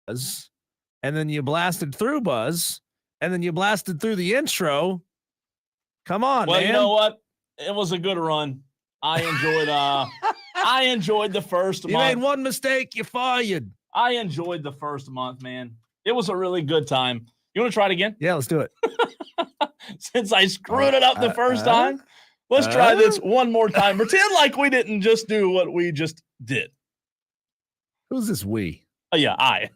Buzz, and then you blasted through Buzz, and then you blasted through the intro. Come on, well, man. You know what? It was a good run. I enjoyed the first month. You made one mistake, you fired. I enjoyed the first month, man. It was a really good time. You want to try it again? Yeah, let's do it. Since I screwed it up the first time, let's try this one more time. Pretend like we didn't just do what we just did. Who's this we? Oh, yeah, I.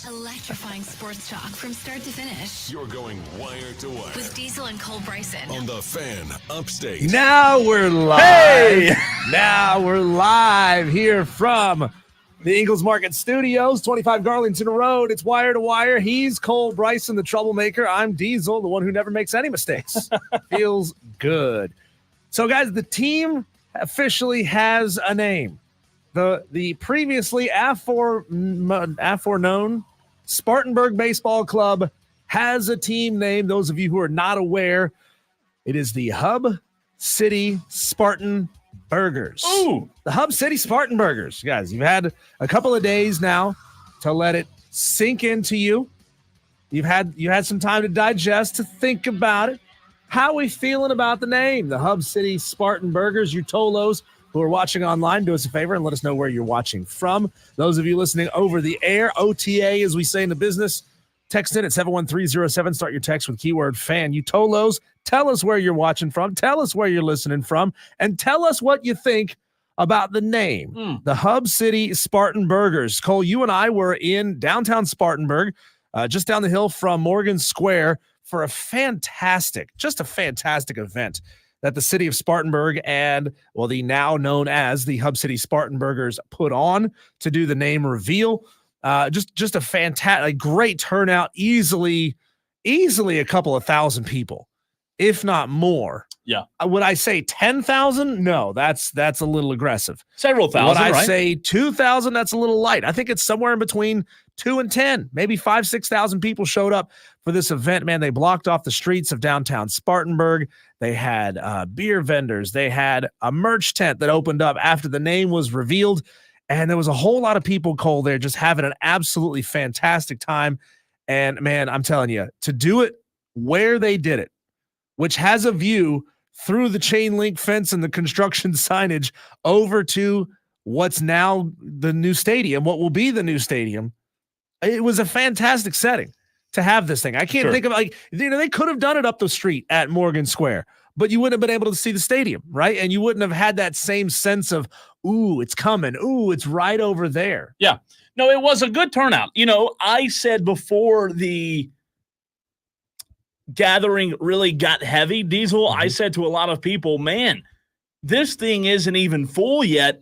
Electrifying sports talk from start to finish. You're going wire to wire with Diesel and Cole Bryson on the Fan Upstate. Now we're live. Hey! Now we're live here from the Ingles Market Studios, 25 Garlington Road. It's Wire to Wire. He's Cole Bryson, the troublemaker. I'm Diesel, the one who never makes any mistakes. Feels good. So, guys, the team officially has a name. The previously aforeknown Spartanburg Baseball Club has a team name. Those of you who are not aware, it is the Hub City Spartanburgers. Ooh. The Hub City Spartanburgers. Guys, you've had a couple of days now to let it sink into you. You had some time to digest, to think about it. How are we feeling about the name? The Hub City Spartanburgers, you Tolos who are watching online, do us a favor and let us know where you're watching from. Those of you listening over the air, OTA, as we say in the business, text in at 71307. Start your text with keyword fan. You Tolos, tell us where you're watching from. Tell us where you're listening from. And tell us what you think about the name, the Hub City Spartanburgers. Cole, you and I were in downtown Spartanburg, just down the hill from Morgan Square, for a fantastic event that the city of Spartanburg and, well, the now known as the Hub City Spartanburgers put on to do the name reveal. Just a fantastic, great turnout, easily a couple of thousand people, if not more. Yeah. Would I say 10,000? No, that's a little aggressive. Several thousand, Would I right? say 2,000? That's a little light. I think it's somewhere in between 2 and 10, maybe 5,000-6,000 people showed up for this event. Man, they blocked off the streets of downtown Spartanburg. They had beer vendors. They had a merch tent that opened up after the name was revealed. And there was a whole lot of people, Cole, there just having an absolutely fantastic time. And, man, I'm telling you, to do it where they did it, which has a view through the chain link fence and the construction signage over to what's now the new stadium, what will be the new stadium. It was a fantastic setting to have this thing. I can't think of, they could have done it up the street at Morgan Square, but you wouldn't have been able to see the stadium, right? And you wouldn't have had that same sense of, ooh, it's coming. Ooh, it's right over there. Yeah. No, it was a good turnout. I said before the gathering really got heavy, Diesel, I said to a lot of people, man, this thing isn't even full yet.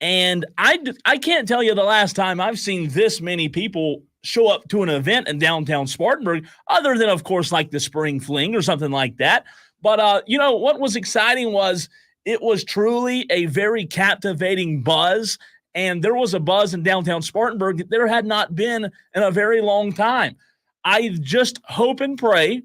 And I can't tell you the last time I've seen this many people show up to an event in downtown Spartanburg, other than, of course, like the Spring Fling or something like that. But, what was exciting was it was truly a very captivating buzz. And there was a buzz in downtown Spartanburg that there had not been in a very long time. I just hope and pray,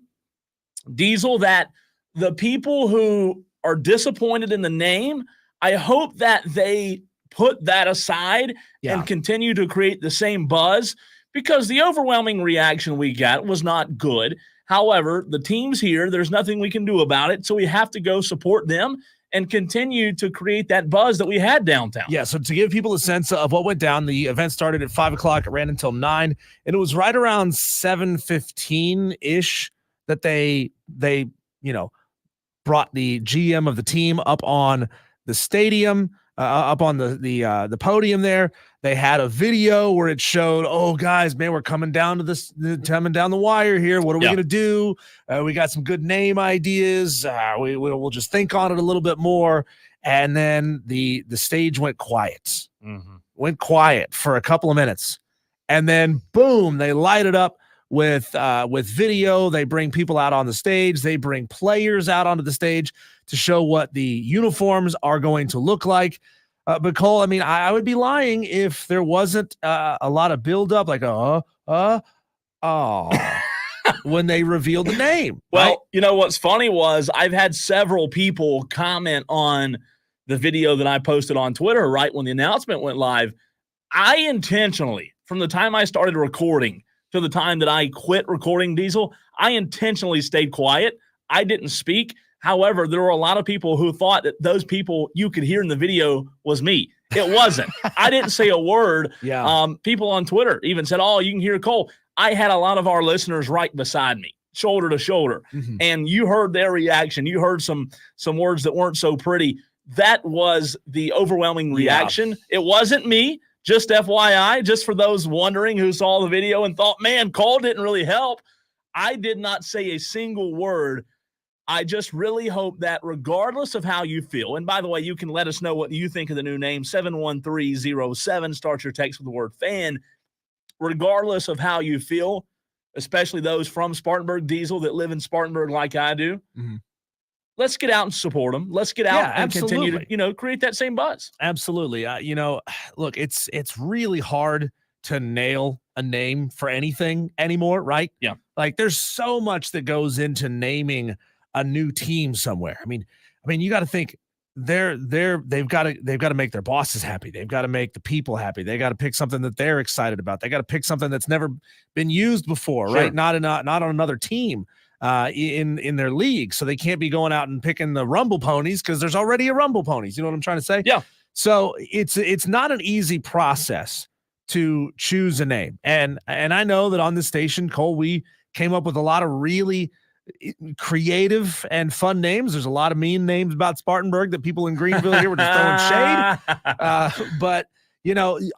Diesel, that the people who are disappointed in the name, I hope that they put that aside and continue to create the same buzz, because the overwhelming reaction we got was not good. However, the team's here. There's nothing we can do about it. So we have to go support them and continue to create that buzz that we had downtown. Yeah, so to give people a sense of what went down, the event started at 5 o'clock. It ran until 9, and it was right around 7:15-ish that they brought the GM of the team up on the stadium, up on the podium there. They had a video where it showed, oh, guys, man, we're coming down the wire here. What are we going to do? We got some good name ideas. We'll just think on it a little bit more. And then the stage went quiet. Went quiet for a couple of minutes. And then, boom, they light it up with video. They bring people out on the stage. They bring players out onto the stage to show what the uniforms are going to look like. But Cole, I mean, I would be lying if there wasn't a lot of buildup, like, when they revealed the name. Well, right? you know what's funny was I've had several people comment on the video that I posted on Twitter right when the announcement went live. I intentionally, from the time I started recording to the time that I quit recording, Diesel, I intentionally stayed quiet. I didn't speak. However, there were a lot of people who thought that those people you could hear in the video was me. It wasn't. I didn't say a word. Yeah. People on Twitter even said, "Oh, you can hear Cole." I had a lot of our listeners right beside me, shoulder to shoulder, and you heard their reaction. You heard some words that weren't so pretty. That was the overwhelming reaction. It wasn't me. Just FYI, just for those wondering who saw the video and thought, "Man, Cole didn't really help." I did not say a single word. I just really hope that regardless of how you feel, and by the way, you can let us know what you think of the new name, 71307, start your text with the word fan. Regardless of how you feel, especially those from Spartanburg, Diesel, that live in Spartanburg like I do, let's get out and support them. Let's get out and continue to, create that same buzz. Absolutely. Look, it's really hard to nail a name for anything anymore, right? Yeah. Like there's so much that goes into naming a new team somewhere. I mean, you got to think they've got to make their bosses happy. They've got to make the people happy. They got to pick something that they're excited about. They got to pick something that's never been used before, right? Not on another team in their league. So they can't be going out and picking the Rumble Ponies because there's already a Rumble Ponies. You know what I'm trying to say? Yeah. So it's not an easy process to choose a name. And I know that on this station, Cole, we came up with a lot of really creative and fun names. There's a lot of mean names about Spartanburg that people in Greenville here were just throwing shade. But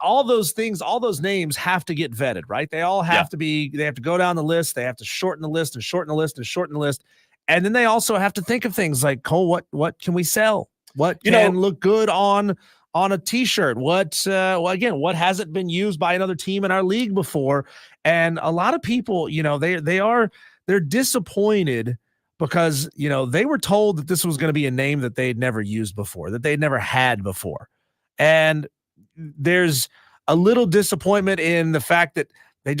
all those things, all those names have to get vetted, right? They all have to be, they have to go down the list. They have to shorten the list and shorten the list and shorten the list. And then they also have to think of things like, Cole, what can we sell? What can look good on a t-shirt? What hasn't been used by another team in our league before? And a lot of people, they're disappointed because, they were told that this was going to be a name that they'd never used before, that they'd never had before. And there's a little disappointment in the fact that they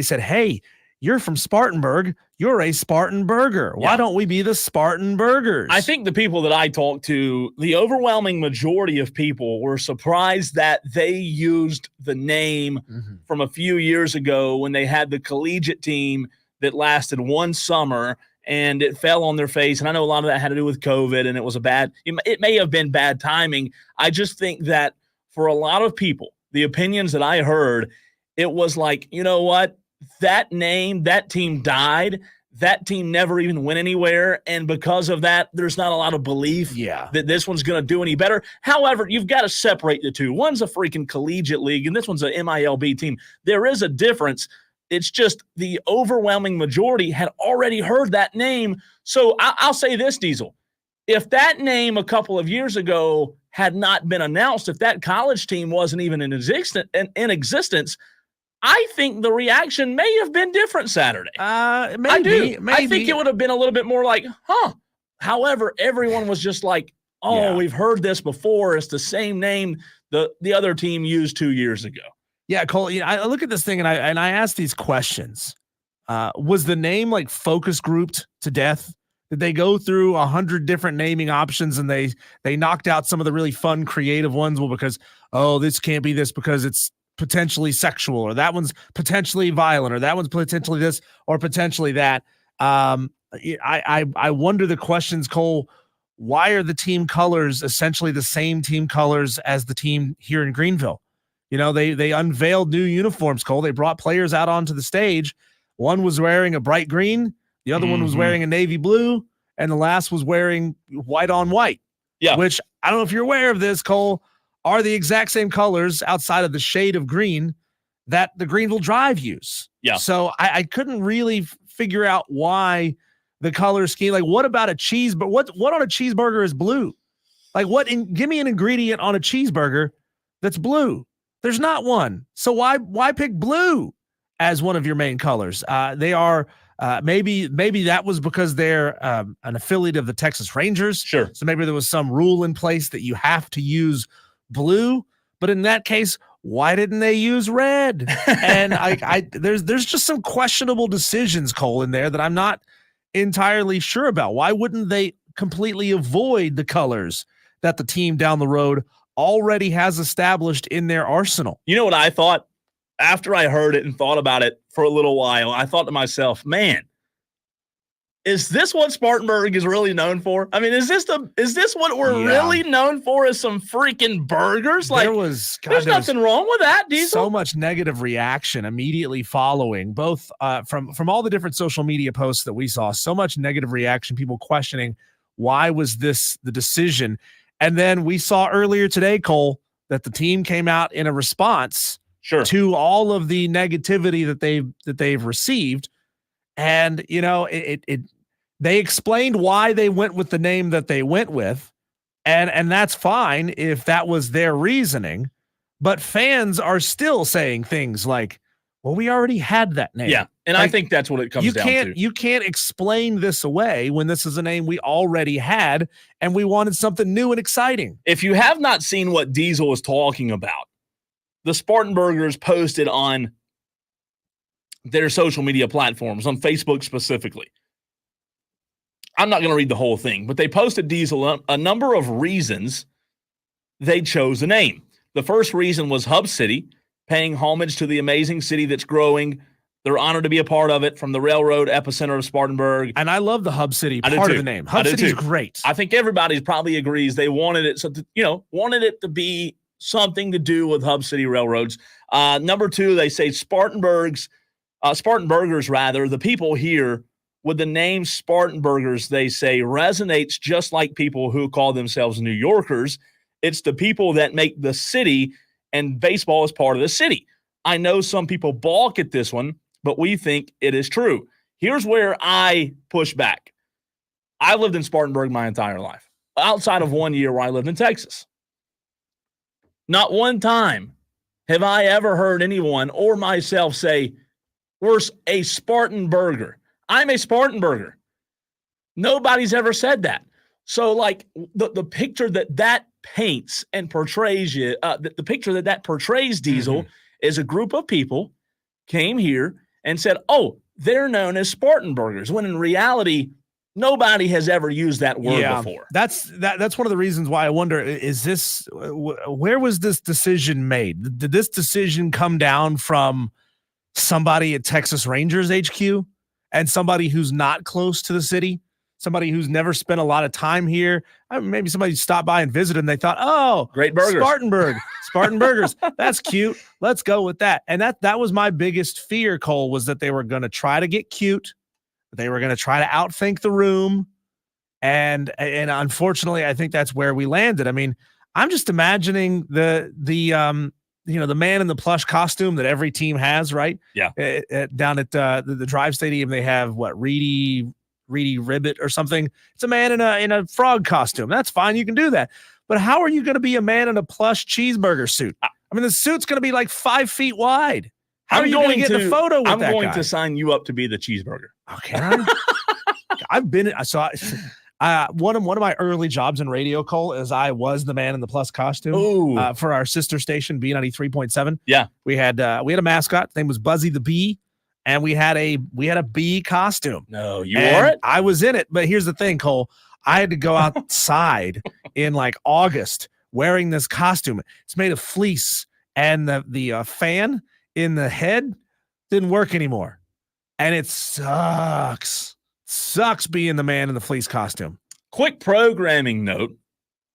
said, "Hey, you're from Spartanburg. You're a Spartanburger. Why don't we be the Spartanburgers?" I think the people that I talked to, the overwhelming majority of people were surprised that they used the name from a few years ago when they had the collegiate team that lasted one summer and it fell on their face. And I know a lot of that had to do with COVID and it may have been bad timing. I just think that for a lot of people, the opinions that I heard, it was like, you know what? That name, that team died. That team never even went anywhere. And because of that, there's not a lot of belief that this one's going to do any better. However, you've got to separate the two. One's a freaking collegiate league, and this one's an MILB team. There is a difference. It's just the overwhelming majority had already heard that name. So I'll say this, Diesel. If that name a couple of years ago had not been announced, if that college team wasn't even in existence, I think the reaction may have been different Saturday. Maybe. I think it would have been a little bit more like, huh. However, everyone was just like, we've heard this before. It's the same name the other team used 2 years ago. Yeah, Cole, I look at this thing and I ask these questions. Was the name like focus grouped to death? Did they go through 100 different naming options and they knocked out some of the really fun, creative ones? Well, because, this can't be this because it's potentially sexual, or that one's potentially violent, or that one's potentially this or potentially that. I wonder the questions, Cole. Why are the team colors essentially the same team colors as the team here in Greenville? They unveiled new uniforms, Cole. They brought players out onto the stage. One was wearing a bright green. The other one was wearing a navy blue. And the last was wearing white on white. Yeah. Which, I don't know if you're aware of this, Cole, are the exact same colors outside of the shade of green that the Greenville Drive use. Yeah. So I couldn't really figure out why the color scheme. Like, what about a cheeseburger? What on a cheeseburger is blue? Like, give me an ingredient on a cheeseburger that's blue. There's not one. So why pick blue as one of your main colors? They are maybe that was because they're an affiliate of the Texas Rangers. Sure. So maybe there was some rule in place that you have to use blue. But in that case, why didn't they use red? And there's just some questionable decisions, Cole, in there that I'm not entirely sure about. Why wouldn't they completely avoid the colors that the team down the road already has established in their arsenal? You know what I thought? After I heard it and thought about it for a little while, I thought to myself, man, is this what Spartanburg is really known for? I mean, is this what we're really known for, as some freaking burgers? Like, there's nothing wrong with that, Diesel. So much negative reaction immediately following, both from all the different social media posts that we saw. So much negative reaction, people questioning why was this the decision. And then we saw earlier today, Cole, that the team came out in a response to all of the negativity that they've received. And, you know, they explained why they went with the name that they went with. And that's fine if that was their reasoning. But fans are still saying things like, well, we already had that name. Yeah. And I think that's what it comes down to. You can't explain this away when this is a name we already had and we wanted something new and exciting. If you have not seen what Diesel is talking about, the Spartanburgers posted on their social media platforms, on Facebook specifically. I'm not going to read the whole thing, but they posted Diesel a number of reasons they chose the name. The first reason was Hub City, paying homage to the amazing city that's growing. They're honored to be a part of it, from the railroad epicenter of Spartanburg. And I love the Hub City part of the name. Hub City's great. I think everybody probably agrees they wanted it, wanted it to be something to do with Hub City railroads. Number two, they say Spartanburgers, the people here with the name Spartanburgers, they say, resonates just like people who call themselves New Yorkers. It's the people that make the city, and baseball is part of the city. I know some people balk at this one, but we think it is true. Here's where I push back. I lived in Spartanburg my entire life, outside of 1 year where I lived in Texas. Not one time have I ever heard anyone or myself say, we're a Spartanburger. I'm a Spartanburger. Nobody's ever said that. So, like, the picture that paints and portrays you, the picture that portrays Diesel is a group of people came here and said, oh, they're known as Spartanburgers, when in reality, nobody has ever used that word before. That's one of the reasons why I wonder, is this, where was this decision made? Did this decision come down from somebody at Texas Rangers HQ and somebody who's not close to the city? Somebody who's never spent a lot of time here? Maybe somebody stopped by and visited and they thought, oh, great burgers. Spartanburgers. That's cute. Let's go with that. And that was my biggest fear, Cole, was that they were going to try to get cute. They were going to try to outthink the room. And unfortunately, I think that's where we landed. I mean, I'm just imagining the man in the plush costume that every team has, right? Yeah. Down at the Drive Stadium, they have Reedy Ribbit or something. It's a man in a frog costume. That's fine. You can do that. But how are you going to be a man in a plush cheeseburger suit? I mean, the suit's going to be like 5 feet wide. How are you going to get the photo with that guy? I'm going to sign you up to be the cheeseburger. Okay. One of my early jobs in radio, Cole, is I was the man in the plus costume for our sister station, B93.7. Yeah. We had a mascot. His name was Buzzy the Bee. And we had a bee costume. No, you wore it? I was in it. But here's the thing, Cole. I had to go outside in like August wearing this costume. It's made of fleece, and the fan in the head didn't work anymore. And it sucks. Sucks being the man in the fleece costume. Quick programming note.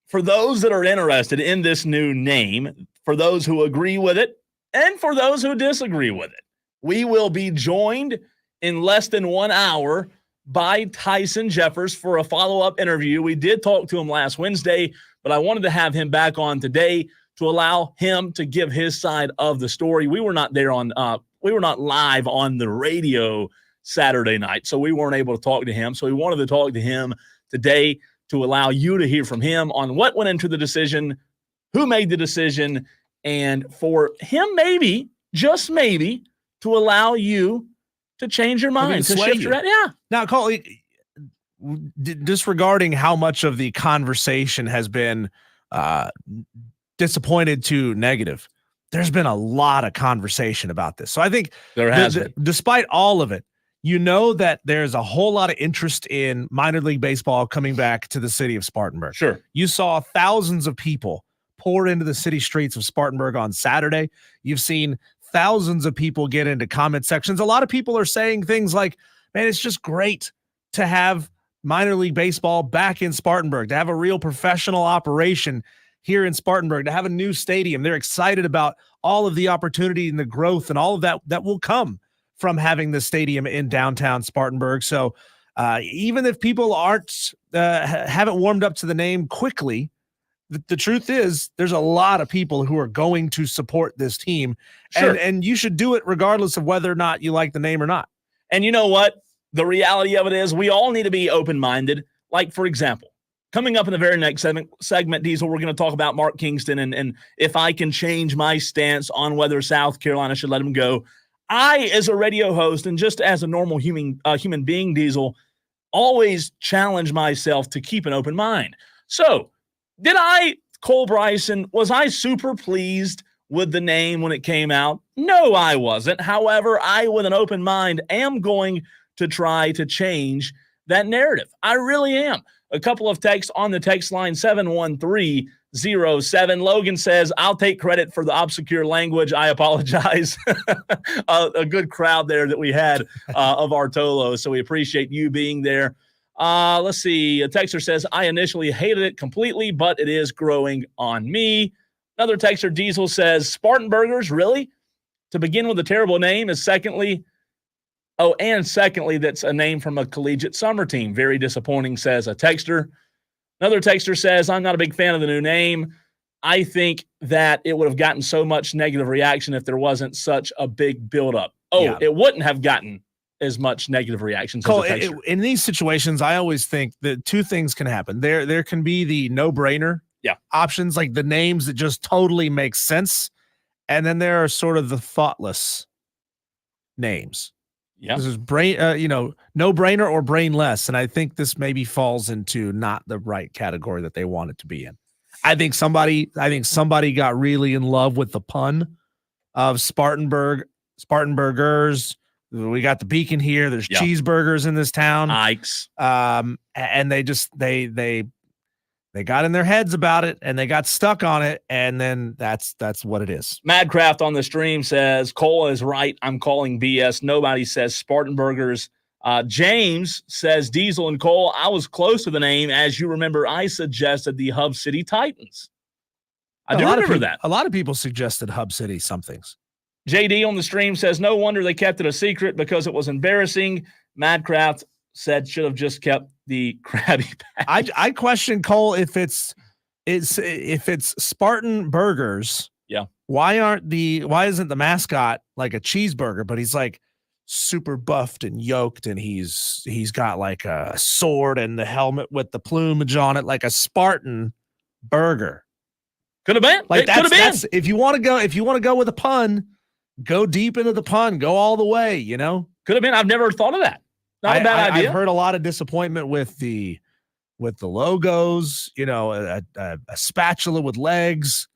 For those that are interested in this new name, for those who agree with it, and for those who disagree with it, we will be joined in less than 1 hour by Tyson Jeffers for a follow-up interview. We did talk to him last Wednesday, but I wanted to have him back on today to allow him to give his side of the story. We were not live on the radio Saturday night, so we weren't able to talk to him. So we wanted to talk to him today to allow you to hear from him on what went into the decision, who made the decision, and for him maybe, just maybe, to allow you to change your mind, to shift your head. Yeah. Now, Cole, disregarding how much of the conversation has been disappointed to negative, there's been a lot of conversation about this. So I think There has been. despite all of it, you know that there's a whole lot of interest in minor league baseball coming back to the city of Spartanburg. Sure. You saw thousands of people pour into the city streets of Spartanburg on Saturday. You've seen thousands of people get into comment sections. A lot of people are saying things like, man, it's just great to have minor league baseball back in Spartanburg, to have a real professional operation here in Spartanburg, to have a new stadium. They're excited about all of the opportunity and the growth and all of that will come from having the stadium in downtown Spartanburg. So even if people haven't warmed up to the name quickly, the truth is there's a lot of people who are going to support this team. Sure. And you should do it regardless of whether or not you like the name or not. And you know what? The reality of it is we all need to be open-minded. Like, for example, coming up in the very next segment, Diesel, we're going to talk about Mark Kingston and if I can change my stance on whether South Carolina should let him go. I, as a radio host and just as a normal human being, Diesel, always challenge myself to keep an open mind. So, Cole Bryson, was I super pleased with the name when it came out? No, I wasn't. However, I, with an open mind, am going to try to change that narrative. I really am. A couple of texts on the text line 71307. Logan says, I'll take credit for the obscure language. I apologize. A good crowd there that we had of Artolo. So we appreciate you being there. Let's see. A texter says, I initially hated it completely, but it is growing on me. Another texter, Diesel, says, Spartanburgers, really? To begin with a terrible name is secondly, that's a name from a collegiate summer team. Very disappointing, says a texter. Another texter says, I'm not a big fan of the new name. I think that it would have gotten so much negative reaction if there wasn't such a big buildup. It wouldn't have gotten as much negative reactions. Cole, in these situations, I always think that two things can happen. There can be the no-brainer options, like the names that just totally make sense. And then there are sort of the thoughtless names. Yeah. This is no-brainer or brainless. And I think this maybe falls into not the right category that they want it to be in. I think somebody got really in love with the pun of Spartanburgers. We got the beacon here. There's cheeseburgers in this town. Ike's. And they got in their heads about it and they got stuck on it. And then that's what it is. Madcraft on the stream says, Cole is right. I'm calling BS. Nobody says Spartanburgers. James says, Diesel and Cole, I was close to the name. As you remember, I suggested the Hub City Titans. I do remember that. A lot of people suggested Hub City somethings. JD on the stream says, no wonder they kept it a secret because it was embarrassing. Madcraft said should have just kept the Krabby Patty. I question, Cole, if it's Spartan Burgers. Yeah. Why isn't the mascot like a cheeseburger, but he's like super buffed and yoked and he's got like a sword and the helmet with the plumage on it, like a Spartan burger. Could have been. Like that's if you want to go with a pun, go deep into the pun, go all the way, Could have been. I've never thought of that. Not a bad idea. I've heard a lot of disappointment with the logos, a spatula with legs.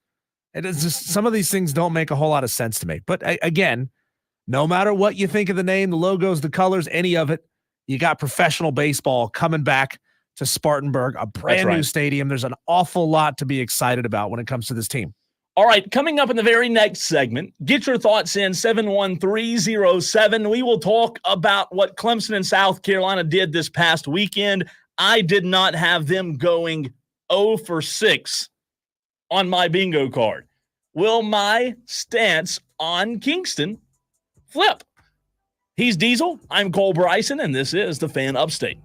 It is just, some of these things don't make a whole lot of sense to me. But again, no matter what you think of the name, the logos, the colors, any of it, you got professional baseball coming back to Spartanburg, a brand new stadium. There's an awful lot to be excited about when it comes to this team. All right, coming up in the very next segment, get your thoughts in 71307. We will talk about what Clemson and South Carolina did this past weekend. I did not have them going 0 for 6 on my bingo card. Will my stance on Kingston flip? He's Diesel. I'm Cole Bryson, and this is the Fan Upstate.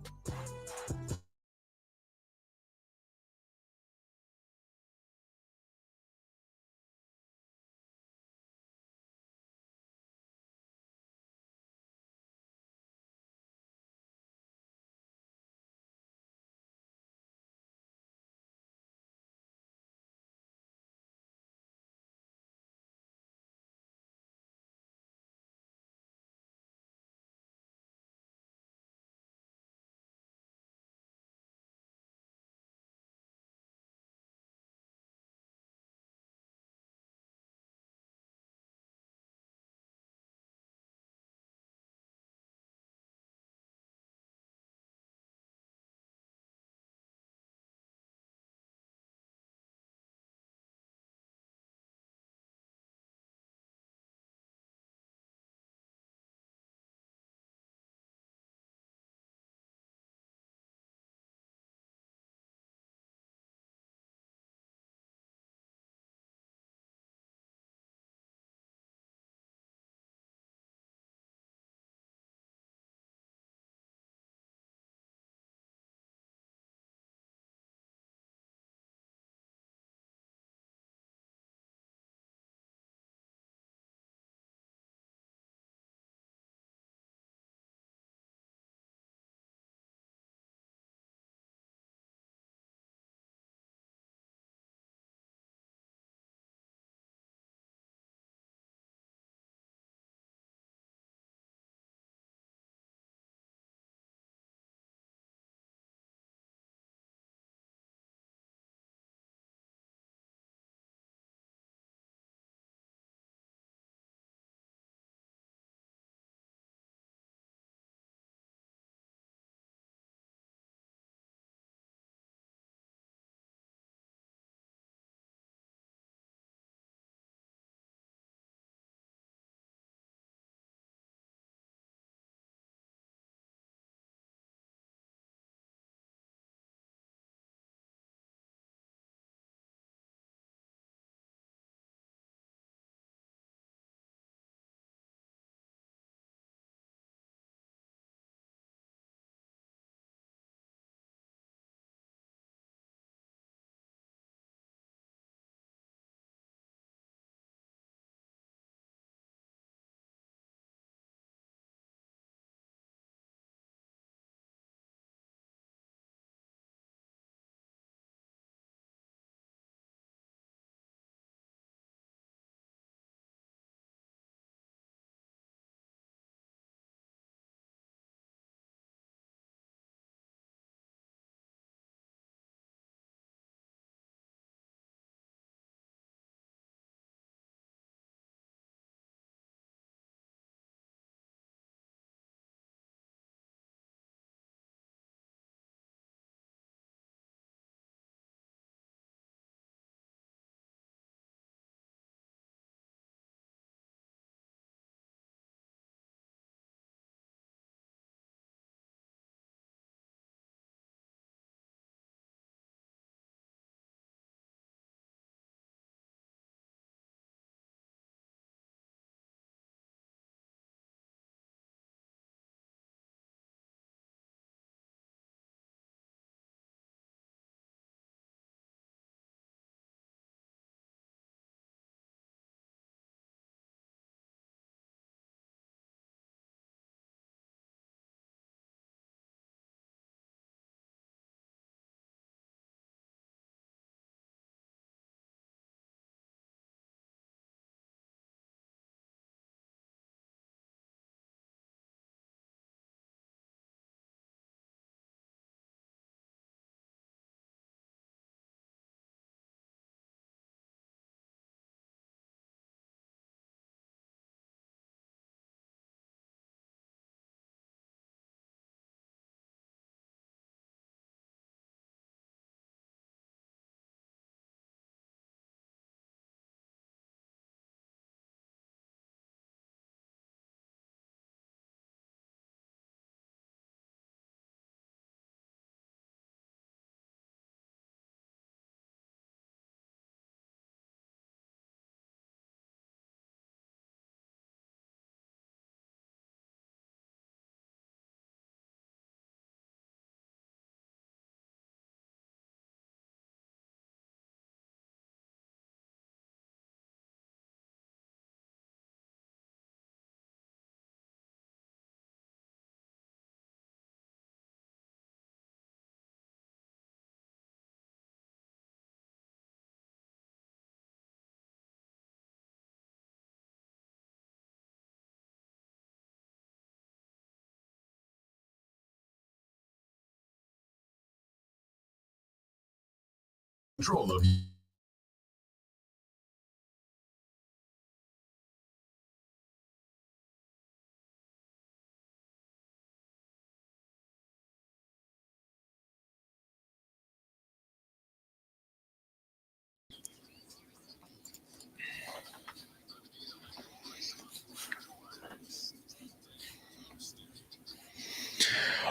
Control of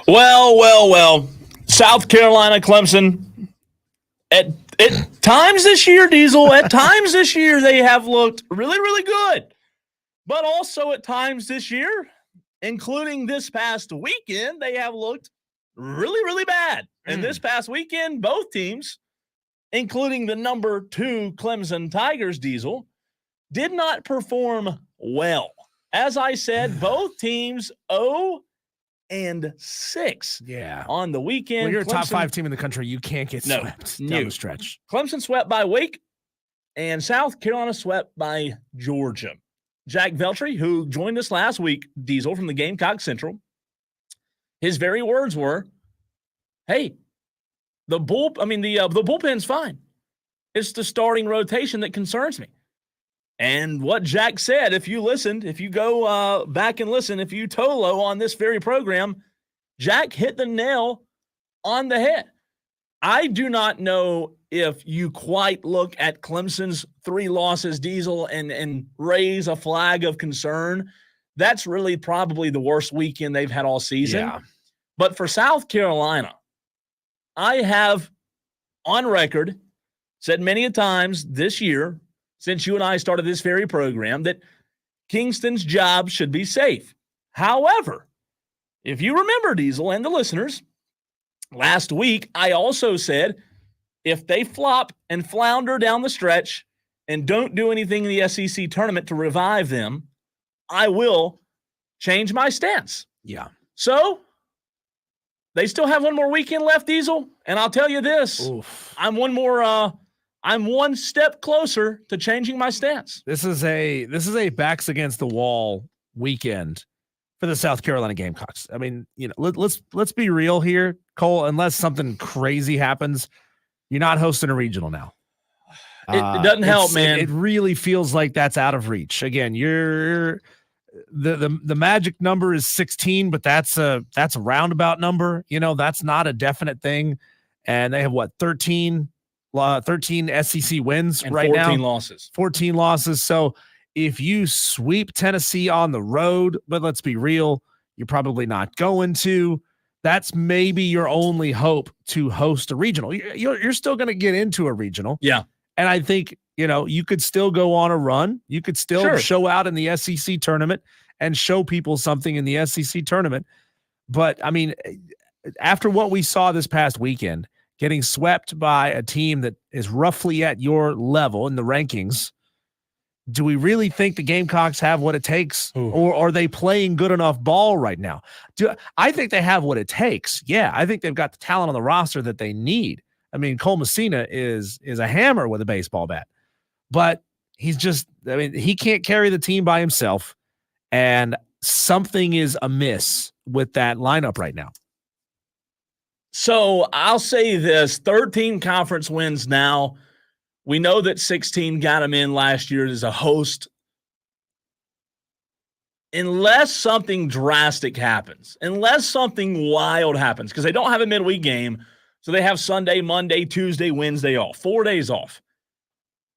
Well. South Carolina, Clemson. At times this year, Diesel, at times this year, they have looked really, really good. But also at times this year, including this past weekend, they have looked really, really bad. And this past weekend, both teams, including the number 2 Clemson Tigers, Diesel, did not perform well. As I said, both teams 0-6 on the weekend. When you're Clemson, a top 5 team in the country, you can't get swept down the stretch. Clemson swept by Wake, and South Carolina swept by Georgia. Jack Veltri, who joined us last week, Diesel, from the Gamecock Central, his very words were, hey, the bullpen's fine. It's the starting rotation that concerns me. And what Jack said, if you listened, if you go back and listen, if you Tolo on this very program, Jack hit the nail on the head. I do not know if you quite look at Clemson's 3 losses, Diesel, and raise a flag of concern. That's really probably the worst weekend they've had all season. Yeah. But for South Carolina, I have on record said many a times this year, since you and I started this very program, that Kingston's job should be safe. However, if you remember, Diesel, and the listeners, last week I also said if they flop and flounder down the stretch and don't do anything in the SEC tournament to revive them, I will change my stance. Yeah. So they still have one more weekend left, Diesel, and I'll tell you this: I'm one step closer to changing my stance. This is a backs against the wall weekend for the South Carolina Gamecocks. I mean, let's be real here, Cole. Unless something crazy happens, you're not hosting a regional now. It doesn't help, man. It really feels like that's out of reach. Again, you're the magic number is 16, but that's a roundabout number. That's not a definite thing. And they have 13 SEC wins and right 14 now. 14 losses. So if you sweep Tennessee on the road, but let's be real, you're probably not going to. That's maybe your only hope to host a regional. You're still going to get into a regional. Yeah. And I think, you could still go on a run. You could still show out in the SEC tournament and show people something in the SEC tournament. But, I mean, after what we saw this past weekend, getting swept by a team that is roughly at your level in the rankings, do we really think the Gamecocks have what it takes? Or are they playing good enough ball right now? I think they have what it takes. Yeah, I think they've got the talent on the roster that they need. I mean, Cole Messina is a hammer with a baseball bat. But he can't carry the team by himself, and something is amiss with that lineup right now. So I'll say this, 13 conference wins now. We know that 16 got them in last year as a host. Unless something drastic happens, unless something wild happens, because they don't have a midweek game, so they have Sunday, Monday, Tuesday, Wednesday off, 4 days off.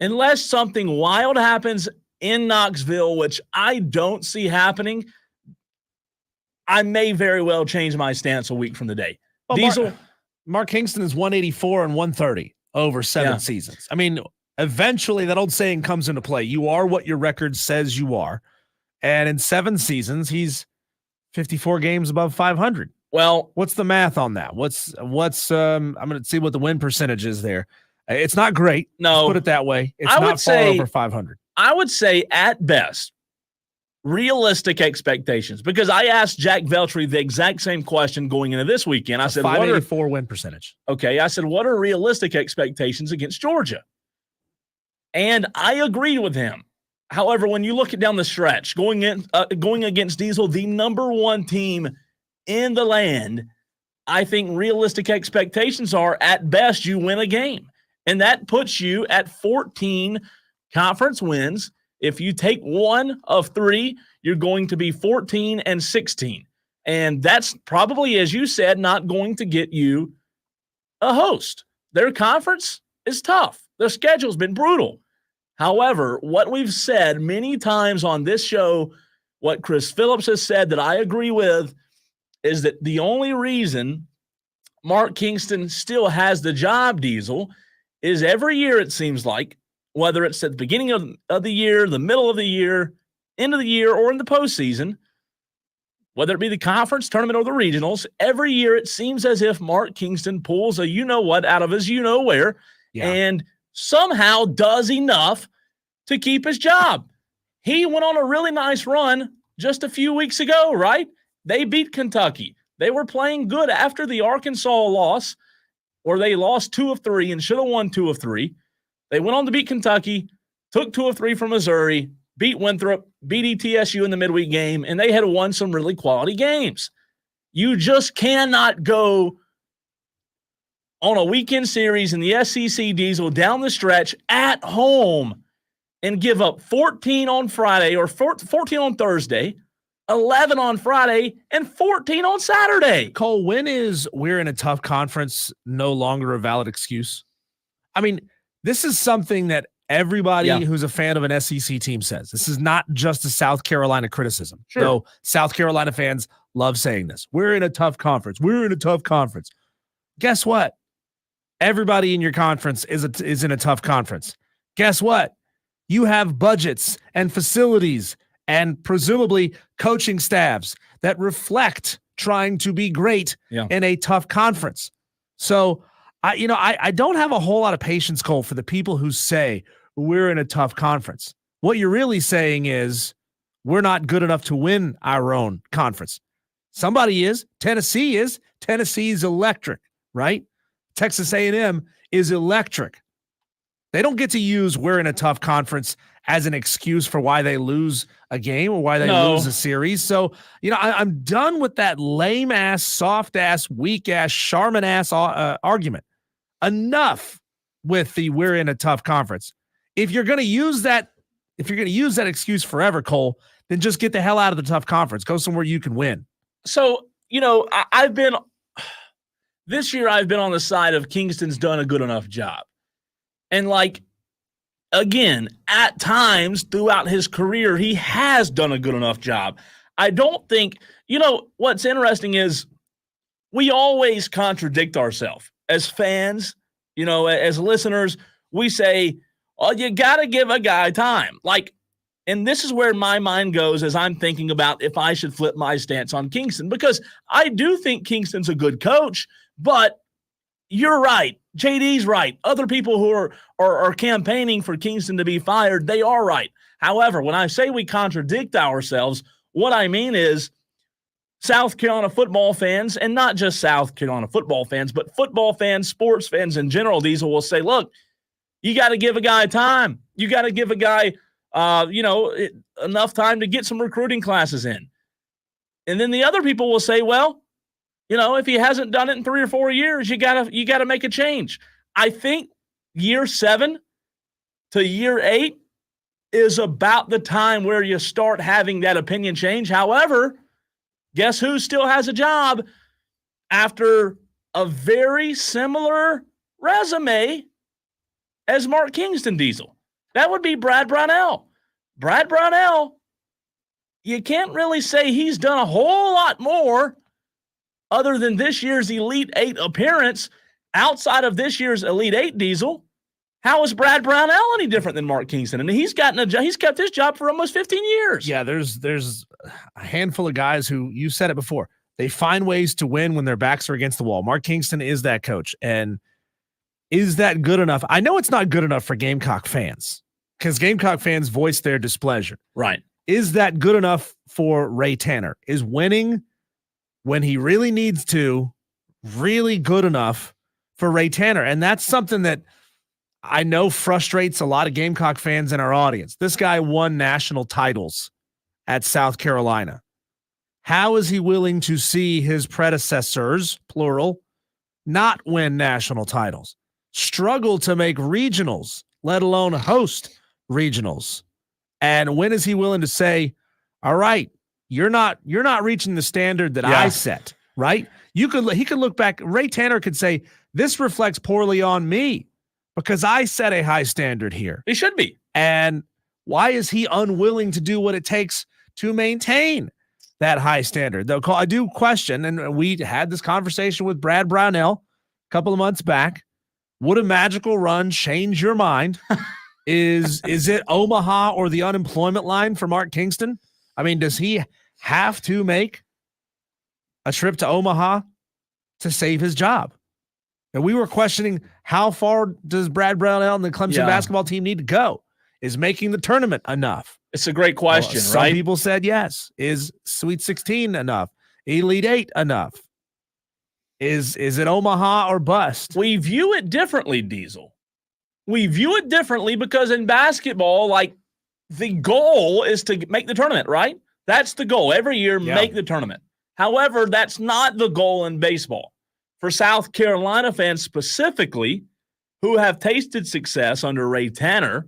Unless something wild happens in Knoxville, which I don't see happening, I may very well change my stance a week from the day. Well, Diesel. Mark Kingston is 184 and 130 over 7 seasons. I mean, eventually that old saying comes into play. You are what your record says you are. And in 7 seasons, he's 54 games above 500. Well, what's the math on that? I'm going to see what the win percentage is there. It's not great. No, let's put it that way. It's not far over 500. I would say at best, realistic expectations, because I asked Jack Veltri the exact same question going into this weekend. I said, 584 win percentage. Okay. I said, what are realistic expectations against Georgia? And I agreed with him. However, when you look at down the stretch, going against Diesel, the number 1 team in the land, I think realistic expectations are at best you win a game. And that puts you at 14 conference wins. If you take one of three, you're going to be 14-16. And that's probably, as you said, not going to get you a host. Their conference is tough. Their schedule's been brutal. However, what we've said many times on this show, what Chris Phillips has said that I agree with, is that the only reason Mark Kingston still has the job, Diesel, is every year it seems like, whether it's at the beginning of the year, the middle of the year, end of the year, or in the postseason, whether it be the conference tournament or the regionals, every year it seems as if Mark Kingston pulls a you-know-what out of his you-know-where and somehow does enough to keep his job. He went on a really nice run just a few weeks ago, right? They beat Kentucky. They were playing good after the Arkansas loss, or they lost 2 of 3 and should have won 2 of 3. They went on to beat Kentucky, took 2 of 3 from Missouri, beat Winthrop, beat ETSU in the midweek game, and they had won some really quality games. You just cannot go on a weekend series in the SEC Diesel down the stretch at home and give up 14 on Friday or 14 on Thursday, 11 on Friday, and 14 on Saturday. Cole, when is we're in a tough conference no longer a valid excuse? I mean, this is something that everybody who's a fan of an SEC team says. This is not just a South Carolina criticism. Sure. Though South Carolina fans love saying this. We're in a tough conference. We're in a tough conference. Guess what? Everybody in your conference is in a tough conference. Guess what? You have budgets and facilities and presumably coaching staffs that reflect trying to be great in a tough conference. So, I don't have a whole lot of patience, Cole, for the people who say we're in a tough conference. What you're really saying is we're not good enough to win our own conference. Somebody is. Tennessee is. Tennessee's electric, right? Texas A&M is electric. They don't get to use we're in a tough conference as an excuse for why they lose a game or why they lose a series. So, I'm done with that lame-ass, soft-ass, weak-ass, Charmin-ass argument. Enough with the we're in a tough conference. If you're going to use that excuse forever, Cole, then just get the hell out of the tough conference. Go somewhere you can win. So, this year I've been on the side of Kingston's done a good enough job. And again, at times throughout his career, he has done a good enough job. I don't think, what's interesting is we always contradict ourselves as fans, as listeners. We say, oh, you got to give a guy time. And this is where my mind goes as I'm thinking about if I should flip my stance on Kingston, because I do think Kingston's a good coach, but you're right. JD's right. Other people who are campaigning for Kingston to be fired, they are right. However, when I say we contradict ourselves, what I mean is South Carolina football fans, and not just South Carolina football fans, but football fans, sports fans in general, Diesel will say, look, you got to give a guy time. You got to give a guy, enough time to get some recruiting classes in. And then the other people will say, well, if he hasn't done it in 3 or 4 years, you gotta make a change. I think year 7 to year 8 is about the time where you start having that opinion change. However, guess who still has a job after a very similar resume as Mark Kingston, Diesel? That would be Brad Brownell. Brad Brownell, you can't really say he's done a whole lot more other than this year's Elite 8 appearance. Outside of this year's Elite 8, Diesel, how is Brad Brownell any different than Mark Kingston? And he's kept his job for almost 15 years. Yeah, there's a handful of guys who, you said it before, they find ways to win when their backs are against the wall. Mark Kingston is that coach. And is that good enough? I know it's not good enough for Gamecock fans because Gamecock fans voice their displeasure. Right. Is that good enough for Ray Tanner? Is winning when he really needs to really good enough for Ray Tanner? And that's something that I know frustrates a lot of Gamecock fans in our audience. This guy won national titles at South Carolina. How is he willing to see his predecessors, plural, not win national titles? struggle to make regionals, let alone host regionals? And when is he willing to say, all right, you're not reaching the standard that I set, right? He could look back. Ray Tanner could say, this reflects poorly on me because I set a high standard here. He should be. And why is he unwilling to do what it takes to maintain that high standard? Though I do question, and we had this conversation with Brad Brownell a couple of months back. Would a magical run change your mind? Is it Omaha or the unemployment line for Mark Kingston? I mean, does he have to make a trip to Omaha to save his job? And we were questioning, how far does Brad Brownell and the Clemson basketball team need to go? Is making the tournament enough? It's a great question, right? Some people said yes. Is Sweet 16 enough? Elite 8 enough? Is it Omaha or bust? We view it differently, Diesel. We view it differently because in basketball, like, the goal is to make the tournament, right? That's the goal. Every year, make the tournament. However, that's not the goal in baseball. For South Carolina fans specifically, who have tasted success under Ray Tanner,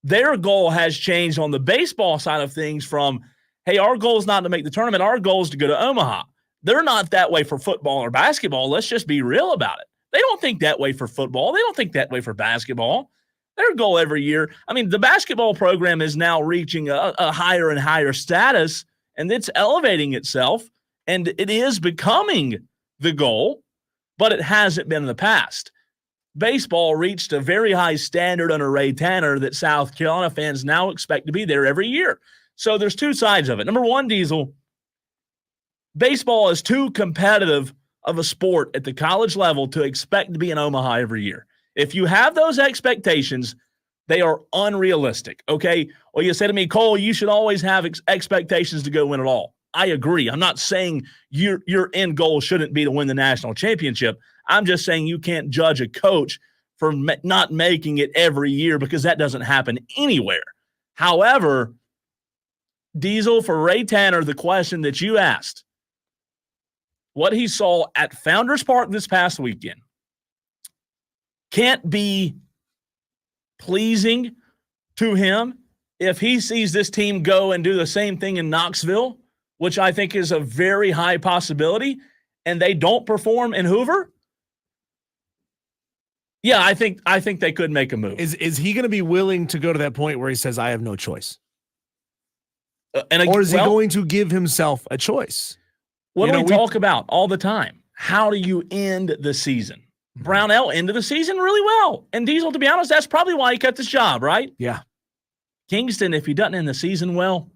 their goal has changed on the baseball side of things from, hey, our goal is not to make the tournament. Our goal is to go to Omaha. They're not that way for football or basketball. Let's just be real about it. They don't think that way for football. They don't think that way for basketball. Their goal every year, I mean, the basketball program is now reaching a higher and higher status, and it's elevating itself, and it is becoming the goal, but it hasn't been in the past. Baseball reached a very high standard under Ray Tanner that South Carolina fans now expect to be there every year. So there's two sides of it. Number one, Diesel, baseball is too competitive of a sport at the college level to expect to be in Omaha every year. If you have those expectations, they are unrealistic, okay? Well, you say to me, Cole, you should always have expectations to go win it all. I agree. I'm not saying your end goal shouldn't be to win the national championship. I'm just saying you can't judge a coach for not making it every year because that doesn't happen anywhere. However, Diesel, for Ray Tanner, the question that you asked, what he saw at Founders Park this past weekend can't be pleasing to him if he sees this team go and do the same thing in Knoxville, which I think is a very high possibility, and they don't perform in Hoover. Yeah, I think they could make a move. Is he going to be willing to go to that point where he says, I have no choice? Or is he going to give himself a choice? What do we talk about all the time? How do you end the season? Brownell ended the season really well. And Diesel, to be honest, that's probably why he kept his job, right? Yeah. Kingston, if he doesn't end the season well,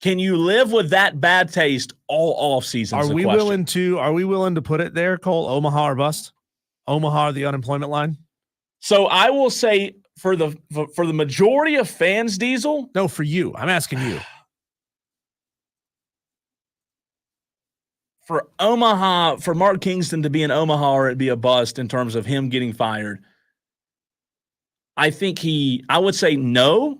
can you live with that bad taste all off season? Are we willing to put it there, Cole? Omaha or bust? Omaha or the unemployment line? So I will say for the majority of fans, Diesel. No, for you. I'm asking you. For Omaha, for Mark Kingston to be in Omaha or it'd be a bust in terms of him getting fired, I would say no.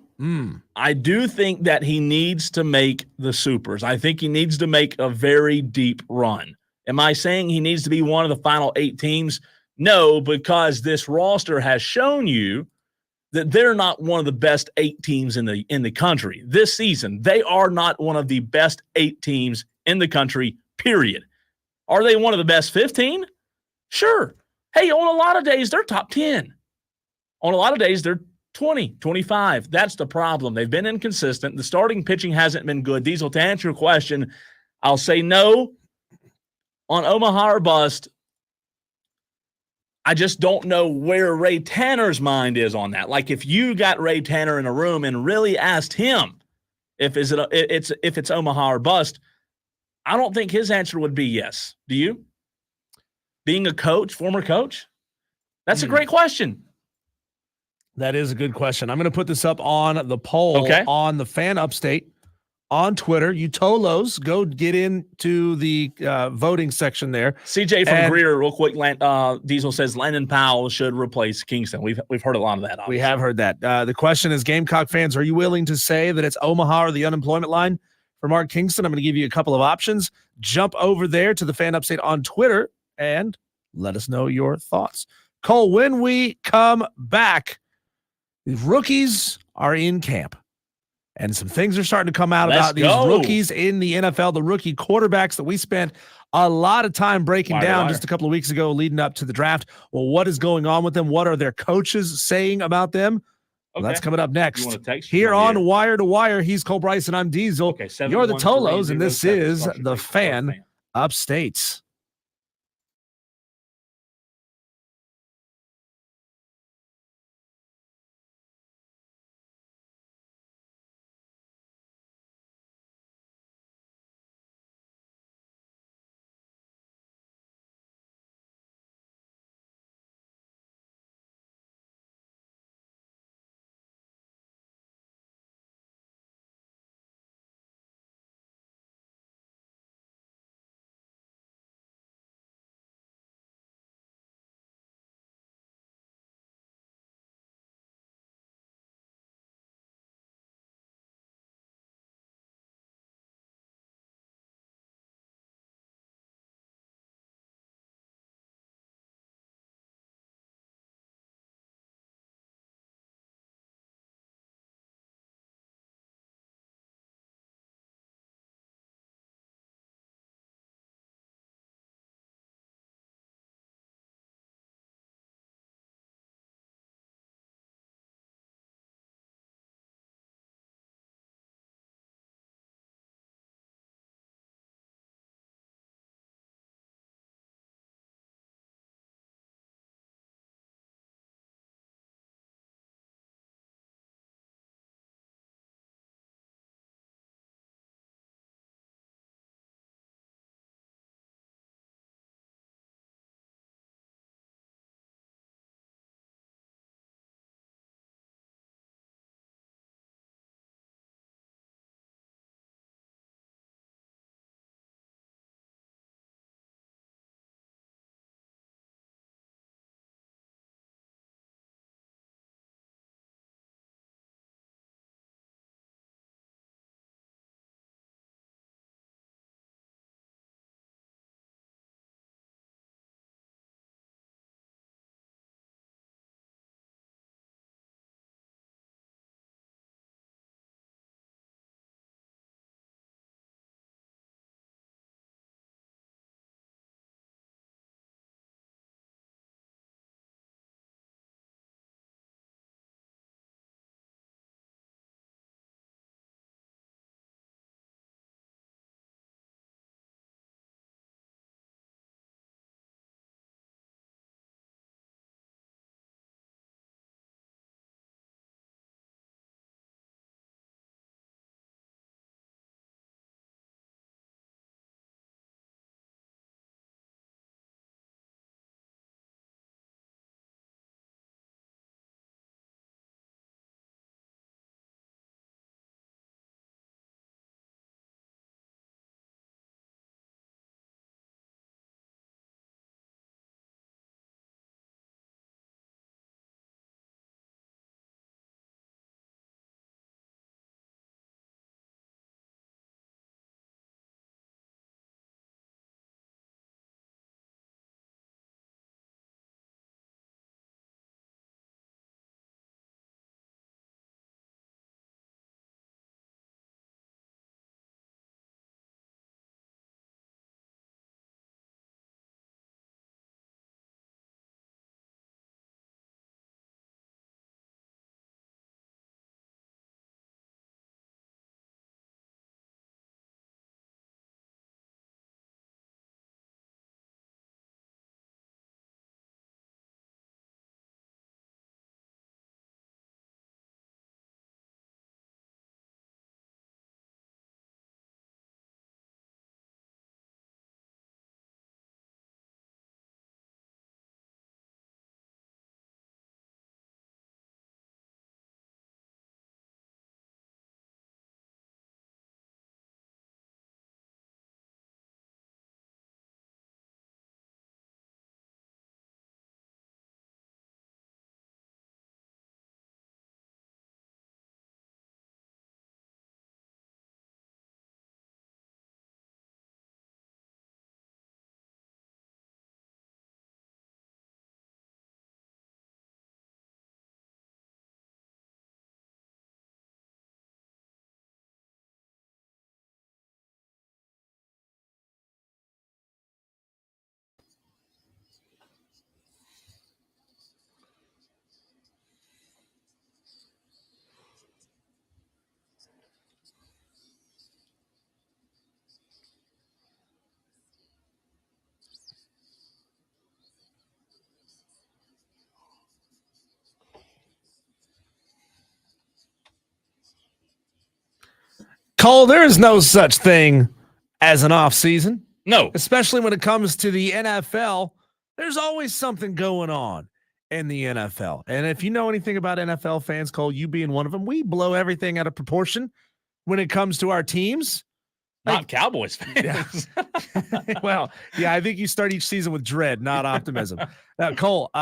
I do think that he needs to make the supers. I think he needs to make a very deep run. Am I saying he needs to be one of the final 8 teams? No, because this roster has shown you that they're not one of the best 8 teams in the country this season. They are not one of the best 8 teams in the country, period. Are they one of the best 15? Sure. Hey, on a lot of days, they're top 10. On a lot of days, they're 20, 25. That's the problem. They've been inconsistent. The starting pitching hasn't been good. Diesel, to answer your question, I'll say no on Omaha or bust. I just don't know where Ray Tanner's mind is on that. Like, if you got Ray Tanner in a room and really asked him if it's Omaha or bust, I don't think his answer would be yes. Do you? Being a coach, former coach? That's a great question. That is a good question. I'm going to put this up on the poll on the Fan Upstate on Twitter. You Tolos, go get into the voting section there. CJ from Greer, real quick. Diesel says Landon Powell should replace Kingston. We've heard a lot of that. Obviously. We have heard that. The question is, Gamecock fans, are you willing to say that it's Omaha or the unemployment line for Mark Kingston? I'm going to give you a couple of options. Jump over there to the Fan Upstate on Twitter and let us know your thoughts. Cole, when we come back, the rookies are in camp. And some things are starting to come out about these rookies in the NFL, the rookie quarterbacks that we spent a lot of time breaking down just a couple of weeks ago leading up to the draft. Well, what is going on with them? What are their coaches saying about them? Well, that's coming up next. Here on Wire to Wire, he's Cole Bryson. I'm Diesel. You're the Tolos, and this is The Fan Upstate. Cole, there is no such thing as an off season, No. especially when it comes to the NFL. There's always something going on in the NFL. And if you know anything about NFL fans, Cole, you being one of them, we blow everything out of proportion when it comes to our teams. Not Cowboys fans. Well, yeah, I think you start each season with dread, not optimism. Now, Cole,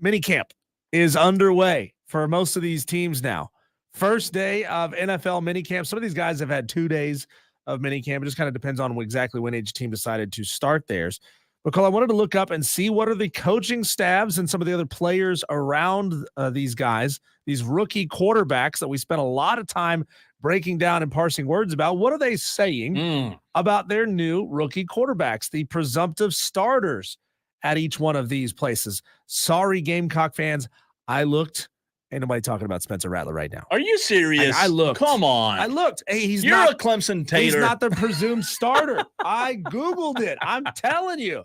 minicamp is underway for most of these teams now. First day of NFL minicamp. Some of these guys have had 2 days of minicamp. It just kind of depends on exactly when each team decided to start theirs. But Cole, I wanted to look up and see what are the coaching staffs and some of the other players around these guys, these rookie quarterbacks that we spent a lot of time breaking down and parsing words about. What are they saying about their new rookie quarterbacks, the presumptive starters at each one of these places? Sorry, Gamecock fans. I looked. Ain't nobody talking about Spencer Rattler right now. Are you serious? I looked. Come on. I looked. Hey, You're a Clemson tater. He's not the presumed starter. I Googled it. I'm telling you.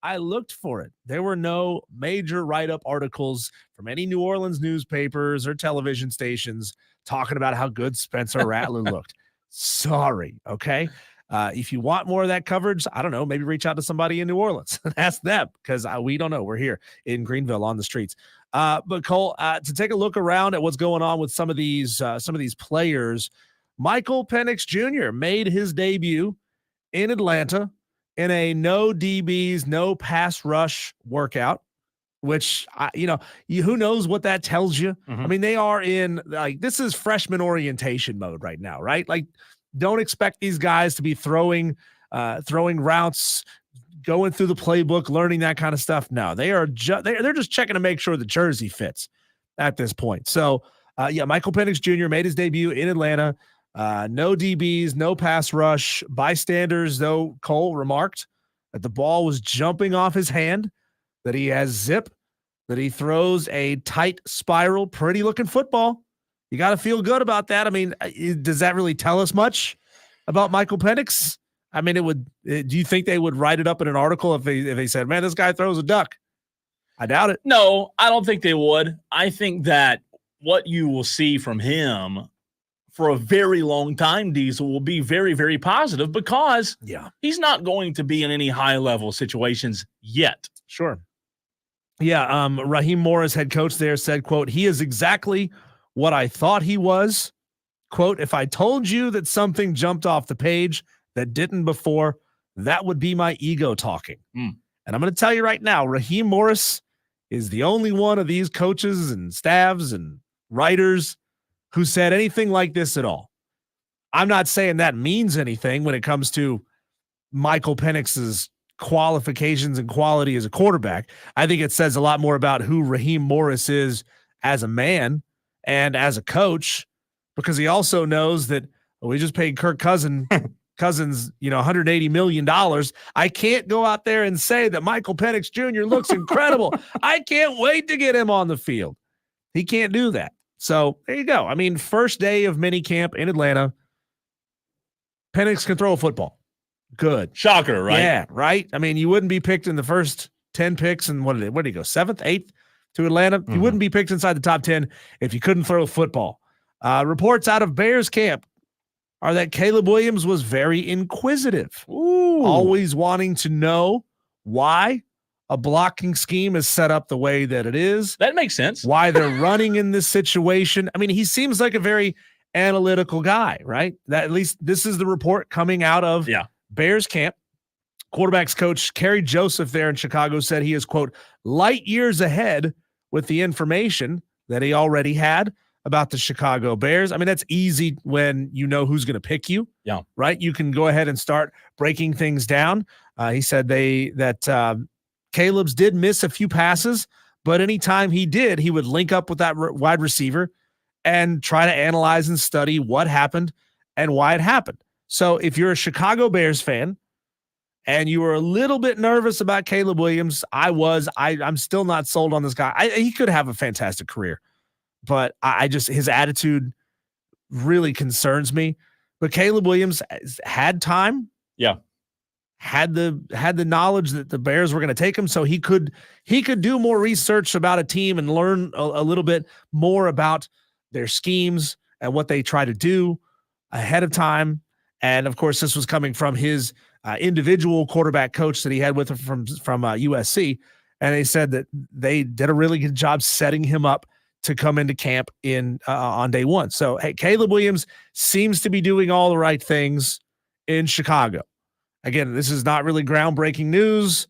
I looked for it. There were no major write-up articles from any New Orleans newspapers or television stations talking about how good Spencer Rattler looked. Sorry, okay? If you want more of that coverage, I don't know, maybe reach out to somebody in New Orleans and ask them, because we don't know. We're here in Greenville on the streets. But Cole, to take a look around at what's going on with some of these players, Michael Penix Jr. made his debut in Atlanta in a no DBs, no pass rush workout, which, who knows what that tells you? Mm-hmm. I mean, they are in, like, this is freshman orientation mode right now, right? Like, don't expect these guys to be throwing routes, going through the playbook, learning that kind of stuff. No, they are they're just checking to make sure the jersey fits at this point. So, Michael Penix Jr. made his debut in Atlanta. No DBs, no pass rush. Bystanders, though, Cole remarked that the ball was jumping off his hand, that he has zip, that he throws a tight spiral, pretty looking football. You got to feel good about that. I mean, does that really tell us much about Michael Penix? I mean, do you think they would write it up in an article if they said, man, this guy throws a duck? I doubt it. No, I don't think they would. I think that what you will see from him for a very long time, Diesel, will be very, very positive, because he's not going to be in any high-level situations yet. Sure. Yeah, Raheem Morris, head coach there, said, quote, he is exactly what I thought he was. Quote, if I told you that something jumped off the page that didn't before, that would be my ego talking. And I'm going to tell you right now, Raheem Morris is the only one of these coaches and staffs and writers who said anything like this at all. I'm not saying that means anything when it comes to Michael Penix's qualifications and quality as a quarterback. I think it says a lot more about who Raheem Morris is as a man and as a coach, because he also knows that we just paid Kirk Cousins, $180 million. I can't go out there and say that Michael Penix Jr. looks incredible. I can't wait to get him on the field. He can't do that. So there you go. I mean, first day of minicamp in Atlanta, Penix can throw a football. Good. Shocker, right? Yeah, right. I mean, you wouldn't be picked in the first 10 picks. And what did he go? 7th, 8th to Atlanta? You wouldn't be picked inside the top 10 if you couldn't throw a football. Reports out of Bears camp are that Caleb Williams was very inquisitive, always wanting to know why a blocking scheme is set up the way that it is. That makes sense. Why they're running in this situation. I mean, he seems like a very analytical guy, right? That, at least this is the report coming out of Bears camp. Quarterbacks coach Kerry Joseph there in Chicago said he is, quote, light years ahead with the information that he already had about the Chicago Bears. I mean, that's easy when you know who's going to pick you. Yeah. Right. You can go ahead and start breaking things down. He said that Caleb's did miss a few passes, but anytime he did, he would link up with that wide receiver and try to analyze and study what happened and why it happened. So if you're a Chicago Bears fan and you were a little bit nervous about Caleb Williams, I'm still not sold on this guy. He could have a fantastic career, but his attitude really concerns me. But Caleb Williams had time. Yeah. Had the knowledge that the Bears were going to take him, so he could do more research about a team and learn a little bit more about their schemes and what they try to do. ahead of time. And of course, this was coming from his individual quarterback coach that he had with him from USC. And they said that they did a really good job setting him up to come into camp on day one. So, hey, Caleb Williams seems to be doing all the right things in Chicago. Again, this is not really groundbreaking news.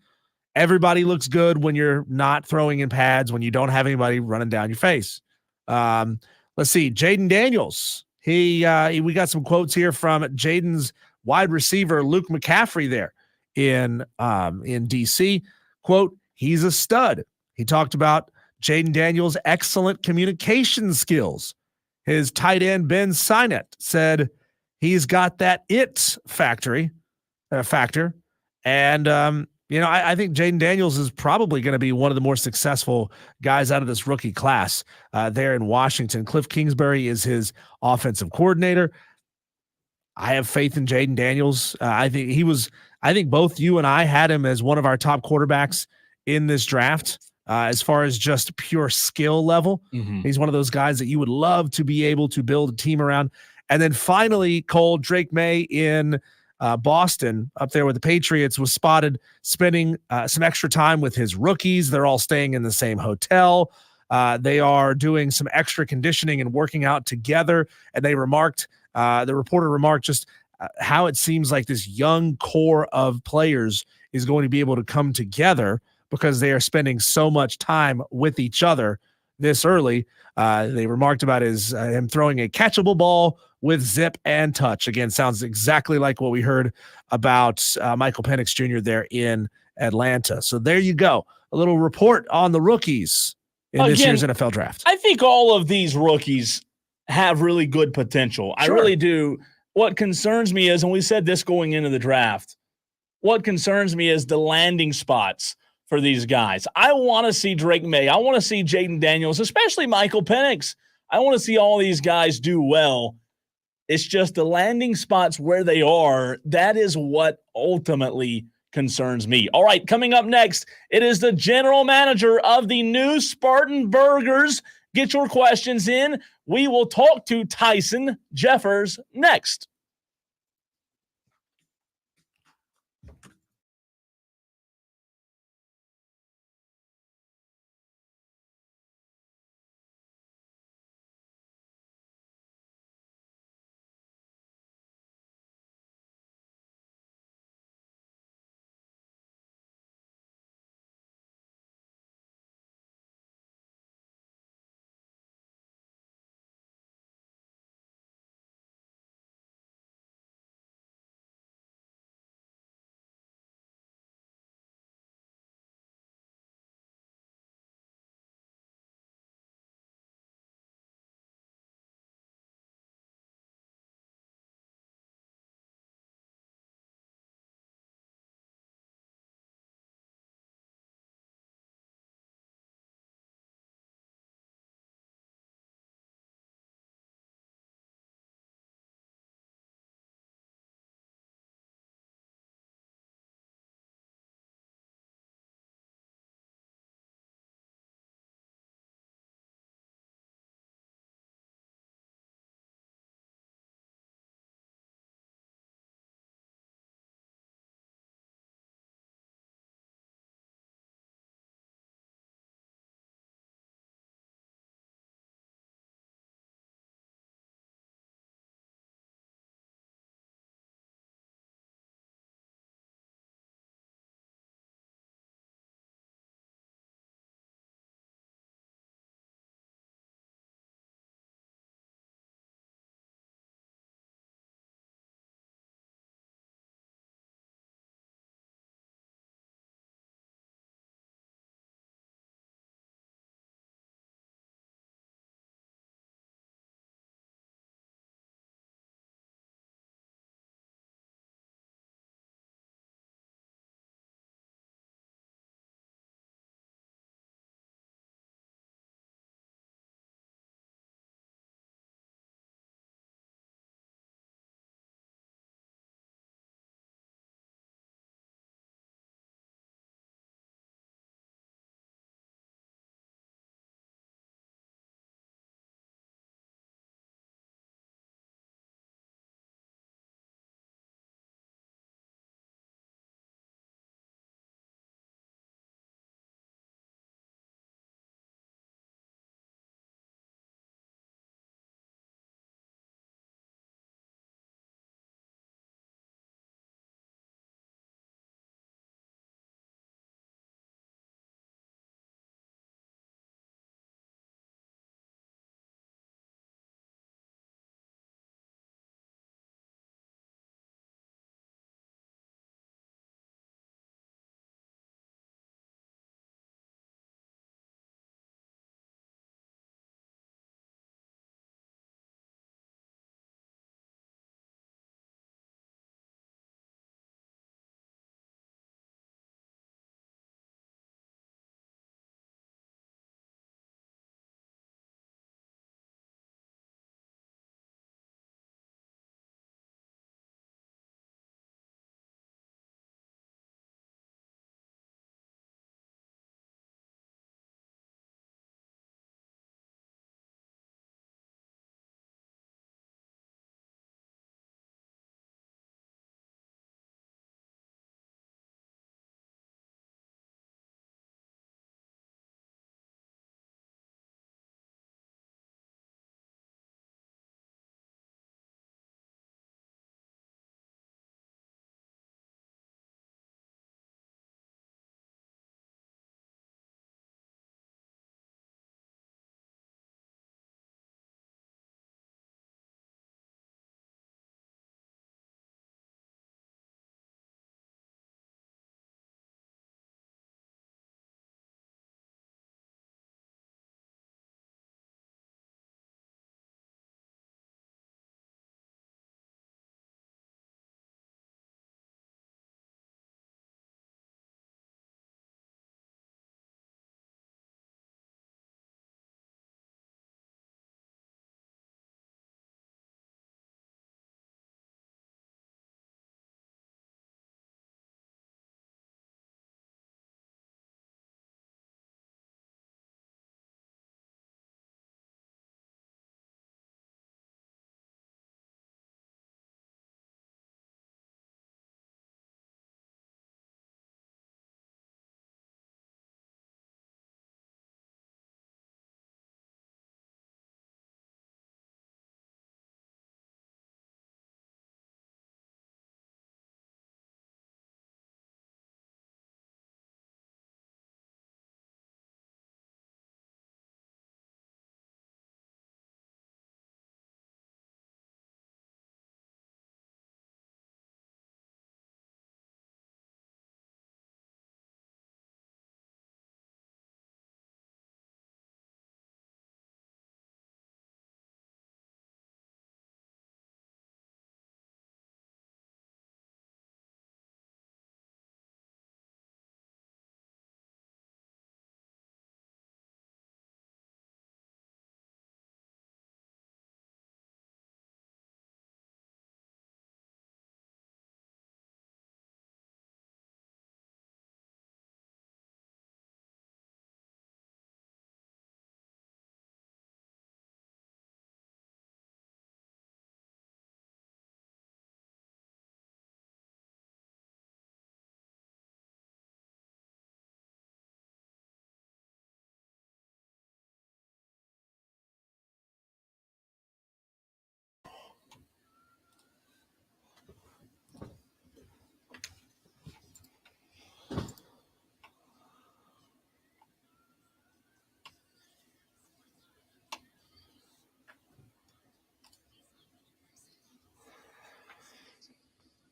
Everybody looks good when you're not throwing in pads, when you don't have anybody running down your face. Let's see, Jaden Daniels. We got some quotes here from Jaden's wide receiver, Luke McCaffrey, there in DC. Quote, he's a stud. He talked about Jaden Daniels' excellent communication skills. His tight end, Ben Sinet, said he's got that factor. And, I think Jaden Daniels is probably going to be one of the more successful guys out of this rookie class there in Washington. Cliff Kingsbury is his offensive coordinator. I have faith in Jaden Daniels. I think both you and I had him as one of our top quarterbacks in this draft. As far as just pure skill level, he's one of those guys that you would love to be able to build a team around. And then finally, Cole, Drake May in Boston up there with the Patriots was spotted spending some extra time with his rookies. They're all staying in the same hotel. They are doing some extra conditioning and working out together. And they the reporter remarked just how it seems like this young core of players is going to be able to come together because they are spending so much time with each other this early. They remarked about him throwing a catchable ball with zip and touch. Again, sounds exactly like what we heard about Michael Penix Jr. there in Atlanta. So there you go. A little report on the rookies in this year's NFL draft. I think all of these rookies have really good potential. Sure. I really do. What concerns me is, and we said this going into the draft, what concerns me is the landing spots for these guys. I want to see Drake May. I want to see Jaden Daniels, especially Michael Penix. I want to see all these guys do well. It's just the landing spots where they are. That is what ultimately concerns me. All right, coming up next, it is the general manager of the new Spartanburgers. Get your questions in. We will talk to Tyson Jeffers next.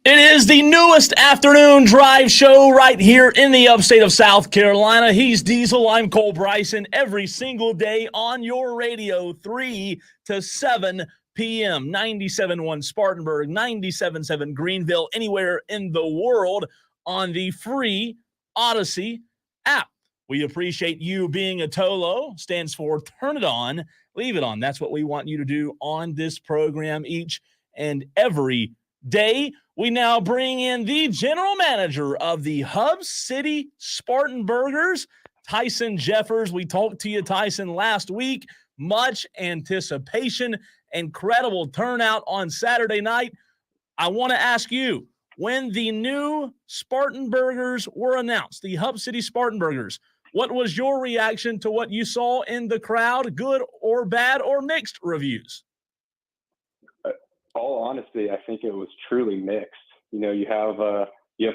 It is the newest afternoon drive show right here in the upstate of South Carolina. He's Diesel. I'm Cole Bryson. Every single day on your radio, 3 to 7 p.m. 97.1 Spartanburg, 97.7 Greenville, anywhere in the world on the free Odyssey app. We appreciate you being a Tolo. Stands for Turn It On, Leave It On. That's what we want you to do on this program each and every day. We now bring in the general manager of the Hub City Spartanburgers, Tyson Jeffers. We talked to you, Tyson, last week. Much anticipation, incredible turnout on Saturday night. I want to ask you, when the new Spartanburgers were announced, the Hub City Spartanburgers, what was your reaction to what you saw in the crowd, good or bad or mixed reviews? All honesty, I think it was truly mixed. You have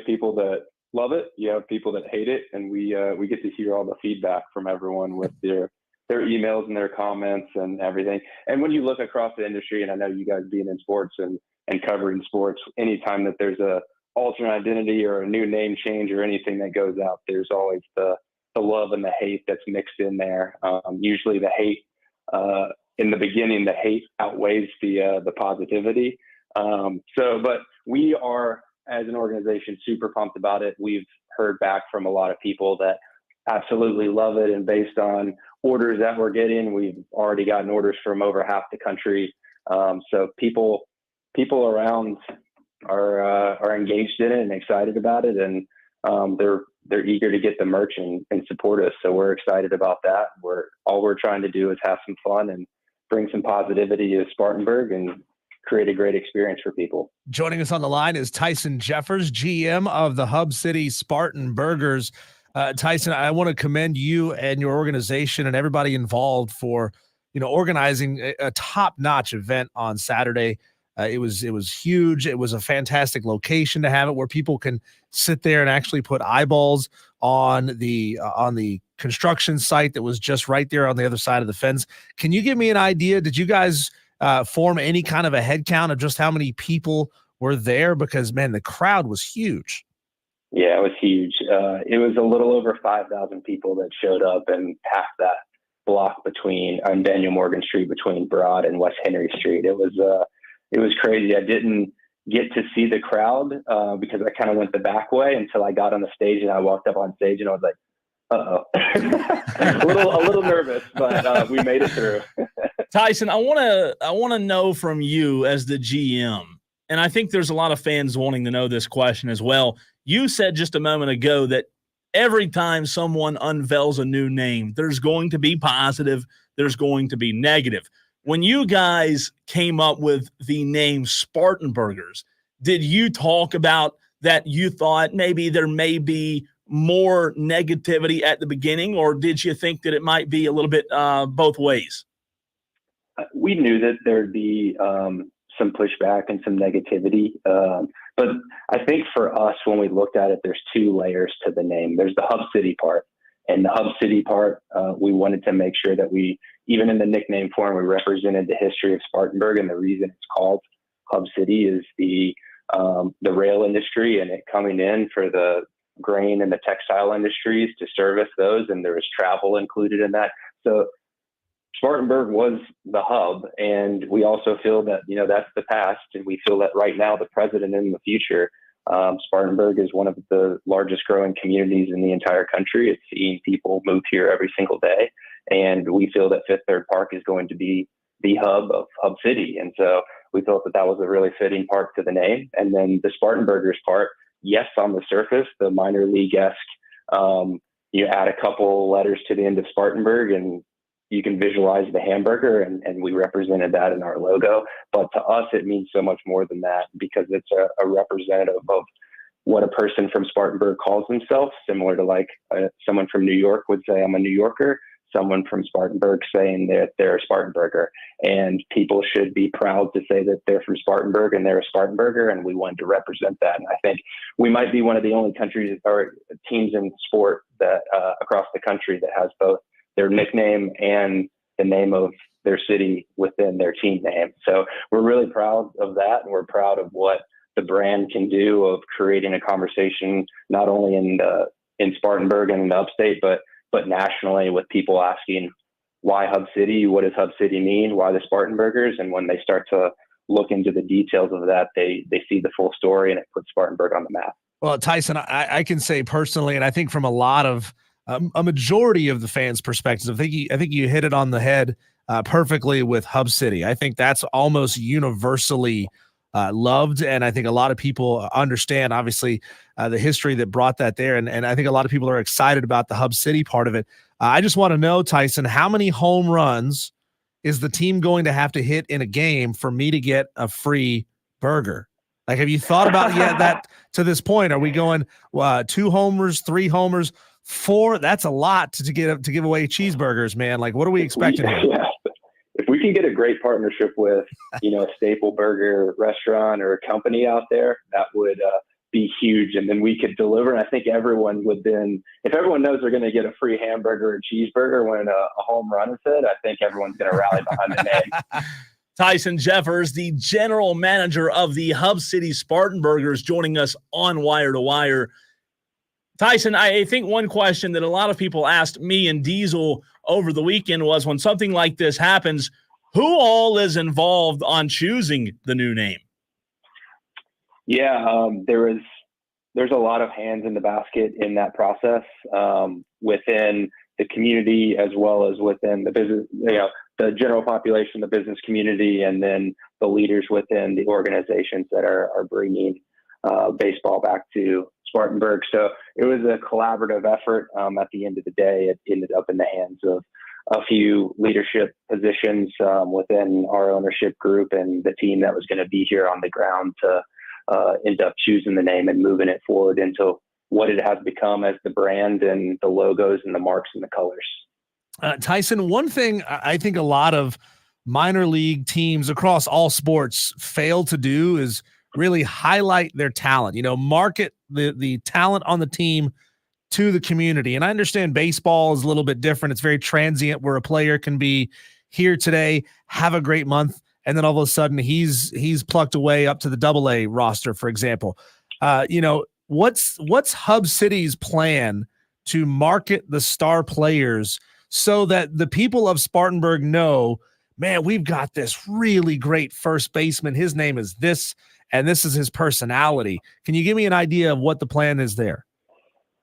people that love it, you have people that hate it, and we get to hear all the feedback from everyone with their emails and their comments and everything. And when you look across the industry, and I know you guys being in sports and covering sports, anytime that there's a alternate identity or a new name change or anything that goes out, there's always the love and the hate that's mixed in there. Usually the hate. In the beginning, the hate outweighs the positivity. But we are, as an organization, super pumped about it. We've heard back from a lot of people that absolutely love it. And based on orders that we're getting, we've already gotten orders from over half the country. So people around are engaged in it and excited about it. And they're eager to get the merch and support us. So we're excited about that. All we're trying to do is have some fun and bring some positivity to Spartanburg and create a great experience for people. Joining us on the line is Tyson Jeffers, GM of the Hub City Spartanburgers. Tyson, I want to commend you and your organization and everybody involved for, organizing a top-notch event on Saturday. It was huge. It was a fantastic location to have it where people can sit there and actually put eyeballs on the construction site that was just right there on the other side of the fence. Can you give me an idea? Did you guys form any kind of a head count of just how many people were there? Because, man, the crowd was huge. Yeah, it was huge. It was a little over 5,000 people that showed up, and half that block on Daniel Morgan Street between Broad and West Henry Street. It was crazy. I didn't get to see the crowd because I kind of went the back way until I got on the stage, and I walked up on stage and I was like, uh-oh. a little nervous, but we made it through. Tyson, I want to know from you as the GM, and I think there's a lot of fans wanting to know this question as well. You said just a moment ago that every time someone unveils a new name, there's going to be positive, there's going to be negative. When you guys came up with the name Spartanburgers, did you talk about that you thought maybe there may be more negativity at the beginning, or did you think that it might be a little bit both ways? We knew that there'd be some pushback and some negativity. But I think for us, when we looked at it, there's two layers to the name. There's the Hub City part. And the Hub City part, we wanted to make sure that we, even in the nickname form, we represented the history of Spartanburg, and the reason it's called Hub City is the rail industry and it coming in for the grain and the textile industries to service those, and there was travel included in that. So Spartanburg was the hub, and we also feel that that's the past, and we feel that right now, the present, and in the future. Spartanburg is one of the largest growing communities in the entire country. It's seeing people move here every single day. And we feel that Fifth Third Park is going to be the hub of Hub City. And so we thought that was a really fitting part to the name. And then the Spartanburgers part, yes, on the surface, the minor league-esque, you add a couple letters to the end of Spartanburg and you can visualize the hamburger, and we represented that in our logo. But to us, it means so much more than that, because it's a representative of what a person from Spartanburg calls themselves, similar to someone from New York would say, I'm a New Yorker, someone from Spartanburg saying that they're a Spartanburger. And people should be proud to say that they're from Spartanburg and they're a Spartanburger, and we wanted to represent that. And I think we might be one of the only countries or teams in sport that across the country that has both their nickname and the name of their city within their team name. So we're really proud of that, and we're proud of what the brand can do of creating a conversation, not only in Spartanburg and in the upstate, but nationally, with people asking, why Hub City? What does Hub City mean? Why the Spartanburgers? And when they start to look into the details of that, they see the full story, and it puts Spartanburg on the map. Well, Tyson, I can say personally, and I think from a lot of a majority of the fans' perspectives, I think you hit it on the head perfectly with Hub City. I think that's almost universally loved, and I think a lot of people understand, obviously, the history that brought that there, and I think a lot of people are excited about the Hub City part of it. I just want to know, Tyson, how many home runs is the team going to have to hit in a game for me to get a free burger? Like, have you thought about that to this point? Are we going 2 homers, 3 homers, 4? That's a lot to give away cheeseburgers, man. Like, what are we expecting here? Yeah. If we can get a great partnership with, a staple burger restaurant or a company out there, that would be huge. And then we could deliver. And I think everyone would then, if everyone knows they're going to get a free hamburger or cheeseburger when a home run is hit, I think everyone's going to rally behind the name. Tyson Jeffers, the general manager of the Hub City Spartanburgers, joining us on Wire to Wire. Tyson, I think one question that a lot of people asked me and Diesel over the weekend was, when something like this happens, who all is involved on choosing the new name? Yeah, there's a lot of hands in the basket in that process, within the community as well as within the business, the general population, the business community, and then the leaders within the organizations that are bringing baseball back to Spartanburg. So it was a collaborative effort. At the end of the day, it ended up in the hands of a few leadership positions within our ownership group and the team that was going to be here on the ground to end up choosing the name and moving it forward into what it has become as the brand and the logos and the marks and the colors. Tyson, one thing I think a lot of minor league teams across all sports fail to do is really highlight their talent, market the talent on the team to the community. And I understand baseball is a little bit different. It's very transient, where a player can be here today, have a great month, and then all of a sudden he's plucked away up to the AA roster, for example. What's Hub City's plan to market the star players so that the people of Spartanburg know, man, we've got this really great first baseman. His name is this, and this is his personality. Can you give me an idea of what the plan is there?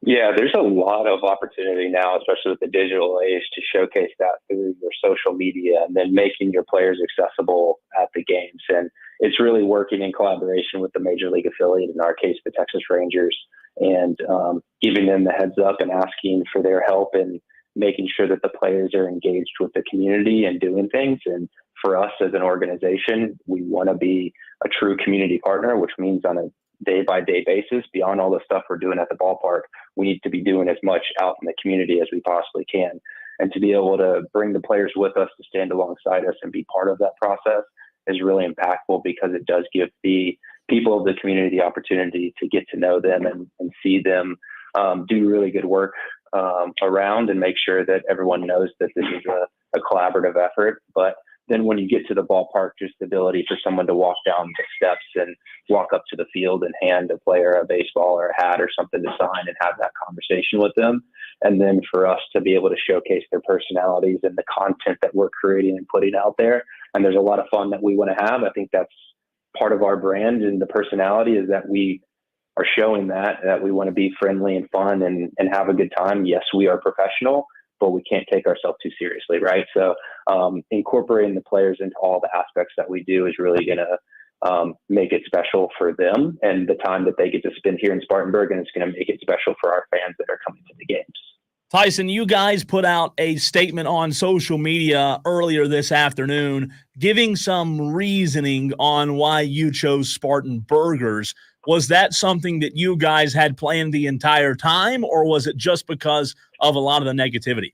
Yeah, there's a lot of opportunity now, especially with the digital age, to showcase that through your social media and then making your players accessible at the games. And it's really working in collaboration with the major league affiliate, in our case, the Texas Rangers, and giving them the heads up and asking for their help and making sure that the players are engaged with the community and doing things. And for us as an organization, we want to be a true community partner, which means on a day-by-day basis, beyond all the stuff we're doing at the ballpark, we need to be doing as much out in the community as we possibly can. And to be able to bring the players with us to stand alongside us and be part of that process is really impactful, because it does give the people of the community the opportunity to get to know them and see them do really good work around, and make sure that everyone knows that this is a collaborative effort. But then when you get to the ballpark, just the ability for someone to walk down the steps and walk up to the field and hand a player a baseball or a hat or something to sign and have that conversation with them. And then for us to be able to showcase their personalities and the content that we're creating and putting out there. And there's a lot of fun that we want to have. I think that's part of our brand, and the personality is that we are showing that we want to be friendly and fun and have a good time. Yes, we are professional, but we can't take ourselves too seriously, right? So incorporating the players into all the aspects that we do is really going to make it special for them and the time that they get to spend here in Spartanburg, and it's going to make it special for our fans that are coming to the games. Tyson, you guys put out a statement on social media earlier this afternoon giving some reasoning on why you chose Spartanburgers. Was that something that you guys had planned the entire time, or was it just because of a lot of the negativity?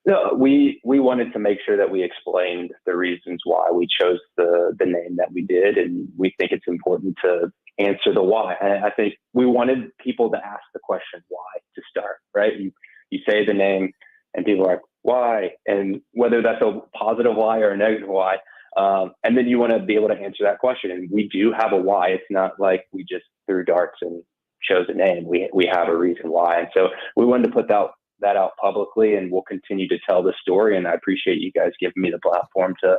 No, we wanted to make sure that we explained the reasons why we chose the name that we did, and we think it's important to answer the why. I think we wanted people to ask the question why to start, right? You say the name and people are like, why? And whether that's a positive why or a negative why, And then you want to be able to answer that question. And we do have a why. It's not like we just threw darts and chose a name. We have a reason why. And so we wanted to put that out publicly, and we'll continue to tell the story. And I appreciate you guys giving me the platform to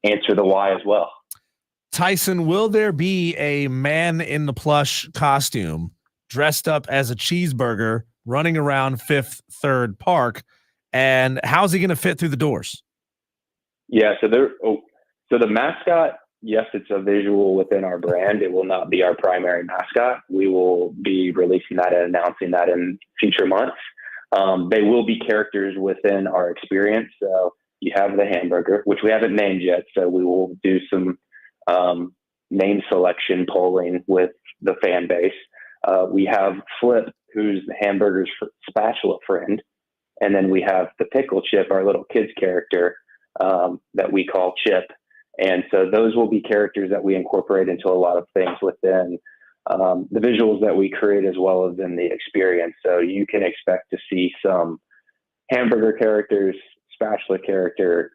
answer the why as well. Tyson, will there be a man in the plush costume dressed up as a cheeseburger running around Fifth Third Park? And how's he going to fit through the doors? Yeah. So the mascot, yes, it's a visual within our brand. It will not be our primary mascot. We will be releasing that and announcing that in future months. They will be characters within our experience. So you have the hamburger, which we haven't named yet. So we will do some name selection polling with the fan base. We have Flip, who's the hamburger's spatula friend. And then we have the pickle Chip, our little kid's character that we call Chip. And so those will be characters that we incorporate into a lot of things within the visuals that we create, as well as in the experience. So you can expect to see some hamburger characters, spatula character,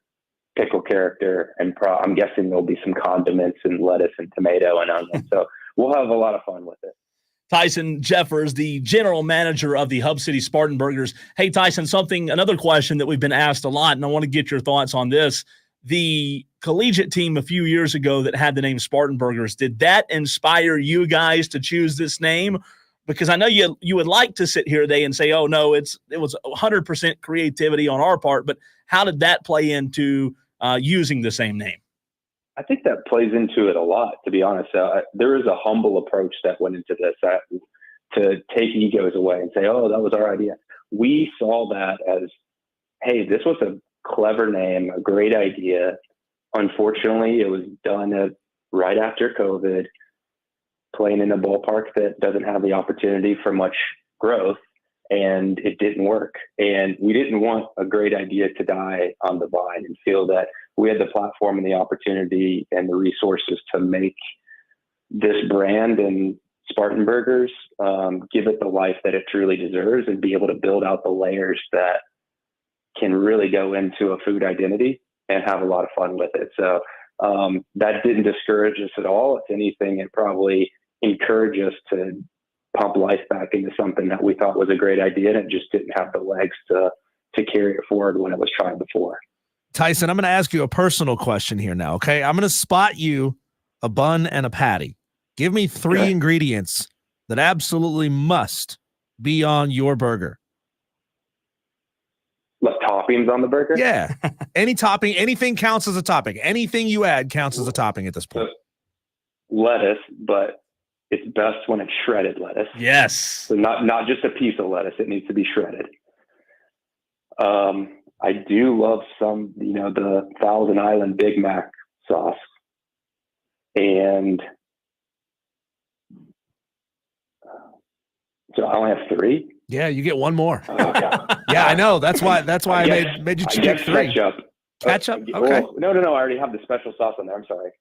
pickle character, and I'm guessing there'll be some condiments and lettuce and tomato and onion. So we'll have a lot of fun with it. Tyson Jeffers, the general manager of the Hub City Spartanburgers. Hey, Tyson, another question that we've been asked a lot, and I want to get your thoughts on this. The collegiate team a few years ago that had the name Spartanburgers, did that inspire you guys to choose this name? Because I know you would like to sit here today and say, oh, no, it was 100% creativity on our part, but how did that play into using the same name? I think that plays into it a lot, to be honest. There is a humble approach that went into this to take egos away and say, oh, that was our idea. We saw that as, hey, this was a clever name, a great idea. Unfortunately, it was done right after COVID, playing in a ballpark that doesn't have the opportunity for much growth, and it didn't work. And we didn't want a great idea to die on the vine, and feel that we had the platform and the opportunity and the resources to make this brand and Spartanburgers give it the life that it truly deserves, and be able to build out the layers that can really go into a food identity and have a lot of fun with it. So that didn't discourage us at all. If anything, it probably encouraged us to pump life back into something that we thought was a great idea, and it just didn't have the legs to carry it forward when it was tried before. Tyson, I'm going to ask you a personal question here now, okay? I'm going to spot you a bun and a patty. Give me three ingredients that absolutely must be on your burger. What, toppings on the burger? Yeah. Any topping, anything counts as a topping. Anything you add counts as a topping at this point. Lettuce, but it's best when it's shredded lettuce. Yes. So not just a piece of lettuce. It needs to be shredded. I do love the Thousand Island Big Mac sauce. And so I only have three. Yeah, you get one more. Oh, God. Yeah, I know. That's why I made you pick three. Ketchup? Okay. Well, no. I already have the special sauce on there. I'm sorry.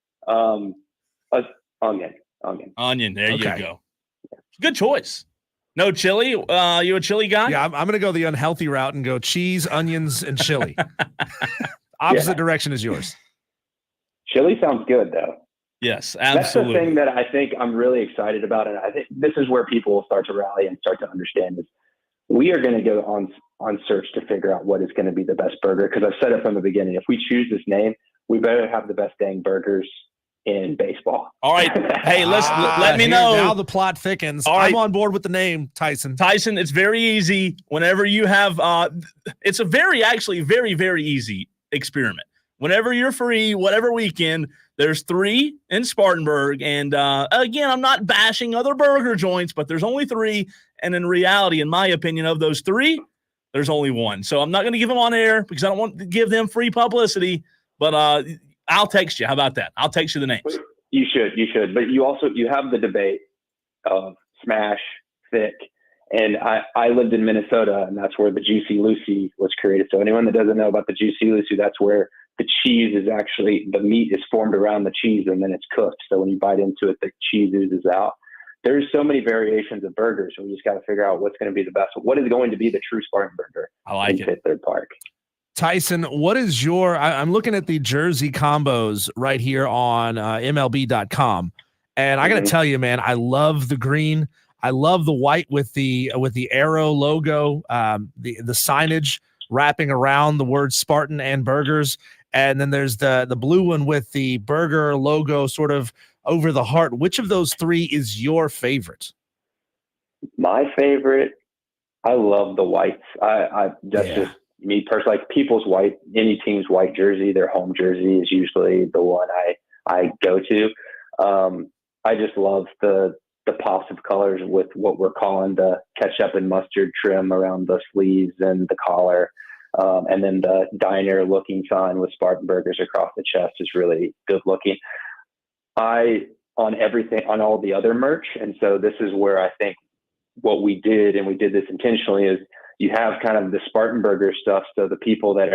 Onion. There you go. Good choice. No chili? You a chili guy? Yeah, I'm going to go the unhealthy route and go cheese, onions, and chili. Opposite direction is yours. Chili sounds good, though. Yes, absolutely. That's the thing that I think I'm really excited about, and I think this is where people will start to rally and start to understand is we are going to go on search to figure out what is going to be the best burger, because I've said it from the beginning. If we choose this name, we better have the best dang burgers in baseball. All right. Hey, let me know. Now the plot thickens. All right. I'm on board with the name, Tyson. Tyson, it's very easy. Whenever you have it's a very, very easy experiment. Whenever you're free, whatever weekend, there's 3 in Spartanburg. And again, I'm not bashing other burger joints, but there's only 3. And in reality, in my opinion, of those 3, there's only 1. So I'm not going to give them on air because I don't want to give them free publicity. But I'll text you. How about that? I'll text you the names. You should. But you have the debate of smash, thick. And I lived in Minnesota, and that's where the Juicy Lucy was created. So anyone that doesn't know about the Juicy Lucy, that's where the cheese is actually, the meat is formed around the cheese and then it's cooked. So when you bite into it, the cheese oozes out. There's so many variations of burgers. So we just got to figure out what's going to be the best. What is going to be the true Spartan burger? I like it. Fifth Third Park. Tyson, what is your? I'm looking at the jersey combos right here on MLB.com, and I got to tell you, man, I love the green. I love the white with the arrow logo, the signage wrapping around the word Spartan and Burgers, and then there's the blue one with the burger logo sort of over the heart. Which of those three is your favorite? My favorite, I love the whites. That's just me personally. Like people's white, any team's white jersey, their home jersey is usually the one I go to. I just love the pops of colors with what we're calling the ketchup and mustard trim around the sleeves and the collar. And then the diner looking sign with Spartan Burgers across the chest is really good looking. On all the other merch. And so this is where I think what we did, and we did this intentionally, is you have kind of the Spartan Burger stuff. So the people that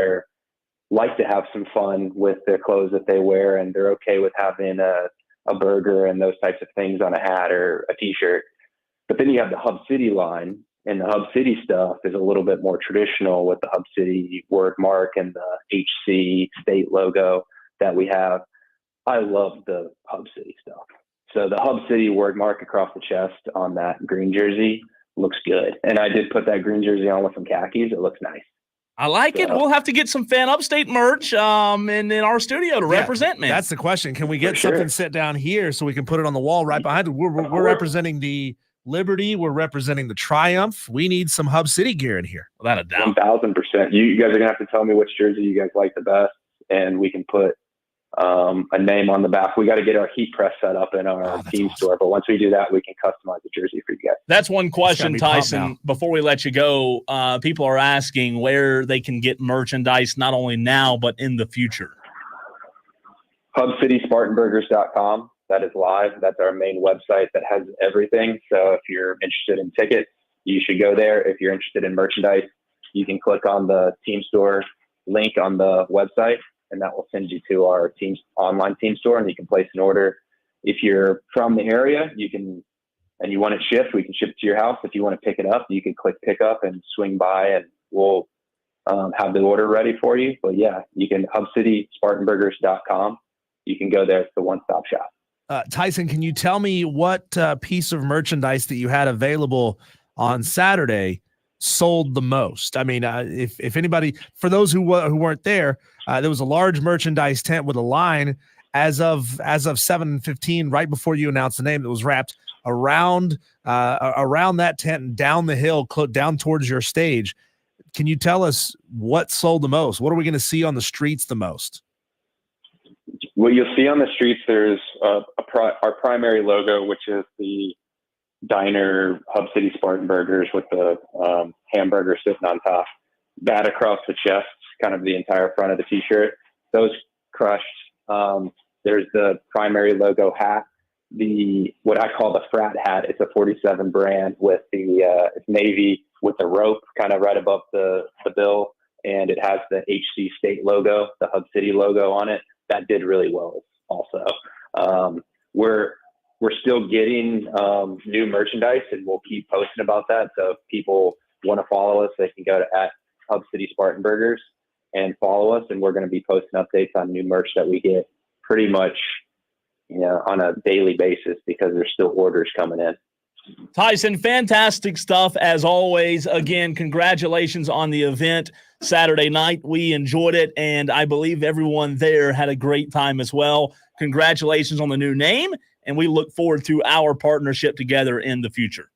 like to have some fun with their clothes that they wear, and they're okay with having a burger and those types of things on a hat or a t-shirt. But then you have the Hub City line, and the Hub City stuff is a little bit more traditional with the Hub City word mark and the HC state logo that we have. I love the Hub City stuff. So the Hub City word mark across the chest on that green jersey looks good. And I did put that green jersey on with some khakis. It looks nice. I like it. We'll have to get some Fan Upstate merch in our studio to represent, man. That's the question. Can we get something set down here so we can put it on the wall right behind it? We're representing the Liberty. We're representing the Triumph. We need some Hub City gear in here. Without a doubt. 1,000%. You guys are going to have to tell me which jersey you guys like the best, and we can put a name on the back. We got to get our heat press set up in our team store, but once we do that, we can customize the jersey for you guys. That's one question, Tyson, before we let you go. People are asking where they can get merchandise, not only now, but in the future. HubCitySpartanburgers.com. That is live. That's our main website that has everything. So if you're interested in tickets, you should go there. If you're interested in merchandise, you can click on the team store link on the website, and that will send you to our team's online team store, and you can place an order. If you're from the area, and you want it shipped, we can ship it to your house. If you want to pick it up, you can click pick up and swing by, and we'll have the order ready for you. But yeah, you can HubCitySpartanburgers.com. You can go there. It's the one-stop shop. Tyson, can you tell me what piece of merchandise that you had available on Saturday sold the most? I mean, if anybody, for those who weren't there, there was a large merchandise tent with a line as of 7:15, right before you announced the name, that was wrapped around that tent and down the hill, down towards your stage. Can you tell us what sold the most? What are we going to see on the streets the most? What you'll see on the streets, there's our primary logo, which is the diner Hub City Spartan Burgers with the hamburger sitting on top. That across the chest, kind of the entire front of the t-shirt. Those crushed. There's the primary logo hat, what I call the frat hat. It's a 47 brand with it's navy with the rope kind of right above the bill, and it has the HC state logo, the Hub City logo on it. That did really well also. We're still getting new merchandise, and we'll keep posting about that. So if people want to follow us, they can go to @Hub City Spartan Burgers and follow us. And we're going to be posting updates on new merch that we get pretty much, on a daily basis, because there's still orders coming in. Tyson, fantastic stuff as always. Again, congratulations on the event Saturday night. We enjoyed it, and I believe everyone there had a great time as well. Congratulations on the new name, and we look forward to our partnership together in the future.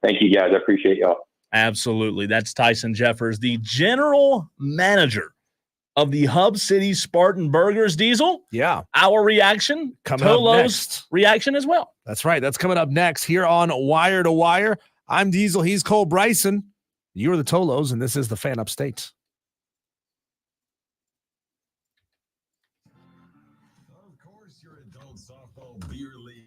Thank you, guys. I appreciate y'all. Absolutely. That's Tyson Jeffers, the general manager of the Hub City Spartan Burgers. Diesel. Yeah. Our reaction, coming up next. Reaction as well. That's right. That's coming up next here on Wire to Wire. I'm Diesel. He's Cole Bryson. You are the Tolos, and this is the Fan Upstate. Of course, your adult softball beer league.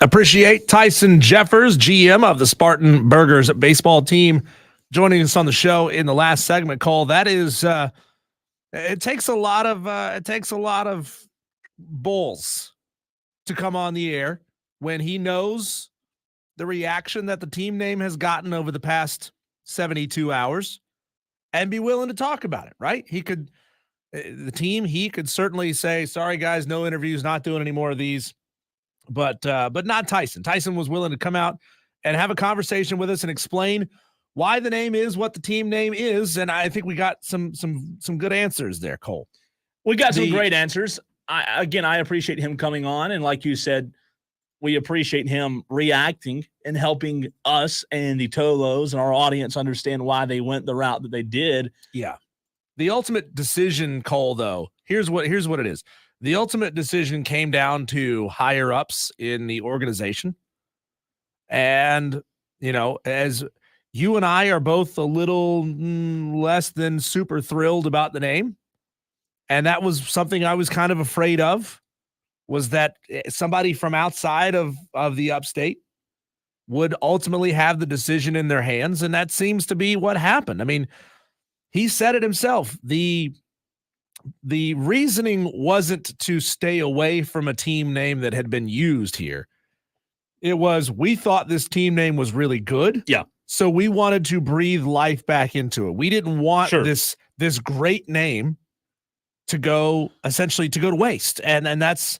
Appreciate Tyson Jeffers, GM of the Spartanburgers baseball team, joining us on the show in the last segment. Cole, that is, it takes a lot of bulls to come on the air when he knows the reaction that the team name has gotten over the past 72 hours and be willing to talk about it, right? He could certainly say, sorry guys, no interviews, not doing any more of these, but not Tyson. Tyson was willing to come out and have a conversation with us and explain why the name is what the team name is. And I think we got some good answers there, Cole. We got some great answers. I appreciate him coming on. And like you said, we appreciate him reacting and helping us and the Tolos and our audience understand why they went the route that they did. Yeah. The ultimate decision, Cole, though, here's what it is. The ultimate decision came down to higher ups in the organization. And, as you and I are both a little less than super thrilled about the name, and that was something I was kind of afraid of, was that somebody from outside of the upstate would ultimately have the decision in their hands. And that seems to be what happened. I mean, he said it himself. The reasoning wasn't to stay away from a team name that had been used here. It was, we thought this team name was really good. Yeah. So we wanted to breathe life back into it. We didn't want this great name to go to waste. And that's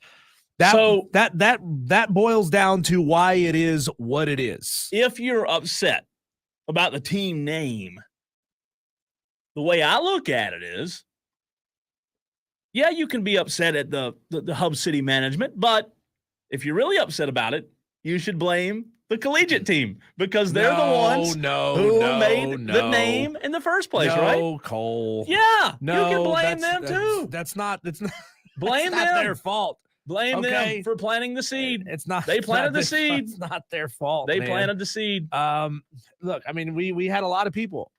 that. So that boils down to why it is what it is. If you're upset about the team name, the way I look at it is, yeah, you can be upset at the Hub City management, but if you're really upset about it, you should blame the collegiate team because they're the ones who made the name in the first place, right? No, Cole. Yeah, you can blame them too. That's not blame that's them. not their fault. Blame them for planting the seed. It's not. They planted the seed. It's not their fault. They man. planted the seed. Look, I mean, we had a lot of people,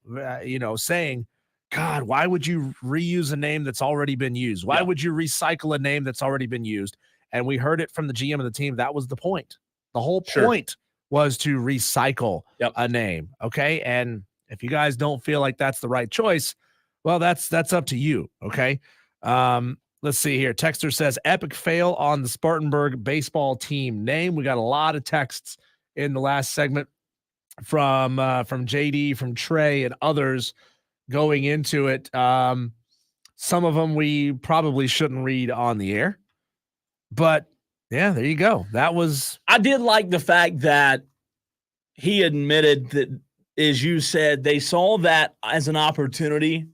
saying, God, why would you reuse a name that's already been used? Why would you recycle a name that's already been used? And we heard it from the GM of the team. That was the point. The whole point was to recycle a name. Okay. And if you guys don't feel like that's the right choice, well, that's up to you. Okay. Let's see here. Texter says epic fail on the Spartanburg baseball team name. We got a lot of texts in the last segment from JD, from Trey, and others going into it. Some of them we probably shouldn't read on the air, but yeah, there you go. I did like the fact that he admitted that, as you said, they saw that as an opportunity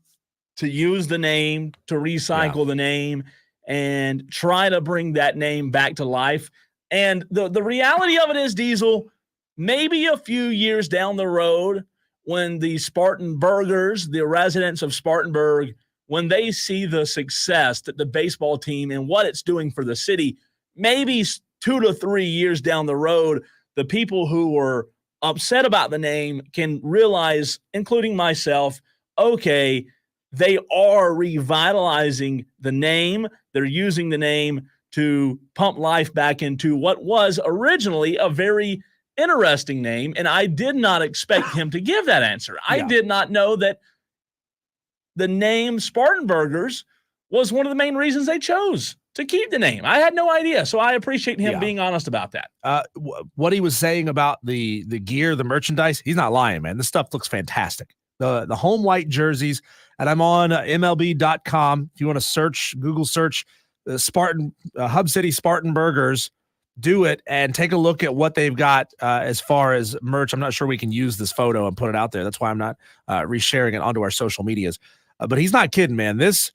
to use the name, to recycle the name, and try to bring that name back to life. And the reality of it is, Diesel, maybe a few years down the road, when the Spartanburgers, the residents of Spartanburg, when they see the success that the baseball team and what it's doing for the city, maybe 2 to 3 years down the road, the people who were upset about the name can realize, including myself, okay, they are revitalizing the name. They're using the name to pump life back into what was originally a very interesting name. And I did not expect him to give that answer. I did not know that the name Spartanburgers was one of the main reasons they chose to keep the name. I had no idea. So I appreciate him being honest about that. What he was saying about the gear, the merchandise, he's not lying, man. This stuff looks fantastic. The home white jerseys, and I'm on MLB.com. If you want to Google search Hub City Spartanburgers, do it and take a look at what they've got as far as merch. I'm not sure we can use this photo and put it out there. That's why I'm not resharing it onto our social medias. But he's not kidding, man. This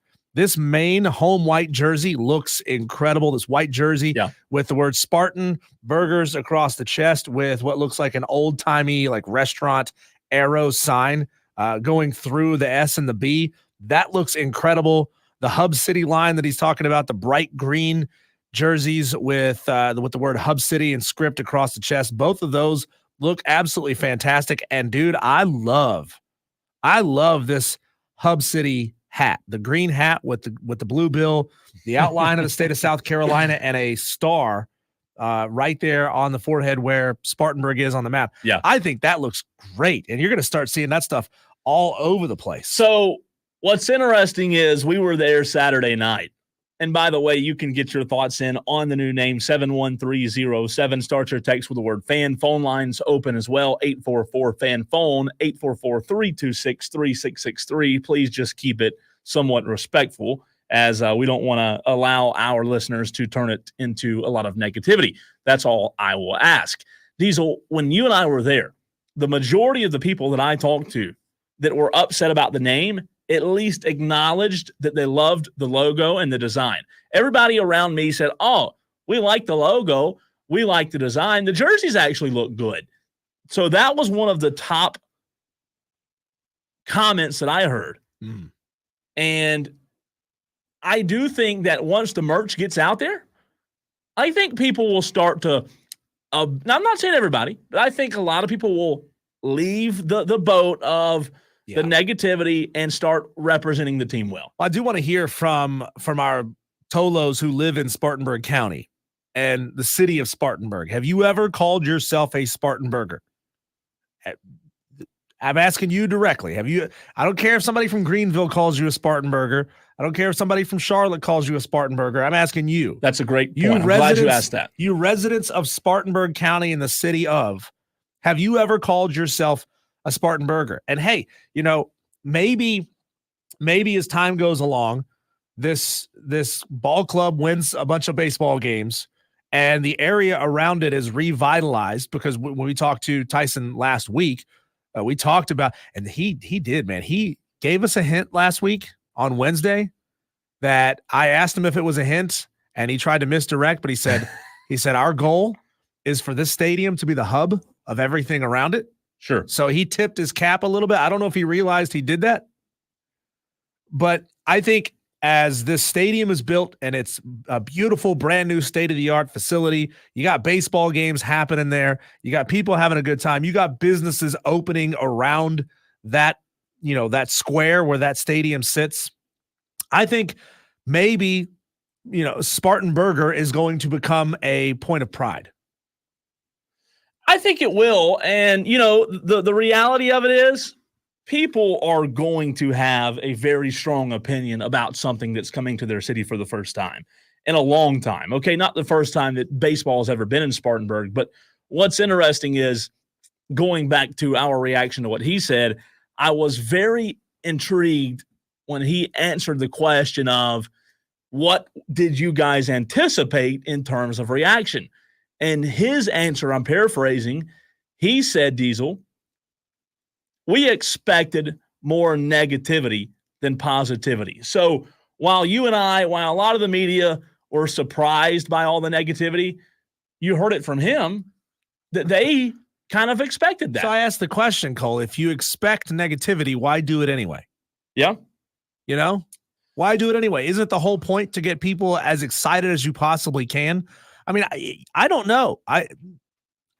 main home white jersey looks incredible. This white jersey with the word Spartan Burgers across the chest with what looks like an old-timey like restaurant arrow sign going through the S and the B. That looks incredible. The Hub City line that he's talking about, the bright green jerseys with the word Hub City and script across the chest. Both of those look absolutely fantastic. And dude, I love this Hub City hat, the green hat with the blue bill, the outline of the state of South Carolina, and a star right there on the forehead where Spartanburg is on the map. Yeah. I think that looks great. And you're going to start seeing that stuff all over the place. So what's interesting is we were there Saturday night. And by the way, you can get your thoughts in on the new name, 71307. Start your text with the word fan. Phone lines open as well, 844-FAN-PHONE, 844-326-3663. Please just keep it somewhat respectful, as we don't want to allow our listeners to turn it into a lot of negativity. That's all I will ask. Diesel, when you and I were there, the majority of the people that I talked to that were upset about the name at least acknowledged that they loved the logo and the design. Everybody around me said, oh, we like the logo. We like the design. The jerseys actually look good. So that was one of the top comments that I heard. And I do think that once the merch gets out there, I think people will start to, I'm not saying everybody, but I think a lot of people will leave the boat of the negativity and start representing the team well. I do want to hear from our Tolos who live in Spartanburg County and the city of Spartanburg. Have you ever called yourself a Spartanburger? I'm asking you directly. Have you? I don't care if somebody from Greenville calls you a Spartanburger. I don't care if somebody from Charlotte calls you a Spartanburger. I'm asking you. That's a great point. I'm glad you asked that. You residents of Spartanburg County in the city of, have you ever called yourself a Spartanburger? And hey, you know, maybe as time goes along, this ball club wins a bunch of baseball games and the area around it is revitalized, because when we talked to Tyson last week, we talked about, and he did, man. He gave us a hint last week on Wednesday that I asked him if it was a hint, and he tried to misdirect, but he said, our goal is for this stadium to be the hub of everything around it. Sure. So he tipped his cap a little bit. I don't know if he realized he did that, but I think as this stadium is built and it's a beautiful, brand new state-of-the-art facility, you got baseball games happening there. You got people having a good time. You got businesses opening around that, you know, that square where that stadium sits. I think maybe, you know, Spartanburger is going to become a point of pride. I think it will. And, you know, the reality of it is people are going to have a very strong opinion about something that's coming to their city for the first time in a long time. Okay, not the first time that baseball has ever been in Spartanburg, but what's interesting is, going back to our reaction to what he said, I was very intrigued when he answered the question of, what did you guys anticipate in terms of reaction? And his answer, I'm paraphrasing, he said, Diesel, we expected more negativity than positivity. So while a lot of the media were surprised by all the negativity, you heard it from him that they kind of expected that. So I asked the question, Cole, if you expect negativity, why do it anyway? Yeah. You know, why do it anyway? Isn't the whole point to get people as excited as you possibly can? I mean, I don't know.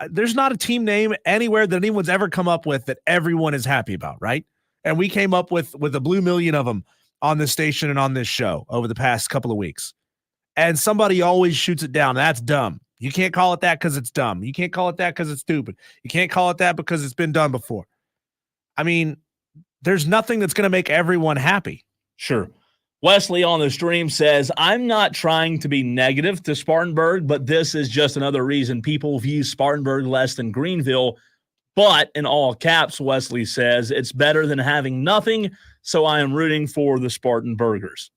There's not a team name anywhere that anyone's ever come up with that everyone is happy about, right? And we came up with a blue million of them on this station and on this show over the past couple of weeks. And somebody always shoots it down. That's dumb. You can't call it that because it's dumb. You can't call it that because it's stupid. You can't call it that because it's been done before. I mean, there's nothing that's going to make everyone happy. Sure. Wesley on the stream says, I'm not trying to be negative to Spartanburg, but this is just another reason people view Spartanburg less than Greenville. But in all caps, Wesley says, it's better than having nothing, so I am rooting for the Spartanburgers.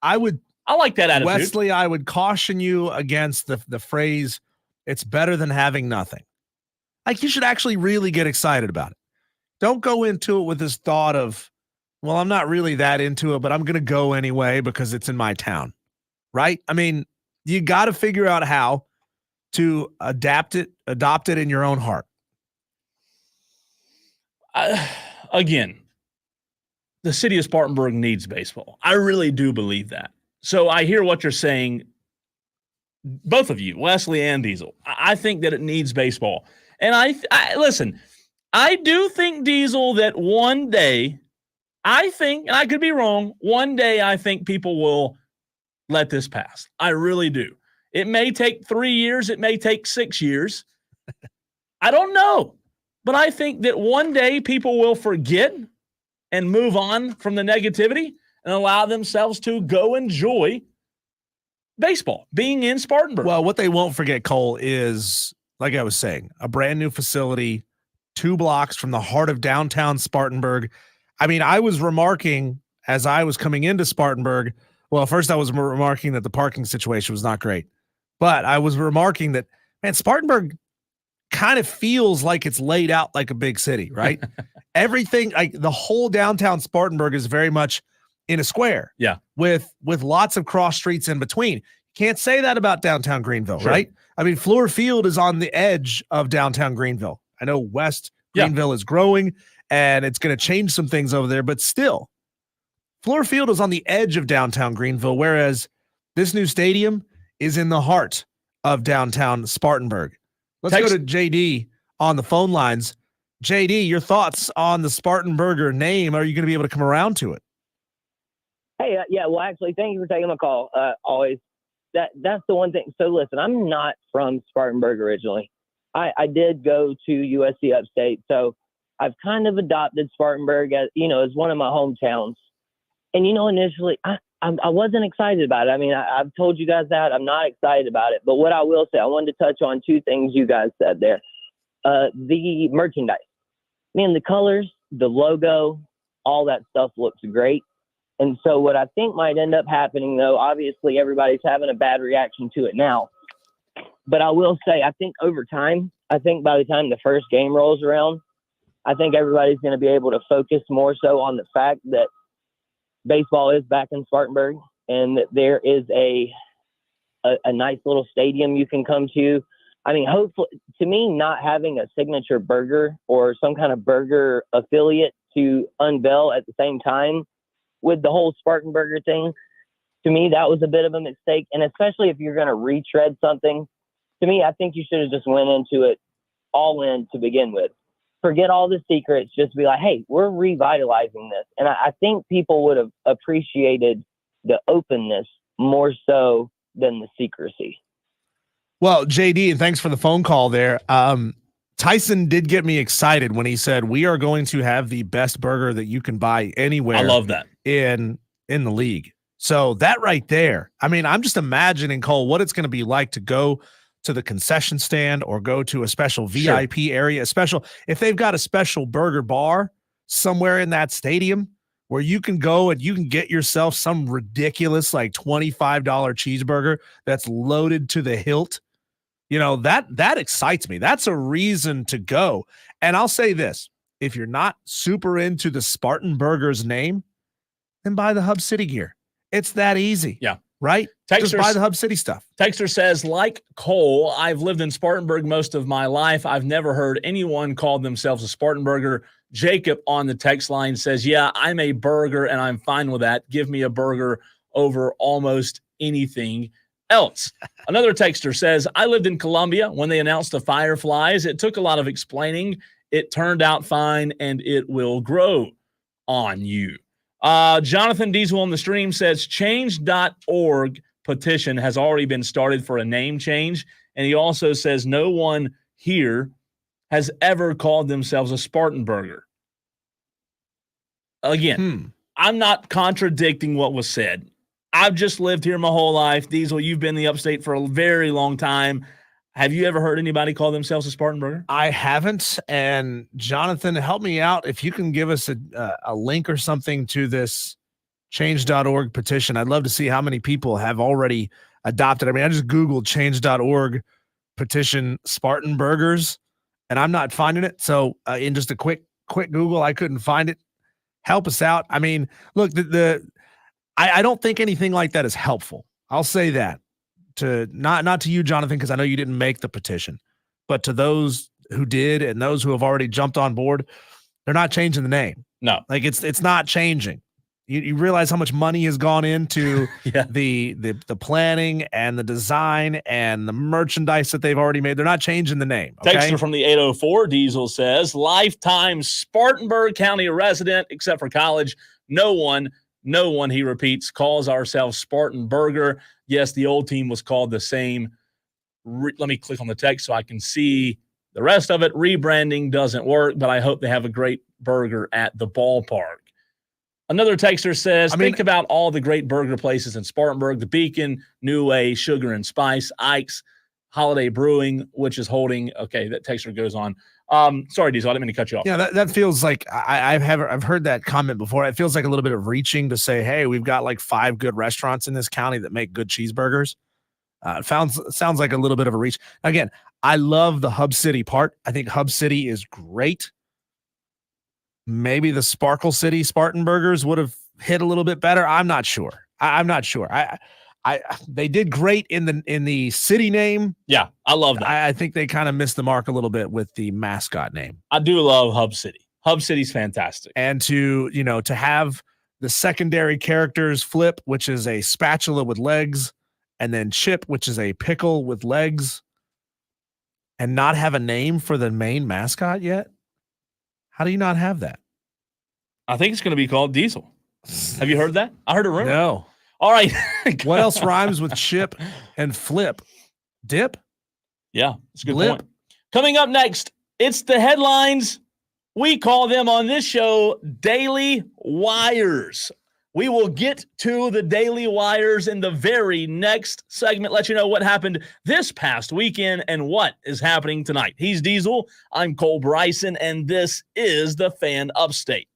I like that attitude. Wesley, I would caution you against the phrase, it's better than having nothing. Like, you should actually really get excited about it. Don't go into it with this thought of, well, I'm not really that into it, but I'm going to go anyway because it's in my town, right? I mean, you got to figure out how to adopt it in your own heart. Again, the city of Spartanburg needs baseball. I really do believe that. So I hear what you're saying, both of you, Wesley and Diesel. I think that it needs baseball. And I listen, I do think, Diesel, that one day, I think, and I could be wrong, one day I think people will let this pass. I really do. It may take 3 years. It may take 6 years. I don't know. But I think that one day people will forget and move on from the negativity and allow themselves to go enjoy baseball, being in Spartanburg. Well, what they won't forget, Cole, is, like I was saying, a brand new facility 2 blocks from the heart of downtown Spartanburg. I mean, I was remarking as I was coming into Spartanburg. Well, first I was remarking that the parking situation was not great, but I was remarking that, man, Spartanburg kind of feels like it's laid out like a big city, right? Everything, like the whole downtown Spartanburg is very much in a square. Yeah. With lots of cross streets in between. Can't say that about downtown Greenville, Sure. right? I mean, Fluor Field is on the edge of downtown Greenville. I know West Greenville is growing and it's going to change some things over there, but still, Fluor Field is on the edge of downtown Greenville, whereas this new stadium is in the heart of downtown Spartanburg. Let's go to JD on the phone lines. JD, your thoughts on the Spartanburger name? Are you going to be able to come around to it? Hey, yeah, well, actually, thank you for taking my call. Always. That's the one thing. So listen, I'm not from Spartanburg originally. I did go to USC Upstate, so I've kind of adopted Spartanburg as one of my hometowns. And initially, I wasn't excited about it. I mean, I've told you guys that I'm not excited about it. But what I will say, I wanted to touch on 2 things you guys said there. The merchandise, man, the colors, the logo, all that stuff looks great. And so what I think might end up happening, though, obviously everybody's having a bad reaction to it now. But I will say, I think over time, by the time the first game rolls around, I think everybody's going to be able to focus more so on the fact that baseball is back in Spartanburg and that there is a nice little stadium you can come to. I mean, hopefully, to me, not having a signature burger or some kind of burger affiliate to unveil at the same time with the whole Spartanburger thing, to me, that was a bit of a mistake. And especially if you're going to retread something, to me, I think you should have just went into it all in to begin with. Forget all the secrets, just be like, hey, we're revitalizing this. And I think people would have appreciated the openness more so than the secrecy. Well, JD, and thanks for the phone call there. Tyson did get me excited when he said, we are going to have the best burger that you can buy anywhere. I love that. In the league. So that right there, I mean, I'm just imagining, Cole, what it's going to be like to go to the concession stand or go to a special VIP area, if they've got a special burger bar somewhere in that stadium where you can go and you can get yourself some ridiculous like $25 cheeseburger that's loaded to the hilt. That excites me. That's a reason to go. And I'll say this, if you're not super into the Spartanburgers name, then buy the Hub City gear. It's that easy. Yeah. Right? Just buy the Hub City stuff. Texter says, like Cole, I've lived in Spartanburg most of my life. I've never heard anyone call themselves a Spartanburger. Jacob on the text line says, yeah, I'm a burger and I'm fine with that. Give me a burger over almost anything else. Another texter says, I lived in Columbia when they announced the Fireflies. It took a lot of explaining. It turned out fine and it will grow on you. Jonathan Diesel on the stream says change.org petition has already been started for a name change. And he also says no one here has ever called themselves a Spartanburger. Again, I'm not contradicting what was said. I've just lived here my whole life. Diesel, you've been in the upstate for a very long time. Have you ever heard anybody call themselves a Spartanburger? I haven't. And Jonathan, help me out. If you can give us a link or something to this change.org petition, I'd love to see how many people have already adopted. I mean, I just Googled change.org petition Spartanburgers, and I'm not finding it. So in just a quick Google, I couldn't find it. Help us out. I mean, look, I don't think anything like that is helpful. I'll say that. To not to you, Jonathan, because I know you didn't make the petition, but to those who did and those who have already jumped on board, they're not changing the name. No, like it's not changing. You realize how much money has gone into the planning and the design and the merchandise that they've already made. They're not changing the name. Okay? Texter from the 804 Diesel says, lifetime Spartanburg County resident, except for college. No one No one, he repeats, calls ourselves Spartan Burger. Yes, the old team was called the same. Let me click on the text so I can see the rest of it. Rebranding doesn't work, but I hope they have a great burger at the ballpark. Another texter says, think about all the great burger places in Spartanburg, the Beacon, New Way, Sugar and Spice, Ike's, Holiday Brewing, which is holding. Okay, that texter goes on. Sorry, Diesel, I didn't mean to cut you off. Yeah, that feels like I've heard that comment before. It feels like a little bit of reaching to say, hey, we've got like 5 good restaurants in this county that make good cheeseburgers. It sounds like a little bit of a reach. Again, I love the Hub City part. I think Hub City is great. Maybe the Sparkle City Spartanburgers would have hit a little bit better. I'm not sure. I'm not sure. They did great in the city name. Yeah, I love that. I think they kind of missed the mark a little bit with the mascot name. I do love Hub City. Hub City's fantastic. And to have the secondary characters Flip, which is a spatula with legs, and then Chip, which is a pickle with legs, and not have a name for the main mascot yet? How do you not have that? I think it's going to be called Diesel. Have you heard that? I heard a rumor. No. All right. What else rhymes with Chip and Flip? Dip? Yeah, it's a good Blip? point. Coming up next, it's the headlines. We call them on this show Daily Wires. We will get to the Daily Wires in the very next segment, let you know what happened this past weekend and what is happening tonight. He's Diesel. I'm Cole Bryson, and this is the Fan Upstate.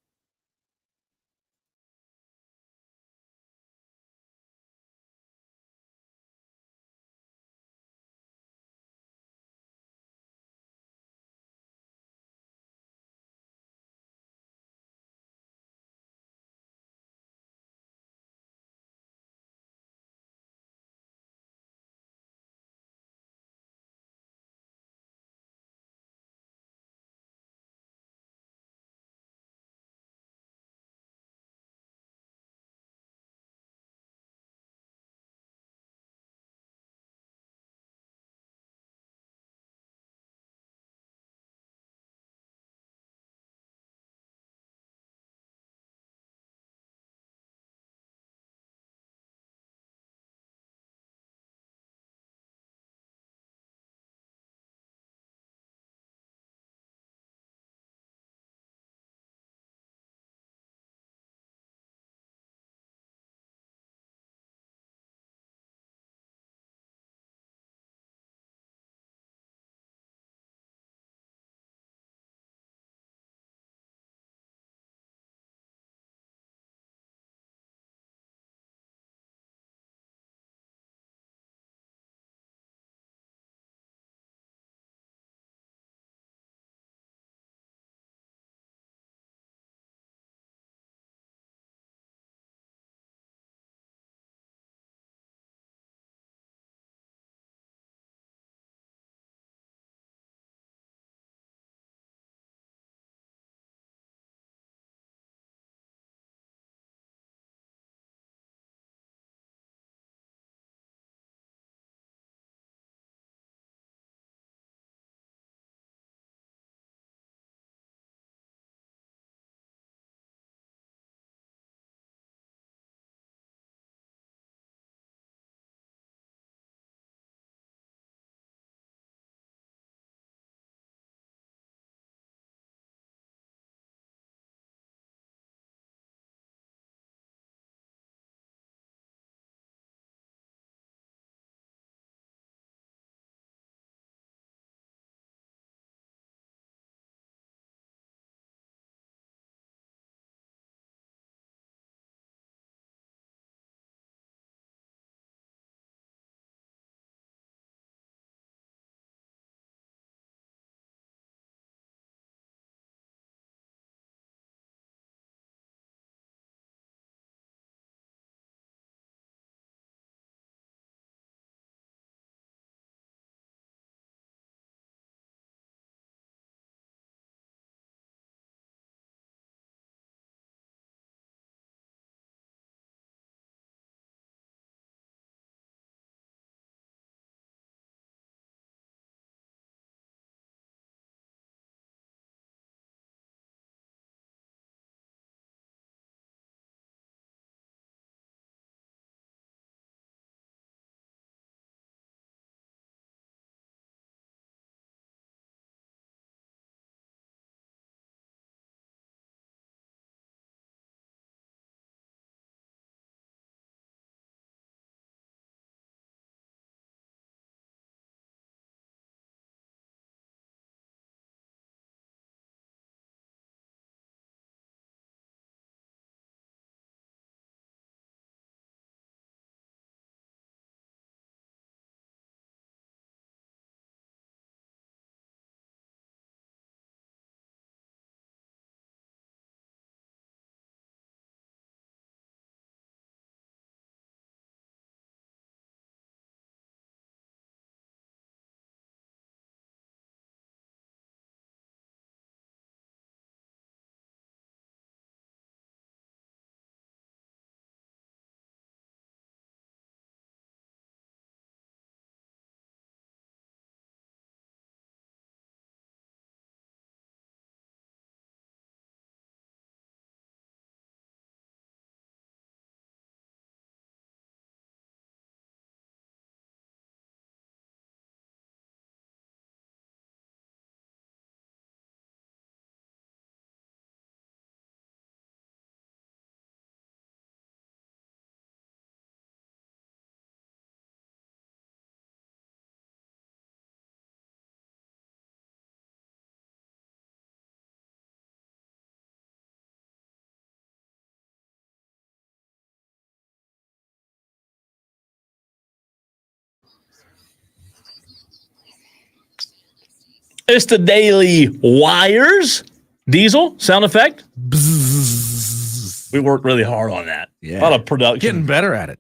It's the Daily Wires. Diesel, sound effect. Bzzz. We worked really hard on that. Yeah. A lot of production. Getting better at it.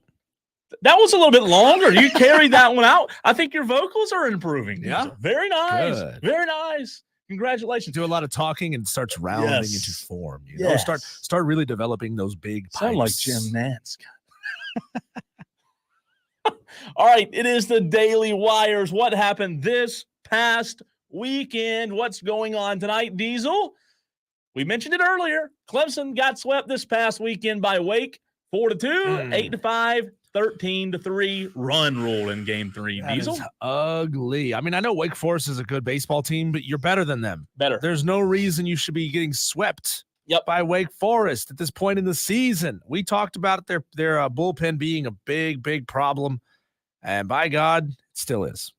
That was a little bit longer. You carried that one out. I think your vocals are improving. Yeah. Diesel. Very nice. Good. Very nice. Congratulations. Do a lot of talking and starts rounding Yes. into form. You know, Yes. start really developing those big pipes. Sound like Jim Nantz. All right, it is the Daily Wires. What happened this past weekend? What's going on tonight, Diesel? We mentioned it earlier. Clemson got swept this past weekend by Wake, 4-2, 8-5, 13-3 run rule in Game 3. That Diesel, is ugly. I mean, I know Wake Forest is a good baseball team, but you're better than them. better. There's no reason you should be getting swept by Wake Forest at this point in the season. We talked about their bullpen being a big problem, and by God, it still is.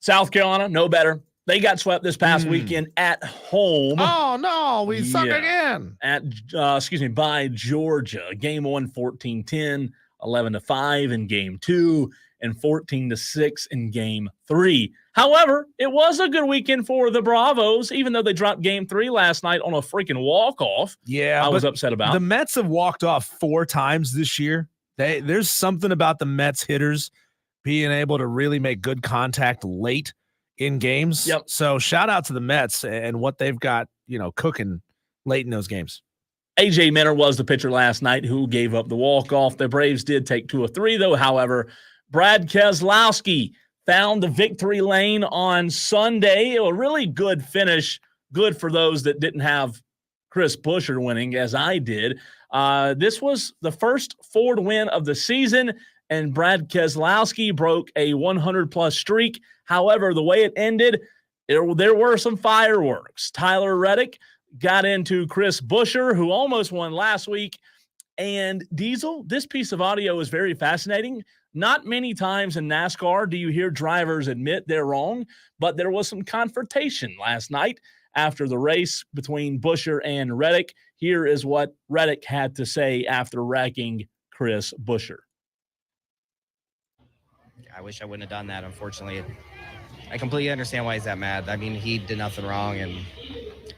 South Carolina, no better. They got swept this past weekend at home. Oh no, we suck Yeah. again. By Georgia. Game 1, 14-10, 11-5 in Game 2, and 14-6 in Game 3. However, it was a good weekend for the Bravos, even though they dropped Game 3 last night on a freaking walk-off. Yeah, I was but upset about. the Mets have walked off 4 times this year. There's something about the Mets hitters being able to really make good contact late in games. Yep. So shout out to the Mets and what they've got, cooking late in those games. A.J. Minter was the pitcher last night who gave up the walk-off. The Braves did take 2 of 3, though. However, Brad Keselowski found the victory lane on Sunday. A really good finish. Good for those that didn't have Chris Buescher winning, as I did. This was the first Ford win of the season, and Brad Keselowski broke a 100-plus streak. However, the way it ended, there were some fireworks. Tyler Reddick got into Chris Buescher, who almost won last week. And Diesel, this piece of audio is very fascinating. Not many times in NASCAR do you hear drivers admit they're wrong, but there was some confrontation last night after the race between Buescher and Reddick. Here is what Reddick had to say after wrecking Chris Buescher. I wish I wouldn't have done that. Unfortunately, I completely understand why he's that mad. I mean, he did nothing wrong and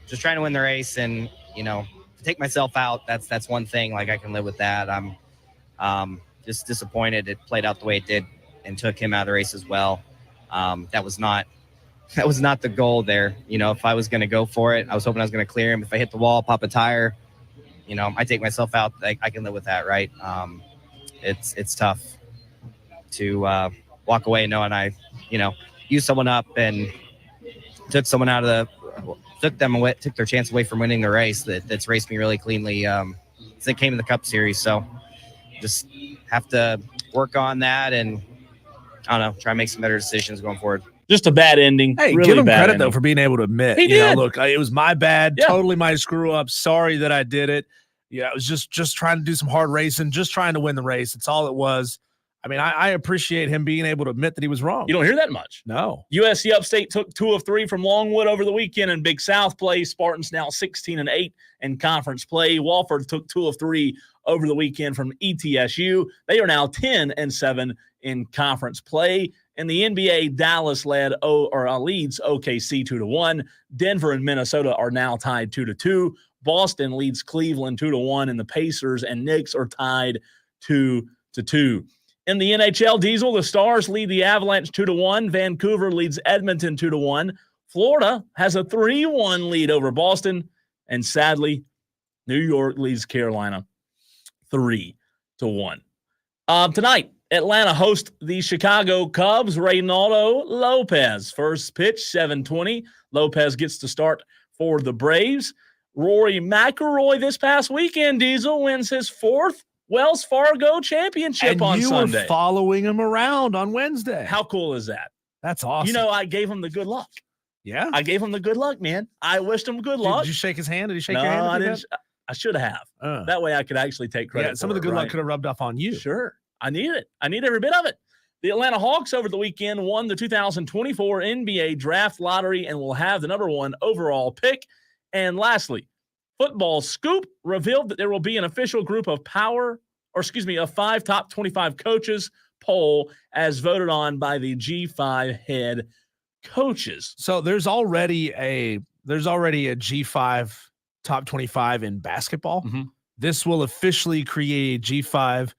just trying to win the race. And, to take myself out, that's one thing. Like, I can live with that. I'm just disappointed it played out the way it did and took him out of the race as well. That was not the goal there. If I was going to go for it, I was hoping I was going to clear him. If I hit the wall, pop a tire, I take myself out. I can live with that, right? It's tough to walk away knowing I, used someone up and took someone out of took their chance away from winning the race. That's raced me really cleanly since it came in the Cup Series. So just have to work on that and I don't know, try and make some better decisions going forward. Just a bad ending. Hey, really give him bad credit, ending. though, for being able to admit. He did. Look, it was my bad. Yeah. Totally my screw up. Sorry that I did it. Yeah, I was just trying to do some hard racing, just trying to win the race. It's all it was. I mean, I appreciate him being able to admit that he was wrong. You don't hear that much. No. USC Upstate took 2 of 3 from Longwood over the weekend in Big South play. Spartans now 16-8 in conference play. Walford took 2 of 3 over the weekend from ETSU. They are now 10-7 in conference play. In the NBA, Dallas leads OKC 2-1. Denver and Minnesota are now tied 2-2. Boston leads Cleveland 2-1, and the Pacers and Knicks are tied 2-2. In the NHL, Diesel, the Stars lead the Avalanche 2-1. Vancouver leads Edmonton 2-1. Florida has a 3-1 lead over Boston. And sadly, New York leads Carolina 3-1. Tonight, Atlanta hosts the Chicago Cubs. Reynaldo Lopez. First pitch, 7:20. Lopez gets to start for the Braves. Rory McIlroy this past weekend, Diesel, wins his 4th Wells Fargo Championship And on you Sunday. were following him around on Wednesday. How cool is that? That's awesome. I gave him the good luck. Yeah. I gave him the good luck, man. I wished him good luck. Did you shake his hand? Did he shake No, your hand? I didn't. I should have. That way I could actually take credit. Yeah, some of the good luck could have rubbed off on you. Sure. I need it. I need every bit of it. The Atlanta Hawks over the weekend won the 2024 NBA Draft Lottery and will have the number 1 overall pick. And lastly, Football Scoop revealed that there will be an official group of 5 top 25 coaches poll as voted on by the G5 head coaches. So there's already a G5 top 25 in basketball. Mhm. This will officially create a G5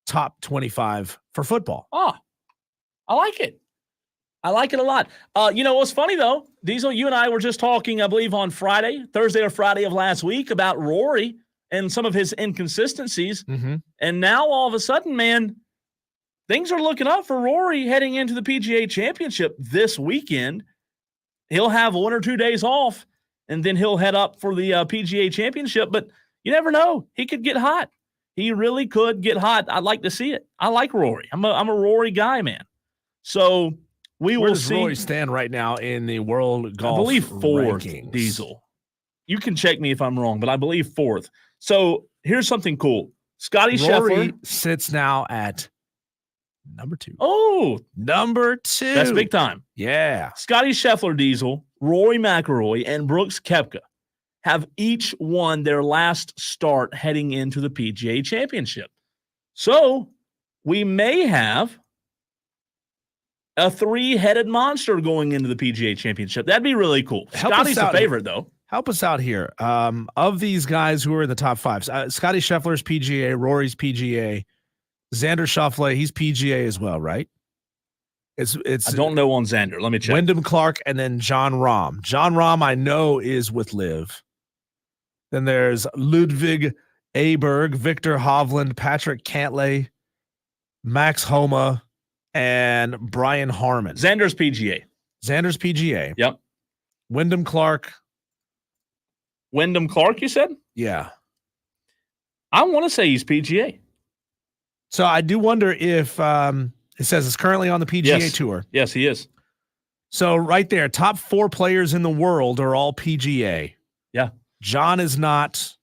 top 25 for football. Oh, I like it. I like it a lot. What's funny, though, Diesel, you and I were just talking, I believe, on Thursday or Friday of last week about Rory and some of his inconsistencies. Mm-hmm. And now, all of a sudden, man, things are looking up for Rory heading into the PGA Championship this weekend. He'll have 1 or 2 days off, and then he'll head up for the PGA Championship. But you never know. He could get hot. He really could get hot. I'd like to see it. I like Rory. I'm a Rory guy, man. So we Where will does see. Rory stand right now in the world golf I believe fourth, rankings? Diesel. You can check me if I'm wrong, but I believe fourth. So here's something cool. Scotty Rory Scheffler sits now at number 2. Oh, Number 2. that's big time. Yeah. Scotty Scheffler, Diesel, Rory McIlroy, and Brooks Koepka have each won their last start heading into the PGA Championship. So we may have a 3-headed monster going into the PGA Championship. That'd be really cool. Help Scotty's us the out favorite, though. Help us out here. Of these guys who are in the top 5, Scotty Scheffler's PGA, Rory's PGA, Xander Schauffele, he's PGA as well, right? It's I don't know on Xander. Let me check. Wyndham Clark and then John Rahm. John Rahm, I know, is with Liv. Then there's Ludwig Aberg, Victor Hovland, Patrick Cantlay, Max Homa, and Brian Harmon. Xander's PGA. Xander's PGA. Yep. Wyndham Clark. Wyndham Clark, you said? Yeah. I want to say he's PGA. So I do wonder if it says it's currently on the PGA Tour. Yes, he is. So right there, top 4 players in the world are all PGA. Yeah. John is not.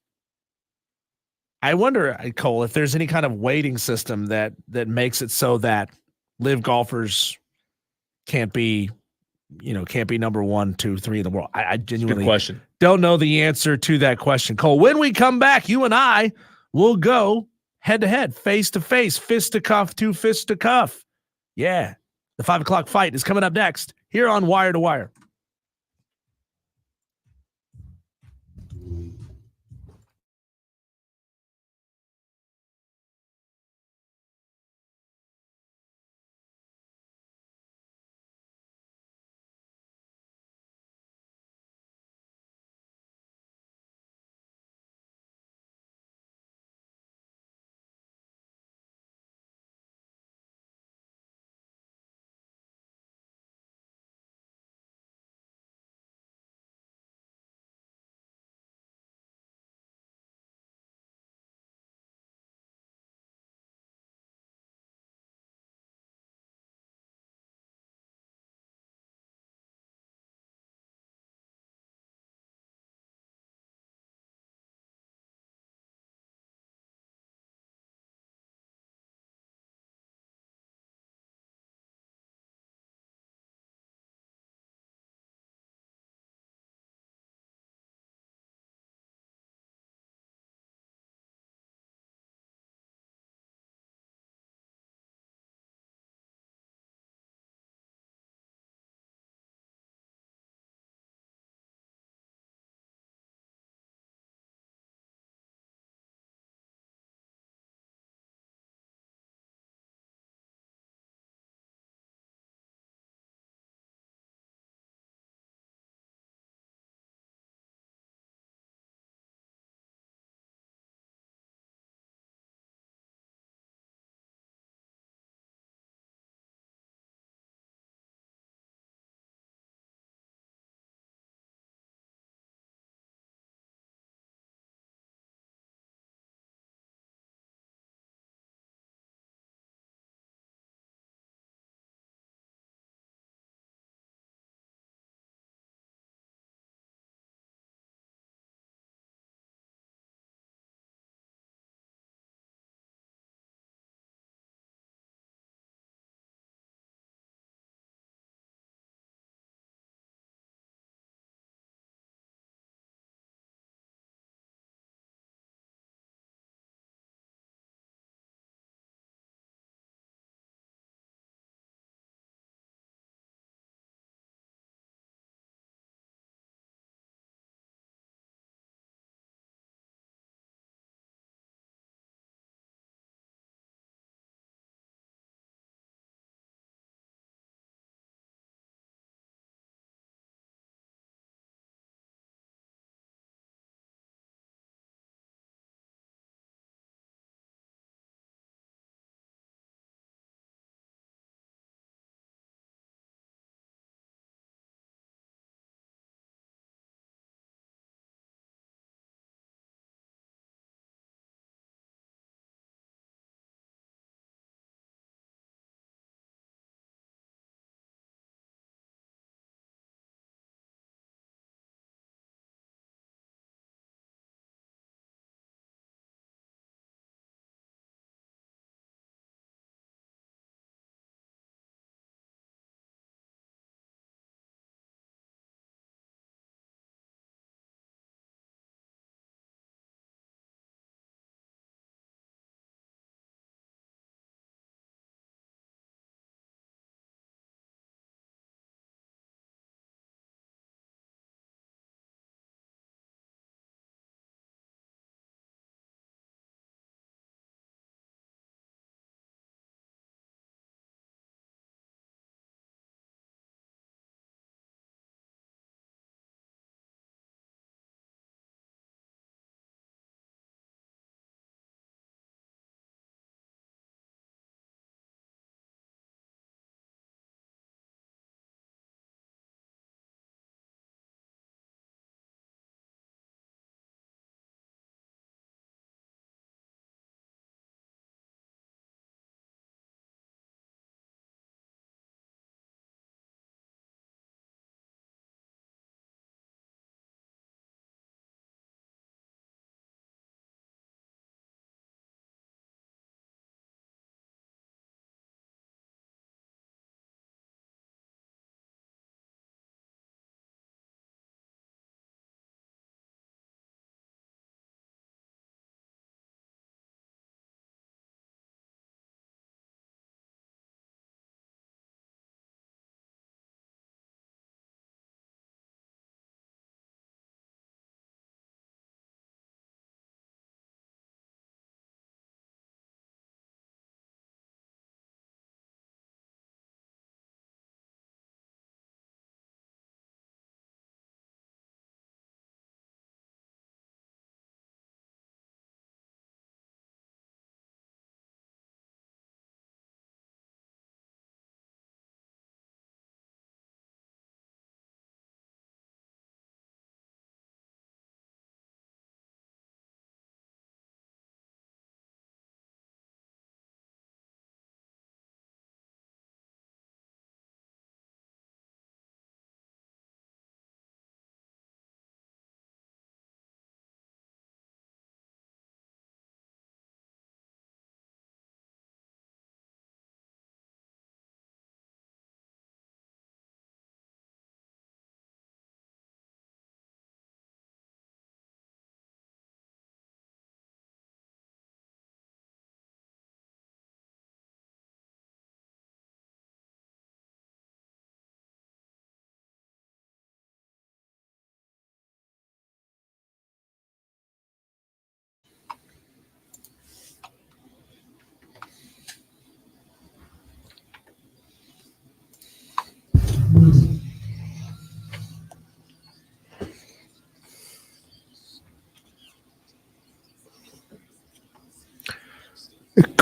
I wonder, Cole, if there's any kind of weighting system that makes it so that live golfers can't be number 1, 2, 3 in the world. I genuinely Good question. don't know the answer to that question, Cole. When we come back, you and I will go head-to-head, face-to-face, fist-to-cuff to fist-to-cuff. Yeah, the 5 o'clock fight is coming up next here on Wire to Wire.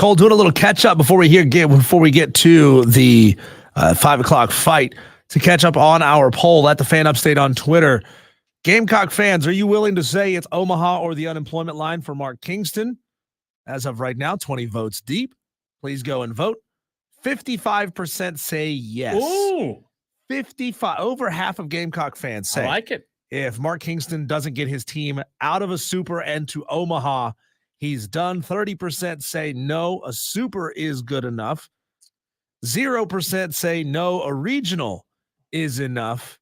Cole, doing a little catch up before we get to the 5 o'clock fight, to catch up on our poll at the Fan Upstate on Twitter. Gamecock fans, are you willing to say it's Omaha or the unemployment line for Mark Kingston? As of right now, 20 votes deep. Please go and vote. 55% say yes. Ooh. 55, over half of Gamecock fans say I like it. if Mark Kingston doesn't get his team out of a super and to Omaha, he's done. 30% say no, a super is good enough. 0% say no, a regional is enough.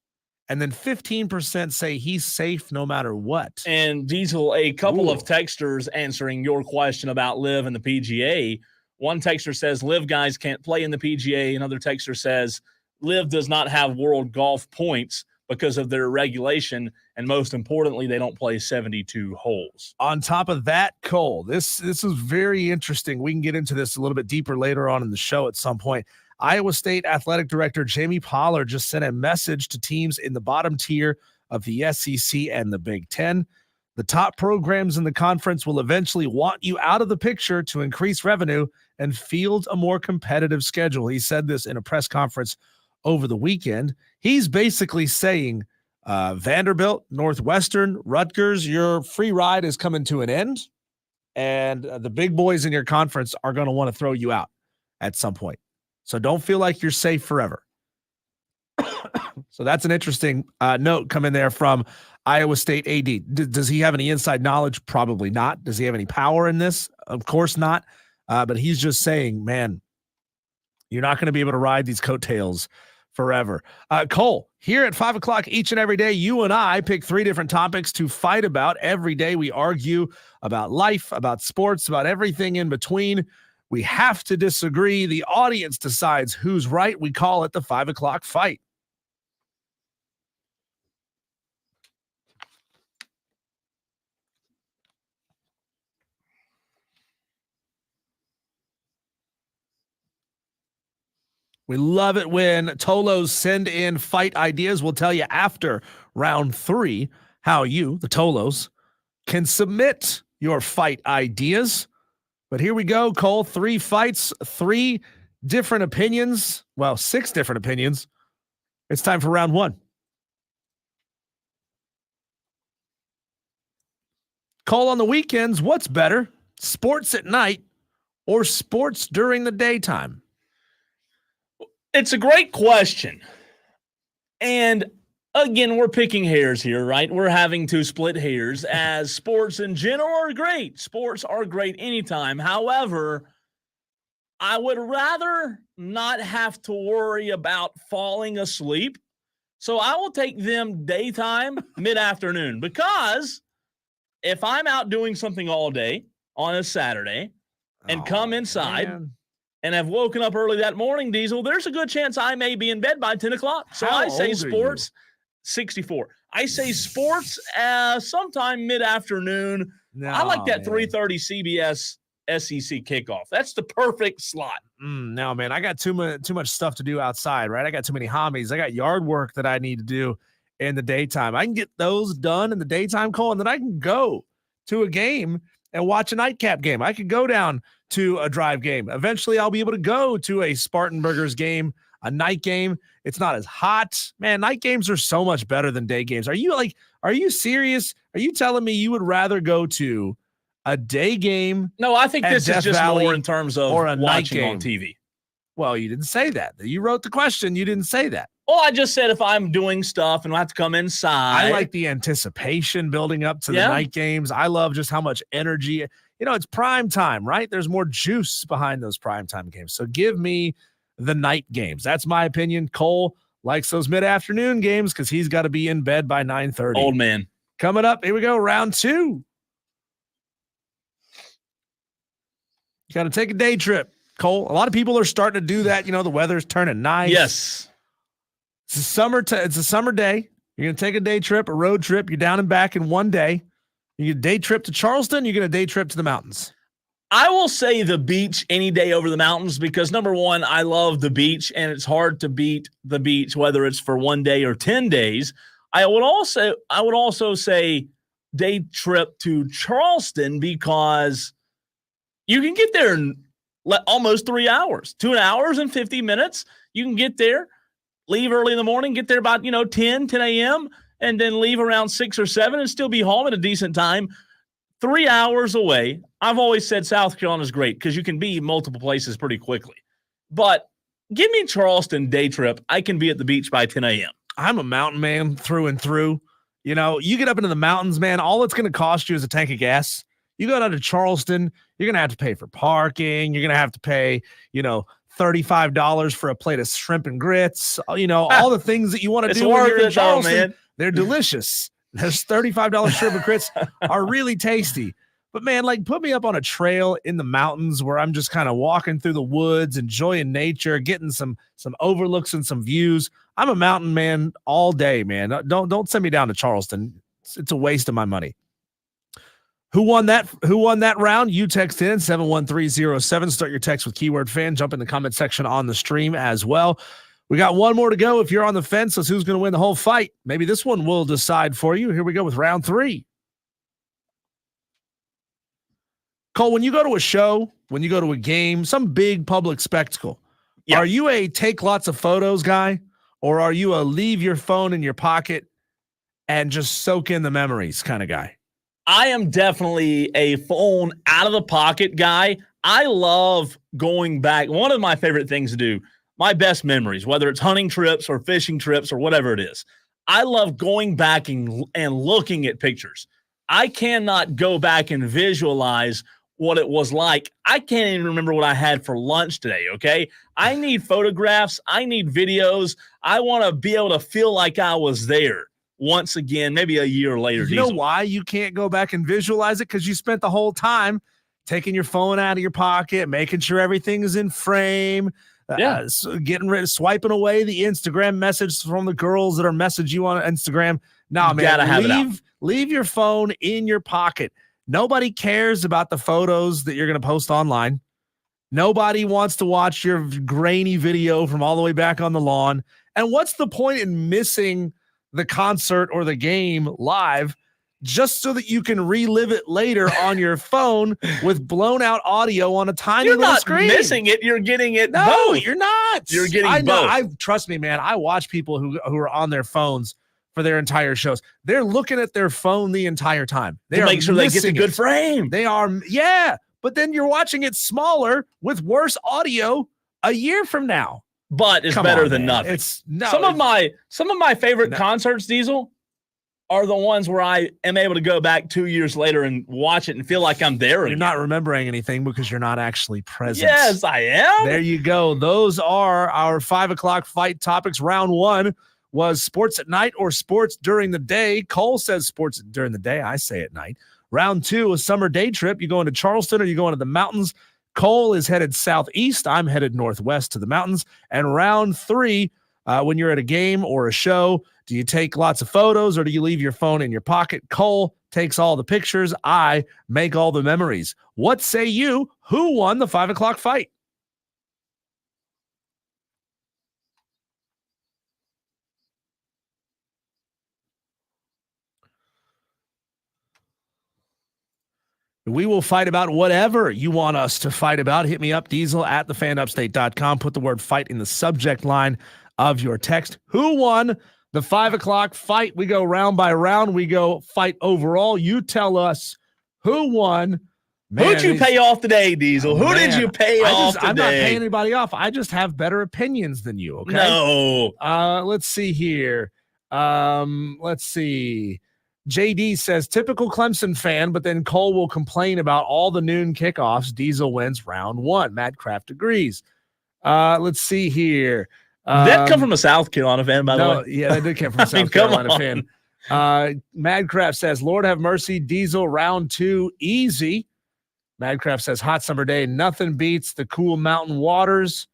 And then 15% say he's safe no matter what. And Diesel, a couple of texters answering your question about Liv and the PGA. One texter says Liv guys can't play in the PGA. Another texter says Liv does not have world golf points because of their regulation. And most importantly, they don't play 72 holes. On top of that, Cole, this is very interesting. We can get into this a little bit deeper later on in the show at some point. Iowa State Athletic Director Jamie Pollard just sent a message to teams in the bottom tier of the SEC and the Big Ten. The top programs in the conference will eventually want you out of the picture to increase revenue and field a more competitive schedule. He said this in a press conference over the weekend. He's basically saying, Vanderbilt, Northwestern, Rutgers, your free ride is coming to an end, and the big boys in your conference are going to want to throw you out at some point. So don't feel like you're safe forever. So that's an interesting note coming there from Iowa State AD. Does he have any inside knowledge? Probably not. Does he have any power in this? Of course not. But he's just saying, man, you're not going to be able to ride these coattails forever. Cole, here at 5 o'clock each and every day, you and I pick 3 different topics to fight about. Every day we argue about life, about sports, about everything in between. We have to disagree. The audience decides who's right. We call it the 5 o'clock fight. We love it when Tolos send in fight ideas. We'll tell you after round 3 how you, the Tolos, can submit your fight ideas. But here we go, Cole. 3 fights, 3 different opinions. Well, 6 different opinions. It's time for round 1. Cole, on the weekends, what's better? Sports at night or sports during the daytime? It's a great question. And again, we're picking hairs here, right? We're having to split hairs, as sports in general are great. Sports are great anytime. However, I would rather not have to worry about falling asleep. So I will take them daytime, mid-afternoon, because if I'm out doing something all day on a Saturday and come inside and have woken up early that morning, Diesel, there's a good chance I may be in bed by 10 o'clock. So I say sports, 64. I say sports sometime mid-afternoon. I like that 3:30 CBS SEC kickoff. That's the perfect slot. No, man, I got too much stuff to do outside, right? I got too many hobbies. I got yard work that I need to do in the daytime. I can get those done in the daytime, Cole, and then I can go to a game and watch a nightcap game. I could go down to a drive game. Eventually, I'll be able to go to a Spartanburgers game, a night game. It's not as hot. Man, night games are so much better than day games. Are you serious? Are you telling me you would rather go to a day game? No, I think this Death is just Valley more in terms of or a night watching game on TV. Well, you didn't say that. You wrote the question. You didn't say that. Well, I just said if I'm doing stuff and I have to come inside. I like the anticipation building up to the night games. I love just how much energy. It's prime time, right? There's more juice behind those prime time games. So give me the night games. That's my opinion. Cole likes those mid-afternoon games because he's got to be in bed by 9:30. Old man. Coming up, here we go, round 2. You got to take a day trip, Cole. A lot of people are starting to do that. The weather's turning nice. Yes. It's a summer day. You're going to take a day trip, a road trip. You're down and back in one day. You get a day trip to Charleston. You're going to day trip to the mountains. I will say the beach any day over the mountains because, number one, I love the beach, and it's hard to beat the beach, whether it's for 1 day or 10 days. I would also say day trip to Charleston because you can get there almost 3 hours, 2 hours and 50 minutes. You can get there, leave early in the morning, get there about, 10 a.m., and then leave around 6 or 7 and still be home at a decent time. 3 hours away. I've always said South Carolina is great because you can be multiple places pretty quickly. But give me Charleston day trip. I can be at the beach by 10 a.m. I'm a mountain man through and through. You get up into the mountains, man, all it's going to cost you is a tank of gas. You go down to Charleston, you're going to have to pay for parking. You're going to have to pay, $35 for a plate of shrimp and grits. All the things that you want to do when you're in Charleston. Man. They're delicious. Those $35 shrimp and grits are really tasty. But, man, put me up on a trail in the mountains where I'm just kind of walking through the woods, enjoying nature, getting some overlooks and some views. I'm a mountain man all day, man. Don't send me down to Charleston. It's a waste of my money. Who won that round? You text in 71307. Start your text with keyword fan. Jump in the comment section on the stream as well. We got one more to go. If you're on the fence, that's who's going to win the whole fight. Maybe this one will decide for you. Here we go with round 3. Cole, when you go to a show, when you go to a game, some big public spectacle, Are you a take lots of photos guy, or are you a leave your phone in your pocket and just soak in the memories kind of guy? I am definitely a phone out of the pocket guy. I love going back. One of my favorite things to do, my best memories, whether it's hunting trips or fishing trips or whatever it is, I love going back and looking at pictures. I cannot go back and visualize what it was like. I can't even remember what I had for lunch today, okay? I need photographs. I need videos. I want to be able to feel like I was there once again, maybe a year later. You know why you can't go back and visualize it? Because you spent the whole time taking your phone out of your pocket, making sure everything is in frame, swiping away the Instagram message from the girls that are messaging you on Instagram. No, man, leave your phone in your pocket. Nobody cares about the photos that you're going to post online. Nobody wants to watch your grainy video from all the way back on the lawn. And what's the point in missing the concert or the game live just so that you can relive it later on your phone with blown out audio on a tiny little screen? You're not missing it. You're getting it. No, both. You're not. You're getting both. Trust me, man. I watch people who are on their phones for their entire shows. They're looking at their phone the entire time. They to make sure they get the good frame. They are, but then you're watching it smaller with worse audio a year from now. But it's better than nothing. Some of my favorite concerts, Diesel, are the ones where I am able to go back 2 years later and watch it and feel like I'm there. You're not remembering anything because you're not actually present. Yes, I am. There you go. Those are our 5 o'clock fight topics. Round 1 was sports at night or sports during the day. Cole says sports during the day. I say at night. Round 2, a summer day trip. You going to Charleston or you going to the mountains? Cole is headed southeast. I'm headed northwest to the mountains. And round 3, when you're at a game or a show, do you take lots of photos or do you leave your phone in your pocket? Cole takes all the pictures. I make all the memories. What say you? Who won the 5 o'clock fight? We will fight about whatever you want us to fight about. Hit me up, Diesel at thefanupstate.com. Put the word fight in the subject line of your text. Who won the 5 o'clock fight? We go round by round. We go fight overall. You tell us who won. Man, who'd you pay off today, Diesel? Who did you pay off today? I'm not paying anybody off. I just have better opinions than you, okay? No. Let's see here. Let's see. JD says, typical Clemson fan, but then Cole will complain about all the noon kickoffs. Diesel wins round 1. Matt Kraft agrees. Let's see here. Did that come from a South Carolina fan, by the way? Yeah, that did come from a South Carolina fan. Mad Kraft says, Lord have mercy, Diesel round 2, easy. Mad Kraft says, hot summer day, nothing beats the cool mountain waters.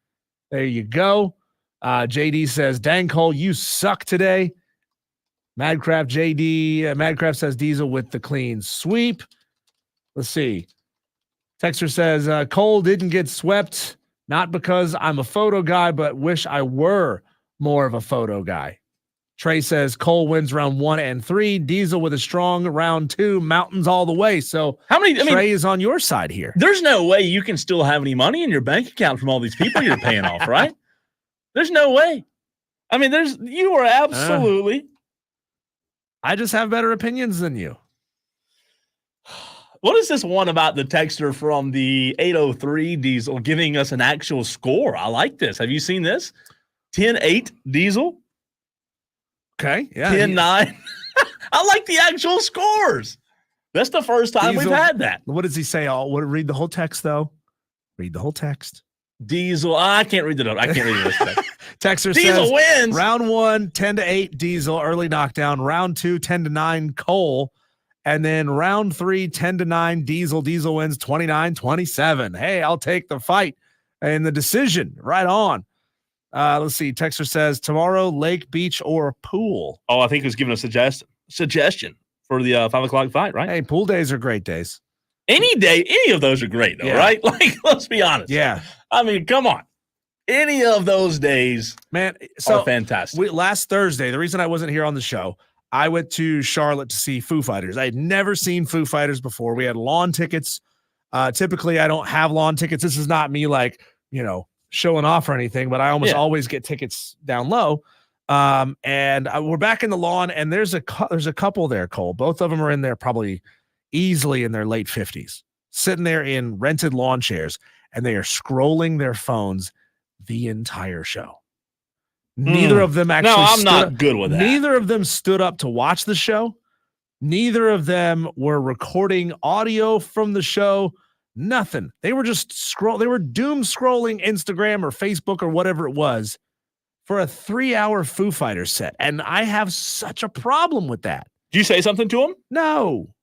There you go. JD says, dang, Cole, you suck today. Madcraft Madcraft says Diesel with the clean sweep. Let's see. Texter says Cole didn't get swept, not because I'm a photo guy, but wish I were more of a photo guy. Trey says Cole wins round 1 and 3. Diesel with a strong round 2. Mountains all the way. So Trey is on your side here. There's no way you can still have any money in your bank account from all these people you're paying off, right? There's no way. I mean, you are absolutely. I just have better opinions than you. What is this one about the texter from the 803 Diesel giving us an actual score? I like this. Have you seen this? 10-8 Diesel. Okay. Yeah. 10-9. I like the actual scores. That's the first time we've had that. What does he say? Read the whole text, though. Read the whole text. Diesel. I can't read the note. I can't read the text. Texter Diesel says, wins. Round 1, 10-8 Diesel, early knockdown. Round 2, 10-9 Cole. And then round 3, 10-9 Diesel. Diesel wins 29-27. Hey, I'll take the fight and the decision. Right on. Let's see. Texter says tomorrow, lake, beach, or pool. Oh, I think he was giving a suggestion for the 5 o'clock fight, right? Hey, pool days are great days. Any day, any of those are great, though, right? Like, let's be honest. Yeah. I mean, come on. Any of those days, man, are fantastic. Last Thursday, the reason I wasn't here on the show, I went to Charlotte to see Foo Fighters. I had never seen Foo Fighters before. We had lawn tickets. Typically, I don't have lawn tickets. This is not me showing off or anything, but I almost always get tickets down low. And we're back in the lawn, and there's a couple there, Cole. Both of them are in there probably easily in their late 50s, sitting there in rented lawn chairs, and they are scrolling their phones the entire show. Neither of them actually. No, I'm not good with that. Neither of them stood up to watch the show. Neither of them were recording audio from the show. Nothing. They were just They were doom scrolling Instagram or Facebook or whatever it was for a 3-hour Foo Fighters set. And I have such a problem with that. Did you say something to them? No,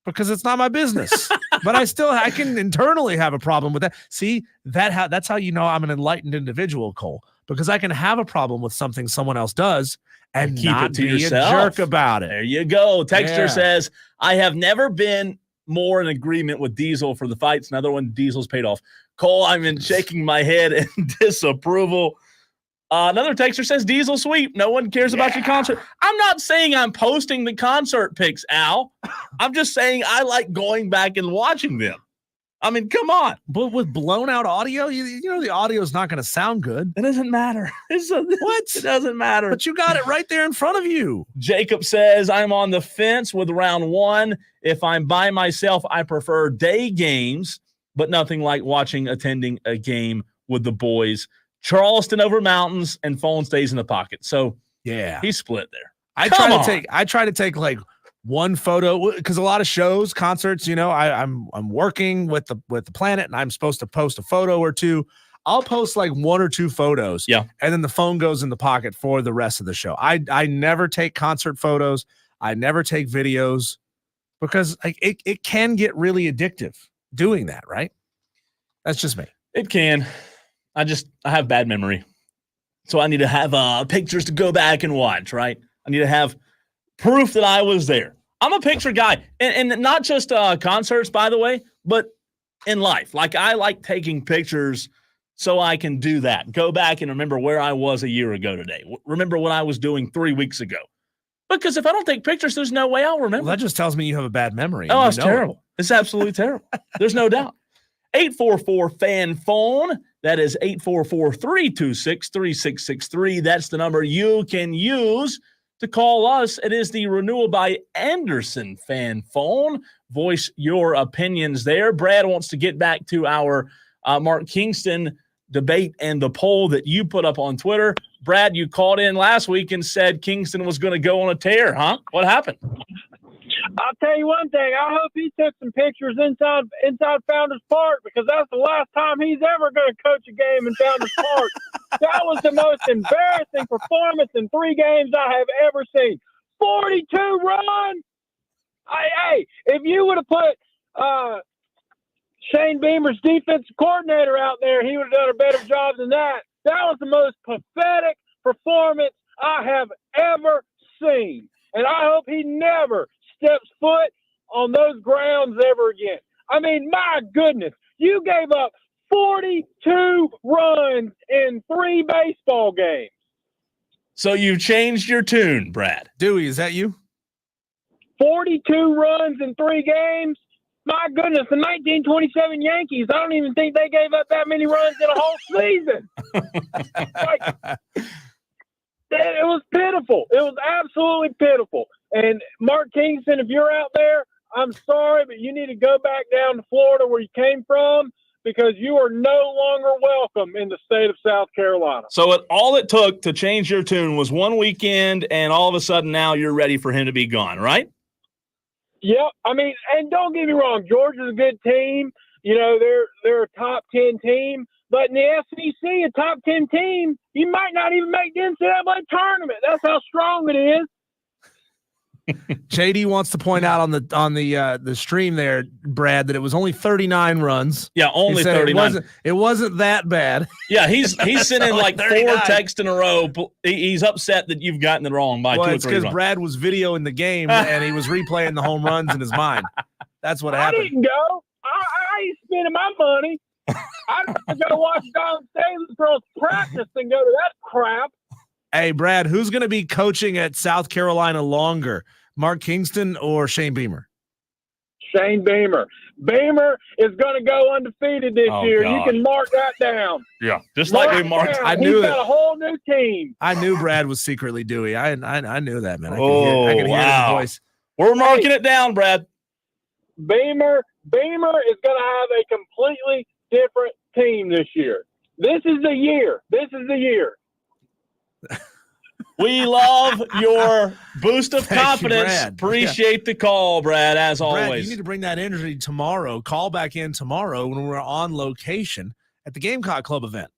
because it's not my business. But I can internally have a problem with that. See, that's how you know I'm an enlightened individual, Cole, because I can have a problem with something someone else does and keep not it to be yourself. A jerk about it. There you go. Texter says, I have never been more in agreement with Diesel for the fights. Another one, Diesel's paid off. Cole, I'm shaking my head in disapproval. Another texter says Diesel sweep. No one cares about your concert. I'm not saying I'm posting the concert pics, Al. I'm just saying I like going back and watching them. I mean, come on. But with blown out audio, you know the audio is not going to sound good. It doesn't matter. What? It doesn't matter. But you got it right there in front of you. Jacob says, I'm on the fence with round 1. If I'm by myself, I prefer day games, but nothing like attending a game with the boys. Charleston over mountains, and phone stays in the pocket. So yeah, he's split there. I try to take like one photo, because a lot of shows, concerts, I'm working with the Planet, and I'm supposed to post a photo or two. I'll post like 1 or 2 photos, and then the phone goes in the pocket for the rest of the show. I never take concert photos. I never take videos, because it can get really addictive doing that, right? That's just me. It can. I have bad memory. So I need to have pictures to go back and watch, right? I need to have proof that I was there. I'm a picture guy. And not just concerts, by the way, but in life. Like, I like taking pictures so I can do that. Go back and remember where I was a year ago today. Remember what I was doing 3 weeks ago. Because if I don't take pictures, there's no way I'll remember. Well, that just tells me you have a bad memory. Oh, it's terrible. It's absolutely terrible. There's no doubt. 844-FAN-PHONE. That is 844-326-3663. That's the number you can use to call us. It is the Renewal by Anderson fan phone. Voice your opinions there. Brad wants to get back to our Mark Kingston debate and the poll that you put up on Twitter. Brad, you called in last week and said Kingston was going to go on a tear, huh? What happened? I'll tell you one thing. I hope he took some pictures inside Founders Park, because that's the last time he's ever going to coach a game in Founders Park. That was the most embarrassing performance in 3 games I have ever seen. 42 runs. Hey, if you would have put Shane Beamer's defensive coordinator out there, he would have done a better job than that. That was the most pathetic performance I have ever seen. And I hope he never steps foot on those grounds ever again. I mean, my goodness, you gave up 42 runs in 3 baseball games. So you've changed your tune, Brad. Dewey, is that you? 42 runs in 3 games. My goodness, the 1927 Yankees, I don't even think they gave up that many runs in a whole season. It was pitiful. It was absolutely pitiful. And Mark Kingston, if you're out there, I'm sorry, but you need to go back down to Florida where you came from, because you are no longer welcome in the state of South Carolina. So all it took to change your tune was one weekend, and all of a sudden now you're ready for him to be gone, right? Yep. I mean, and don't get me wrong, Georgia's a good team. You know, they're a top 10 team. But in the SEC, a top 10 team, you might not even make the NCAA tournament. That's how strong it is. JD wants to point out on the stream there, Brad, that it was only 39 runs. Yeah, only 39. It wasn't that bad. Yeah, he's sending like 4 texts in a row. He's upset that you've gotten it wrong by 2 or 3 it's because runs. Brad was videoing the game and he was replaying the home runs in his mind. That's what happened. I didn't go. I ain't spending my money. I'd rather go watch Don Staley's girls practice than go to that crap. Hey, Brad, who's going to be coaching at South Carolina longer, Mark Kingston or Shane Beamer? Shane Beamer. Beamer is going to go undefeated this year. God. You can mark that down. Yeah, just like we marked. I knew He's got a whole new team. I knew Brad was secretly Dewey. I knew that, man. I could hear wow. his voice. We're marking it down, Brad. Beamer is going to have a completely different team this year. This is the year. We love your boost of Thank you, confidence. Brad. Appreciate the call, Brad, as Brad, always. you need to bring that energy tomorrow. Call back in tomorrow when we're on location at the Gamecock Club event.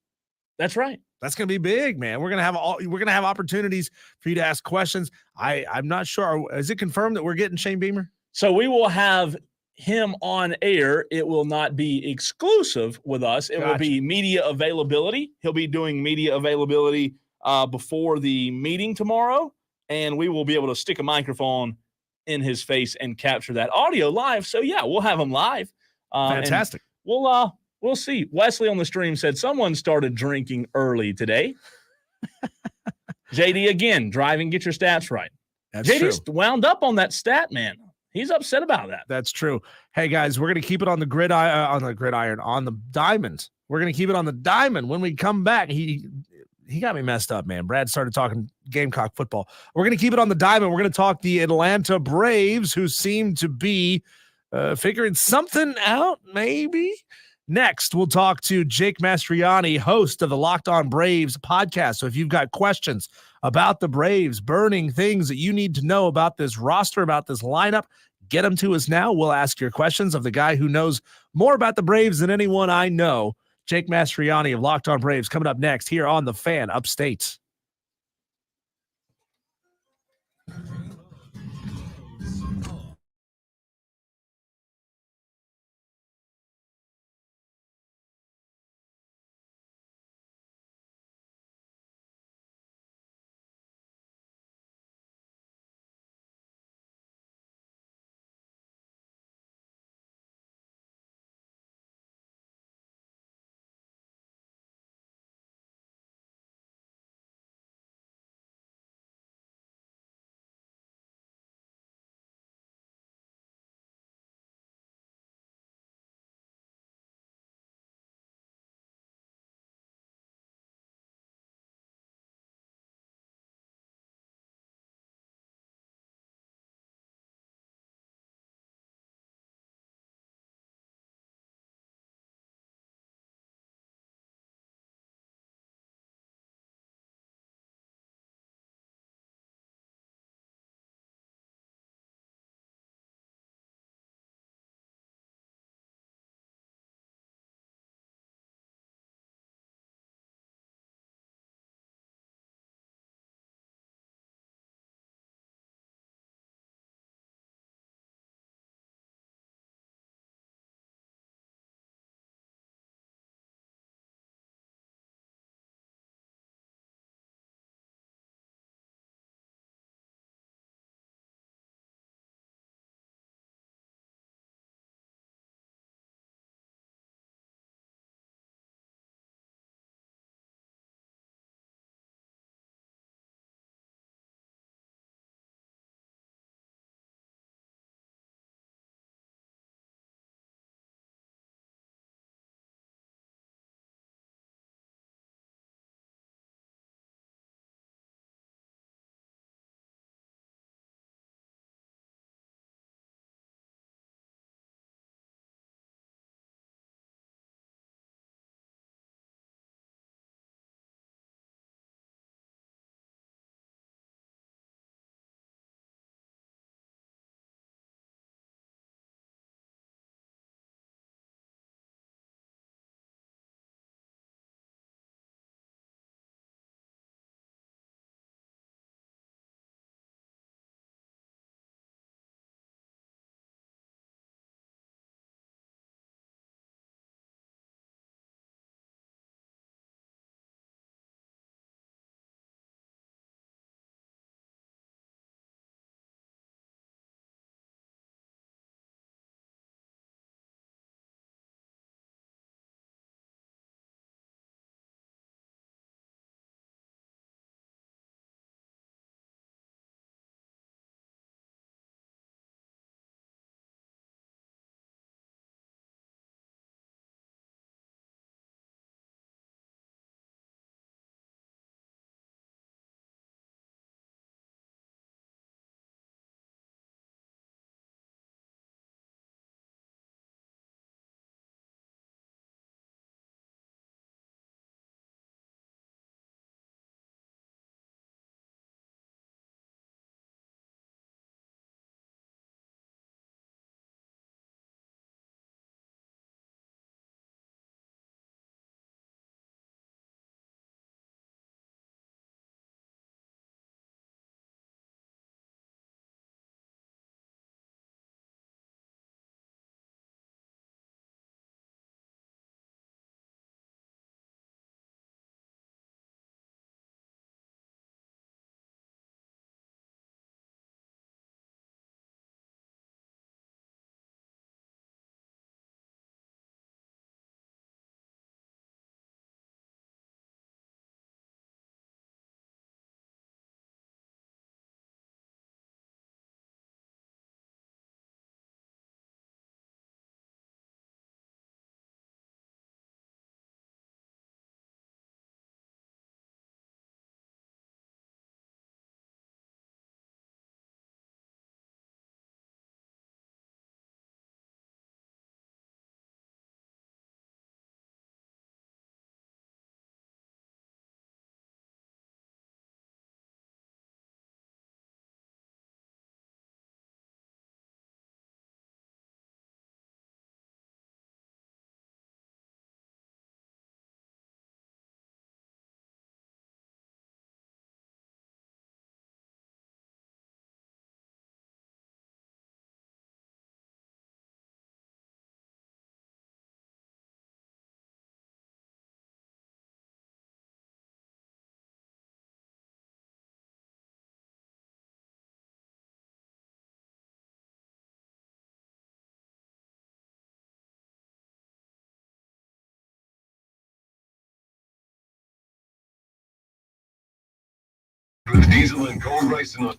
That's right. That's going to be big, man. We're going to have opportunities for you to ask questions. I'm not sure. Is it confirmed that we're getting Shane Beamer? So we will have him on air. It will not be exclusive with us. It will be media availability. He'll be doing media availability before the meeting tomorrow, and we will be able to stick a microphone in his face and capture that audio live. So yeah, we'll have him live. Fantastic. We'll see. Wesley on the stream said someone started drinking early today. JD again, driving, get your stats right. That's JD's true. wound up on that stat, man. He's upset about that. That's true. Hey guys, we're going to keep it on the gridiron, on the diamond. We're going to keep it on the diamond. When we come back, he got me messed up, man. Brad started talking Gamecock football. We're going to keep it on the diamond. We're going to talk the Atlanta Braves, who seem to be figuring something out, maybe. Next, we'll talk to Jake Mastriani, host of the Locked On Braves podcast. So if you've got questions about the Braves, burning things that you need to know about this roster, about this lineup, get them to us now. We'll ask your questions of the guy who knows more about the Braves than anyone I know. Jake Mastriani of Locked On Braves coming up next here on The Fan Upstate. Diesel and Cole Bryson on.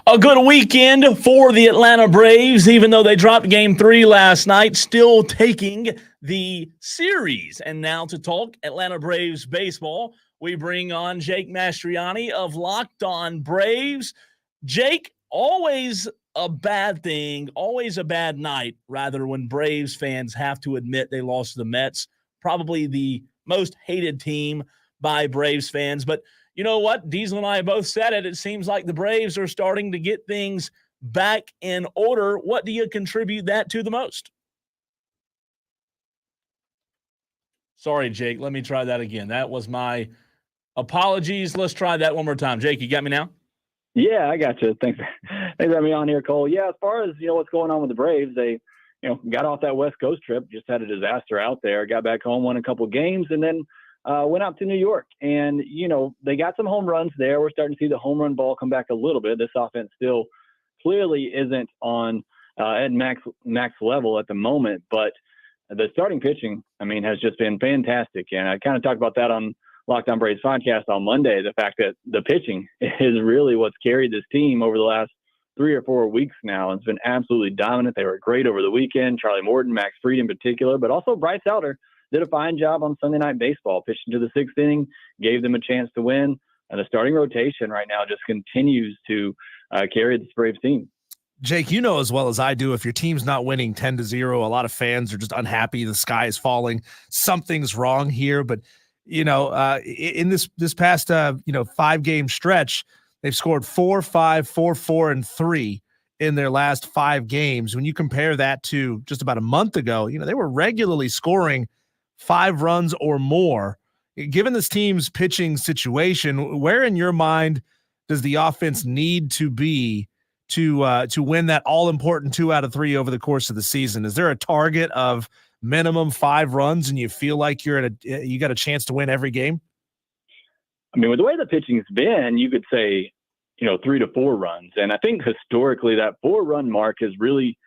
A good weekend for the Atlanta Braves, even though they dropped Game 3 last night, still taking the series. And now to talk Atlanta Braves baseball, we bring on Jake Mastriani of Locked On Braves. Jake, always a bad thing, always a bad night, rather, when Braves fans have to admit they lost to the Mets, probably the most hated team by Braves fans. But you know what? Diesel and I both said it. It seems like the Braves are starting to get things back in order. What do you contribute that to the most? Sorry, Jake. Let me try that again. That was my apologies. Let's try that one more time. Jake, you got me now? Yeah, I got you. Thanks for having me on here, Cole. Yeah, as far as, what's going on with the Braves, they, got off that West Coast trip, just had a disaster out there, got back home, won a couple of games, and then went out to New York. And, they got some home runs there. We're starting to see the home run ball come back a little bit. This offense still clearly isn't on at max level at the moment, but the starting pitching, has just been fantastic. And I kind of talked about that on Locked On Braves podcast on Monday, the fact that the pitching is really what's carried this team over the last 3 or 4 weeks now. It's been absolutely dominant. They were great over the weekend. Charlie Morton, Max Fried in particular, but also Bryce Elder did a fine job on Sunday Night Baseball, pitched into the 6th inning, gave them a chance to win. And the starting rotation right now just continues to carry this Braves team. Jake, you know as well as I do, if your team's not winning 10-0, a lot of fans are just unhappy. The sky is falling. Something's wrong here. But, in this past, 5-game stretch, they've scored 4, 5, 4, 4, and 3 in their last 5 games. When you compare that to just about a month ago, they were regularly scoring 5 runs or more. Given this team's pitching situation, where in your mind does the offense need to be to win that all-important 2 out of 3 over the course of the season? Is there a target of minimum 5 runs and you feel like you got a chance to win every game? With the way the pitching's been, you could say, 3 to 4 runs. And I think historically that 4-run mark has really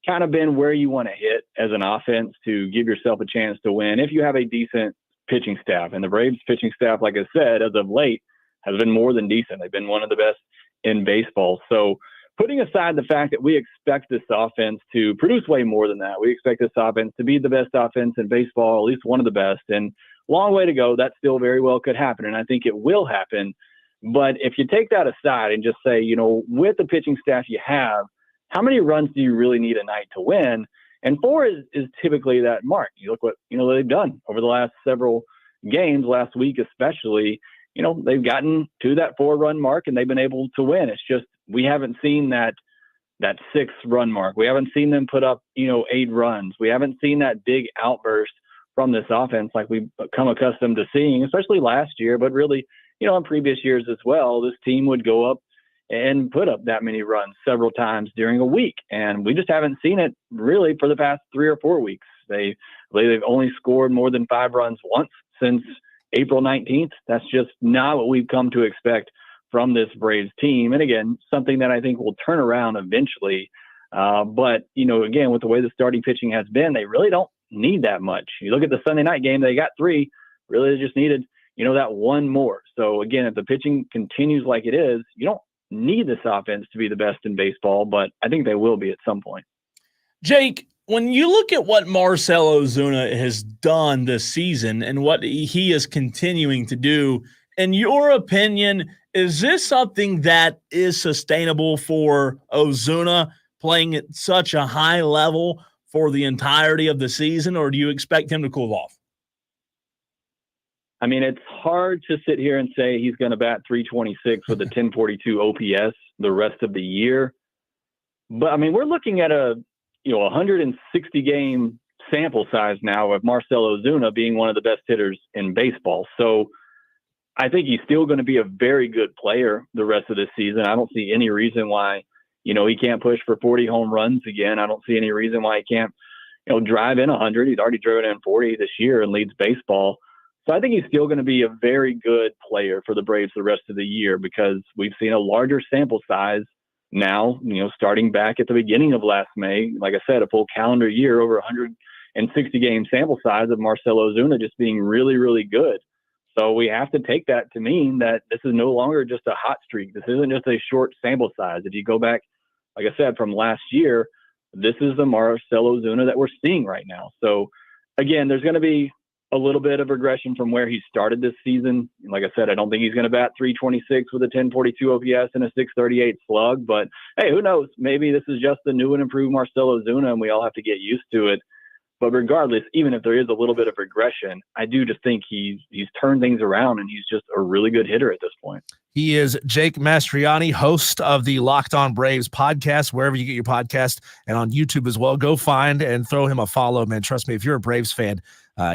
kind of been where you want to hit as an offense to give yourself a chance to win if you have a decent pitching staff. And the Braves pitching staff, like I said, as of late, has been more than decent. They've been one of the best in baseball. So putting aside the fact that we expect this offense to produce way more than that, we expect this offense to be the best offense in baseball, at least one of the best. And long way to go. That still very well could happen. And I think it will happen. But if you take that aside and just say, with the pitching staff you have, how many runs do you really need a night to win? And 4 is typically that mark. You look what, they've done over the last several games, last week especially, they've gotten to that 4-run mark and they've been able to win. It's just, we haven't seen that 6-run mark. We haven't seen them put up, 8 runs. We haven't seen that big outburst from this offense like we've come accustomed to seeing, especially last year, but really, in previous years as well. This team would go up and put up that many runs several times during a week. And we just haven't seen it really for the past 3 or 4 weeks. They've only scored more than 5 runs once since April 19th. That's just not what we've come to expect from this Braves team. And again, something that I think will turn around eventually. But, again, with the way the starting pitching has been, they really don't need that much. You look at the Sunday night game, they got 3, really they just needed, that 1 more. So again, if the pitching continues like it is, you don't need this offense to be the best in baseball, but I think they will be at some point. Jake, when you look at what Marcell Ozuna has done this season and what he is continuing to do, in your opinion, is this something that is sustainable for Ozuna playing at such a high level for the entirety of the season, or do you expect him to cool off? It's hard to sit here and say he's going to bat 326 with a 1042 OPS the rest of the year. But, we're looking at a 160 game sample size now of Marcell Ozuna being one of the best hitters in baseball. So I think he's still going to be a very good player the rest of this season. I don't see any reason why, he can't push for 40 home runs again. I don't see any reason why he can't, drive in 100. He's already driven in 40 this year and leads baseball. So I think he's still going to be a very good player for the Braves the rest of the year because we've seen a larger sample size now, starting back at the beginning of last May. Like I said, a full calendar year, over 160 game sample size of Marcell Ozuna just being really, really good. So we have to take that to mean that this is no longer just a hot streak. This isn't just a short sample size. If you go back, like I said, from last year, this is the Marcell Ozuna that we're seeing right now. So again, there's going to be a little bit of regression from where he started this season. Like I said, I don't think he's going to bat 326 with a 1042 OPS and a 638 slug, but hey, who knows? Maybe this is just the new and improved Marcell Ozuna and we all have to get used to it. But regardless, even if there is a little bit of regression, I do just think he's turned things around and he's just a really good hitter at this point. He is Jake Mastriani, host of the Locked On Braves podcast, wherever you get your podcast, and on YouTube as well. Go find and throw him a follow, man. Trust me, if you're a Braves fan,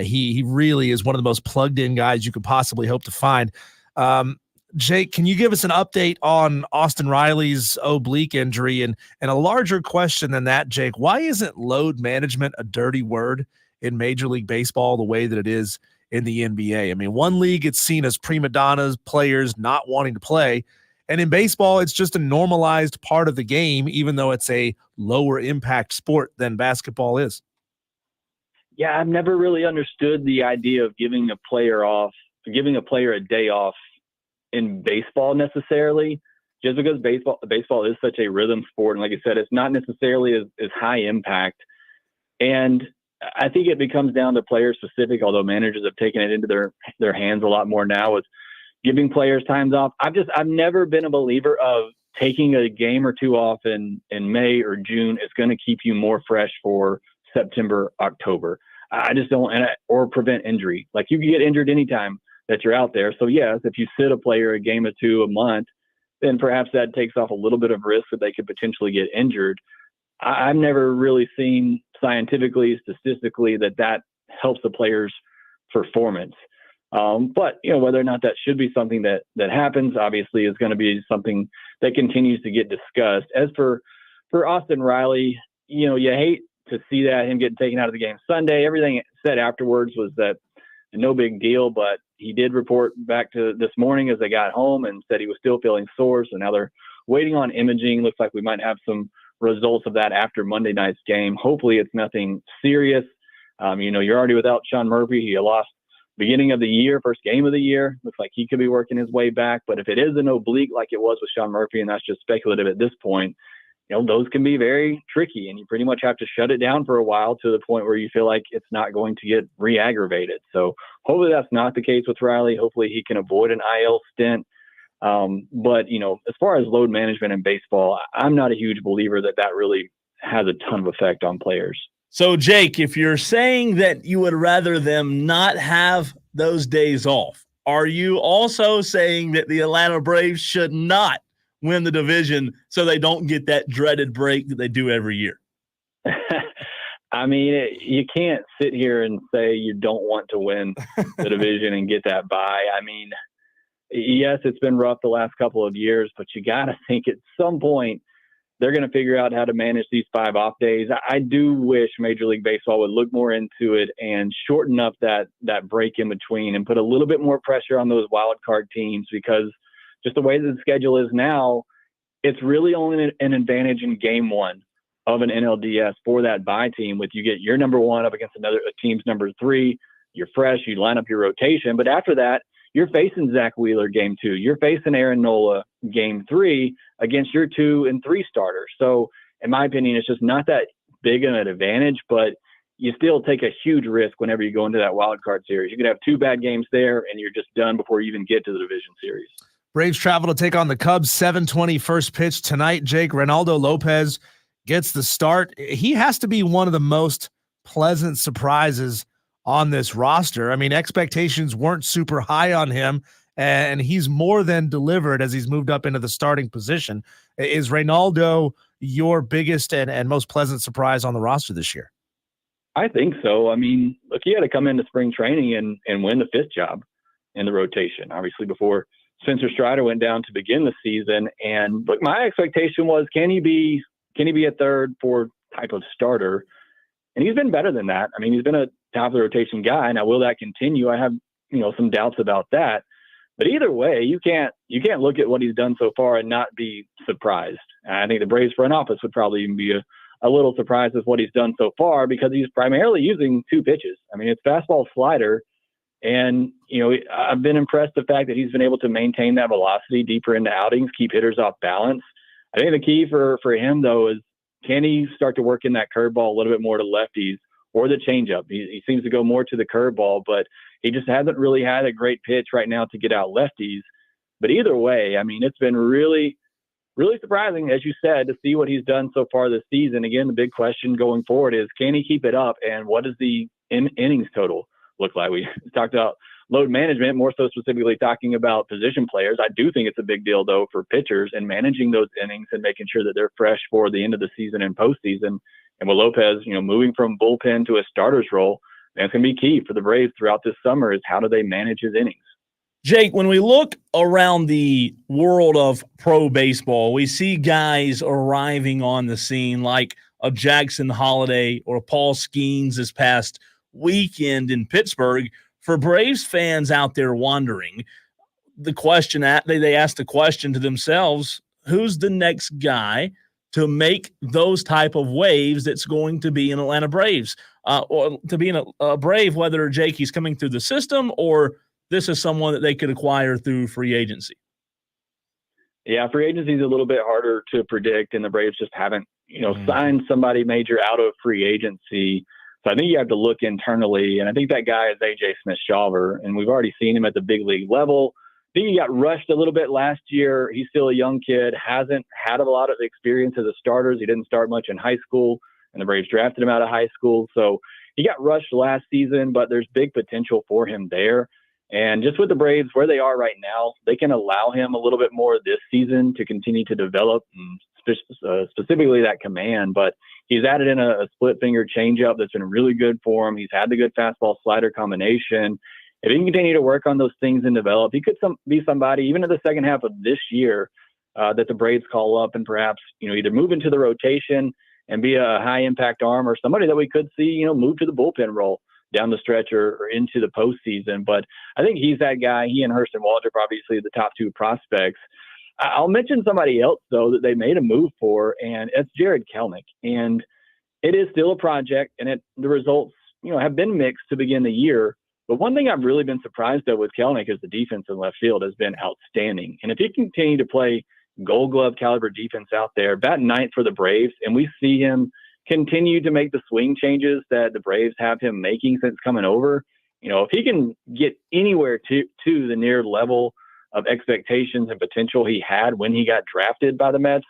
he really is one of the most plugged-in guys you could possibly hope to find. Jake, can you give us an update on Austin Riley's oblique injury? And a larger question than that, Jake, why isn't load management a dirty word in Major League Baseball the way that it is in the NBA? I mean, one league it's seen as prima donnas, players not wanting to play. And in baseball, it's just a normalized part of the game, even though it's a lower impact sport than basketball is. Yeah, I've never really understood the idea of giving a player a day off in baseball necessarily, just because baseball is such a rhythm sport. And like I said, it's not necessarily as high impact. And I think it becomes down to player specific, although managers have taken it into their hands a lot more now with giving players times off. I've never been a believer of taking a game or two off in May or June is going to keep you more fresh for September, October. I just don't, or prevent injury. Like you can get injured anytime that you're out there. So yes, if you sit a player a game or two a month, then perhaps that takes off a little bit of risk that they could potentially get injured. I've never really seen scientifically, statistically that helps the player's performance. But whether or not that should be something that happens, obviously is going to be something that continues to get discussed. As for Austin Riley, you hate to see that him getting taken out of the game Sunday. Everything said afterwards was that no big deal, but he did report back to this morning as they got home and said he was still feeling sore. So now they're waiting on imaging. Looks like we might have some results of that after Monday night's game. Hopefully it's nothing serious. You're already without Sean Murphy. He lost beginning of the year, first game of the year. Looks like he could be working his way back. But if it is an oblique like it was with Sean Murphy, and that's just speculative at this point, those can be very tricky, and you pretty much have to shut it down for a while to the point where you feel like it's not going to get re-aggravated. So hopefully that's not the case with Riley. Hopefully he can avoid an IL stint. But as far as load management in baseball, I'm not a huge believer that really has a ton of effect on players. So, Jake, if you're saying that you would rather them not have those days off, are you also saying that the Atlanta Braves should not win the division so they don't get that dreaded break that they do every year? I mean, you can't sit here and say you don't want to win the division and get that bye. I mean, yes, it's been rough the last couple of years, but you got to think at some point they're going to figure out how to manage these 5 off days. I do wish Major League Baseball would look more into it and shorten up that break in between and put a little bit more pressure on those wild card teams, because just the way that the schedule is now, it's really only an advantage in game 1 of an NLDS for that bye team. With you get your number 1 up against a team's number 3, you're fresh, you line up your rotation. But after that, you're facing Zach Wheeler game 2. You're facing Aaron Nola game 3 against your 2 and 3 starters. So in my opinion, it's just not that big of an advantage, but you still take a huge risk whenever you go into that wild card series. You could have 2 bad games there and you're just done before you even get to the division series. Braves travel to take on the Cubs, 7:20 first pitch tonight. Jake, Reynaldo Lopez gets the start. He has to be one of the most pleasant surprises on this roster. I mean, expectations weren't super high on him, and he's more than delivered as he's moved up into the starting position. Is Reynaldo your biggest and most pleasant surprise on the roster this year? I think so. I mean, look, he had to come into spring training and win the 5th job in the rotation, obviously, before Spencer Strider went down to begin the season. And look, my expectation was, can he be a 3rd, 4th type of starter? And he's been better than that. I mean, he's been a top of the rotation guy. Now, will that continue? I have, some doubts about that. But either way, you can't look at what he's done so far and not be surprised. And I think the Braves front office would probably even be a little surprised with what he's done so far, because he's primarily using 2 pitches. I mean, it's fastball, slider, And, I've been impressed the fact that he's been able to maintain that velocity deeper into outings, keep hitters off balance. I think the key for him, though, is can he start to work in that curveball a little bit more to lefties or the changeup? He seems to go more to the curveball, but he just hasn't really had a great pitch right now to get out lefties. But either way, I mean, it's been really, really surprising, as you said, to see what he's done so far this season. Again, the big question going forward is, can he keep it up, and what does the innings total look like? We talked about load management, more so specifically talking about position players. I do think it's a big deal, though, for pitchers and managing those innings and making sure that they're fresh for the end of the season and postseason. And with Lopez, moving from bullpen to a starter's role, that's going to be key for the Braves throughout this summer, is how do they manage his innings? Jake, when we look around the world of pro baseball, we see guys arriving on the scene like a Jackson Holiday or a Paul Skeens this past weekend in Pittsburgh. For Braves fans out there wondering, the question they asked the question to themselves, who's the next guy to make those type of waves that's going to be in Atlanta Braves? Or to be in a Brave, whether, Jake, he's coming through the system or this is someone that they could acquire through free agency. Yeah, free agency is a little bit harder to predict, and the Braves just haven't, signed somebody major out of free agency. So I think you have to look internally, and I think that guy is A.J. Smith-Shawver, and we've already seen him at the big league level. I think he got rushed a little bit last year. He's still a young kid, hasn't had a lot of experience as a starter. He didn't start much in high school, and the Braves drafted him out of high school. So he got rushed last season, but there's big potential for him there. And just with the Braves, where they are right now, they can allow him a little bit more this season to continue to develop, specifically that command. But he's added in a split finger changeup that's been really good for him. He's had the good fastball slider combination. If he can continue to work on those things and develop, he could be somebody, even in the second half of this year, that the Braves call up and perhaps, either move into the rotation and be a high impact arm, or somebody that we could see, move to the bullpen role down the stretch or into the postseason. But I think he's that guy. He and Hurston Waldrop are obviously the top two prospects. I'll mention somebody else, though, that they made a move for, and it's Jared Kelenic. And it is still a project, and the results, have been mixed to begin the year. But one thing I've really been surprised at with Kelenic is the defense in left field has been outstanding. And if he can continue to play Gold Glove caliber defense out there, batting ninth for the Braves, and we see him continue to make the swing changes that the Braves have him making since coming over, if he can get anywhere to the near level of expectations and potential he had when he got drafted by the Mets,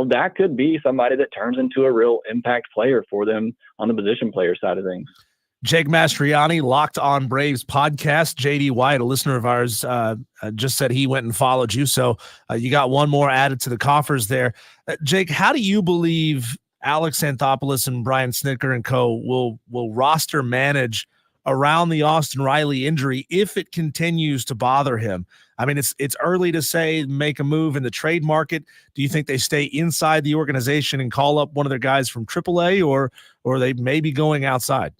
that could be somebody that turns into a real impact player for them on the position player side of things. Jake Mastriani, Locked On Braves podcast. JD White, a listener of ours, just said he went and followed you. So you got one more added to the coffers there. Jake, how do you believe Alex Anthopoulos and Brian Snitker and co. will roster manage around the Austin Riley injury if it continues to bother him? I mean, it's early to say make a move in the trade market. Do you think they stay inside the organization and call up one of their guys from AAA, or they may be going outside?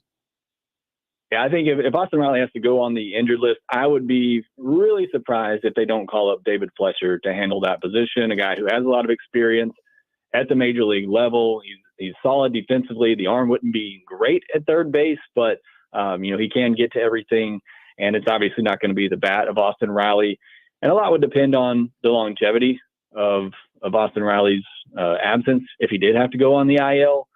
Yeah, I think if Austin Riley has to go on the injured list, I would be really surprised if they don't call up David Fletcher to handle that position, a guy who has a lot of experience at the major league level. He's solid defensively. The arm wouldn't be great at third base, but he can get to everything, and it's obviously not going to be the bat of Austin Riley. And a lot would depend on the longevity of Austin Riley's absence if he did have to go on the IL.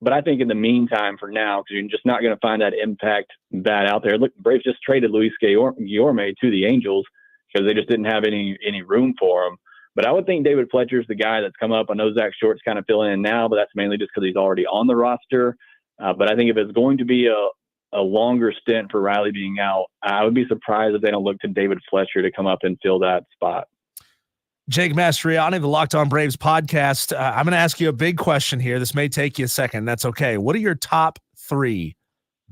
But I think in the meantime, for now, because you're just not going to find that impact bat out there. Look, the Braves just traded Luis Guillorme to the Angels because they just didn't have any room for him. But I would think David Fletcher's the guy that's come up. I know Zach Short's kind of filling in now, but that's mainly just because he's already on the roster. But I think if it's going to be a longer stint for Riley being out, I would be surprised if they don't look to David Fletcher to come up and fill that spot. Jake Mastriani, the Locked On Braves podcast. I'm going to ask you a big question here. This may take you a second. That's okay. What are your top 3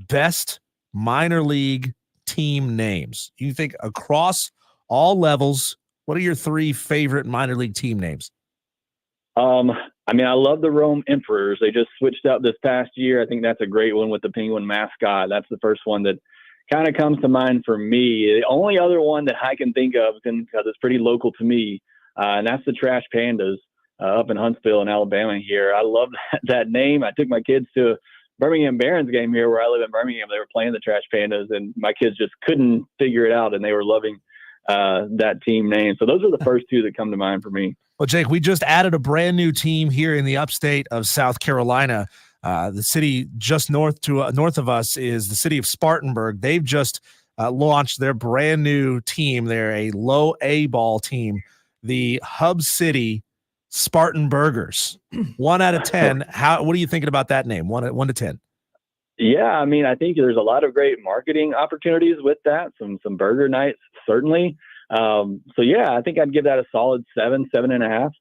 best minor league team names? You think across all levels, what are your 3 favorite minor league team names? I love the Rome Emperors. They just switched up this past year. I think that's a great one with the Penguin mascot. That's the first one that kind of comes to mind for me. The only other one that I can think of, because it's pretty local to me, and that's the Trash Pandas up in Huntsville in Alabama here. I love that name. I took my kids to Birmingham Barons game here where I live in Birmingham. They were playing the Trash Pandas, and my kids just couldn't figure it out, and they were loving that team name. So those are the first two that come to mind for me. Well, Jake, we just added a brand new team here in the upstate of South Carolina. The city just north of us is the city of Spartanburg. They've just launched their brand new team. They're a low A ball team, the Hub City Spartanburgers. 1 out of 10. What are you thinking about that name? 1 to 10. Yeah, I mean, I think there's a lot of great marketing opportunities with that. Some burger nights, certainly. So yeah, I think I'd give that a solid 7.5.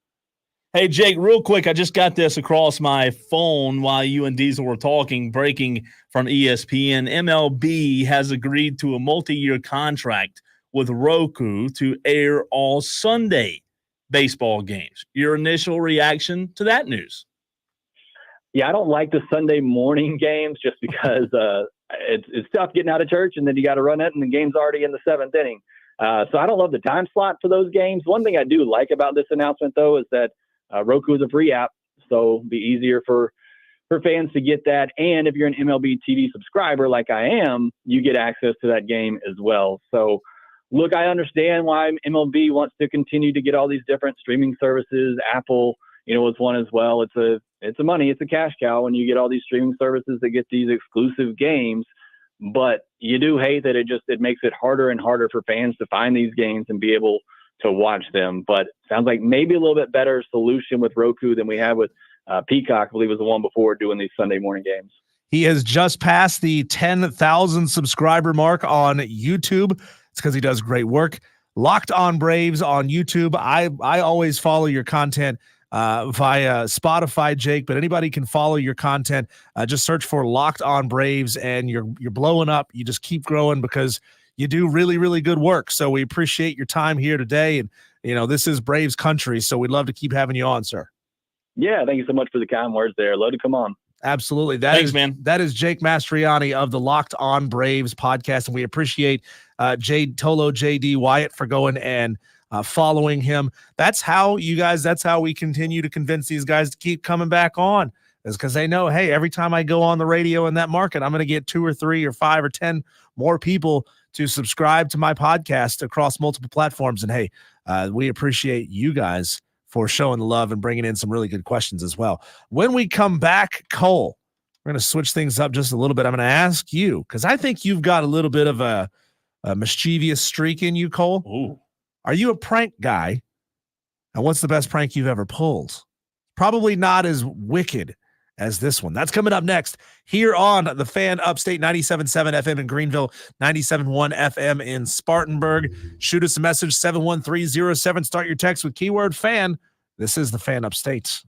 Hey, Jake, real quick, I just got this across my phone while you and Diesel were talking, breaking from ESPN. MLB has agreed to a multi-year contract with Roku to air all Sunday baseball games. Your initial reaction to that news? Yeah, I don't like the Sunday morning games just because it's tough getting out of church, and then you got to run it, and the game's already in the 7th inning. So I don't love the time slot for those games. One thing I do like about this announcement, though, is that Roku is a free app, so it'll be easier for fans to get that. And if you're an MLB TV subscriber like I am, you get access to that game as well. So, look, I understand why MLB wants to continue to get all these different streaming services. Apple, was one as well. It's a cash cow when you get all these streaming services that get these exclusive games. But you do hate that it makes it harder and harder for fans to find these games and be able to watch them. But sounds like maybe a little bit better solution with Roku than we have with Peacock, I believe was the one before, doing these Sunday morning games. He has just passed the 10,000 subscriber mark on YouTube. It's because he does great work. Locked On Braves on YouTube. I always follow your content via Spotify, Jake, but anybody can follow your content. Just search for Locked On Braves, and you're blowing up. You just keep growing because you do really, really good work. So we appreciate your time here today. And, this is Braves country, so we'd love to keep having you on, sir. Yeah, thank you so much for the kind words there. Love to come on. Absolutely. Thanks, man. That is Jake Mastriani of the Locked On Braves podcast, and we appreciate JD Wyatt for going and following him. That's how we continue to convince these guys to keep coming back on, is because they know, hey, every time I go on the radio in that market, I'm going to get 2 or 3 or 5 or 10 more people to subscribe to my podcast across multiple platforms. And hey, we appreciate you guys for showing the love and bringing in some really good questions as well. When we come back, Cole, we're going to switch things up just a little bit. I'm going to ask you, because I think you've got a little bit of a mischievous streak in you, Cole. Ooh. Are you a prank guy? And what's the best prank you've ever pulled? Probably not as wicked as this one. That's coming up next here on the Fan Upstate 97.7 FM in Greenville, 97.1 FM in Spartanburg. Shoot us a message, 71307. Start your text with keyword fan. This is the Fan Upstate.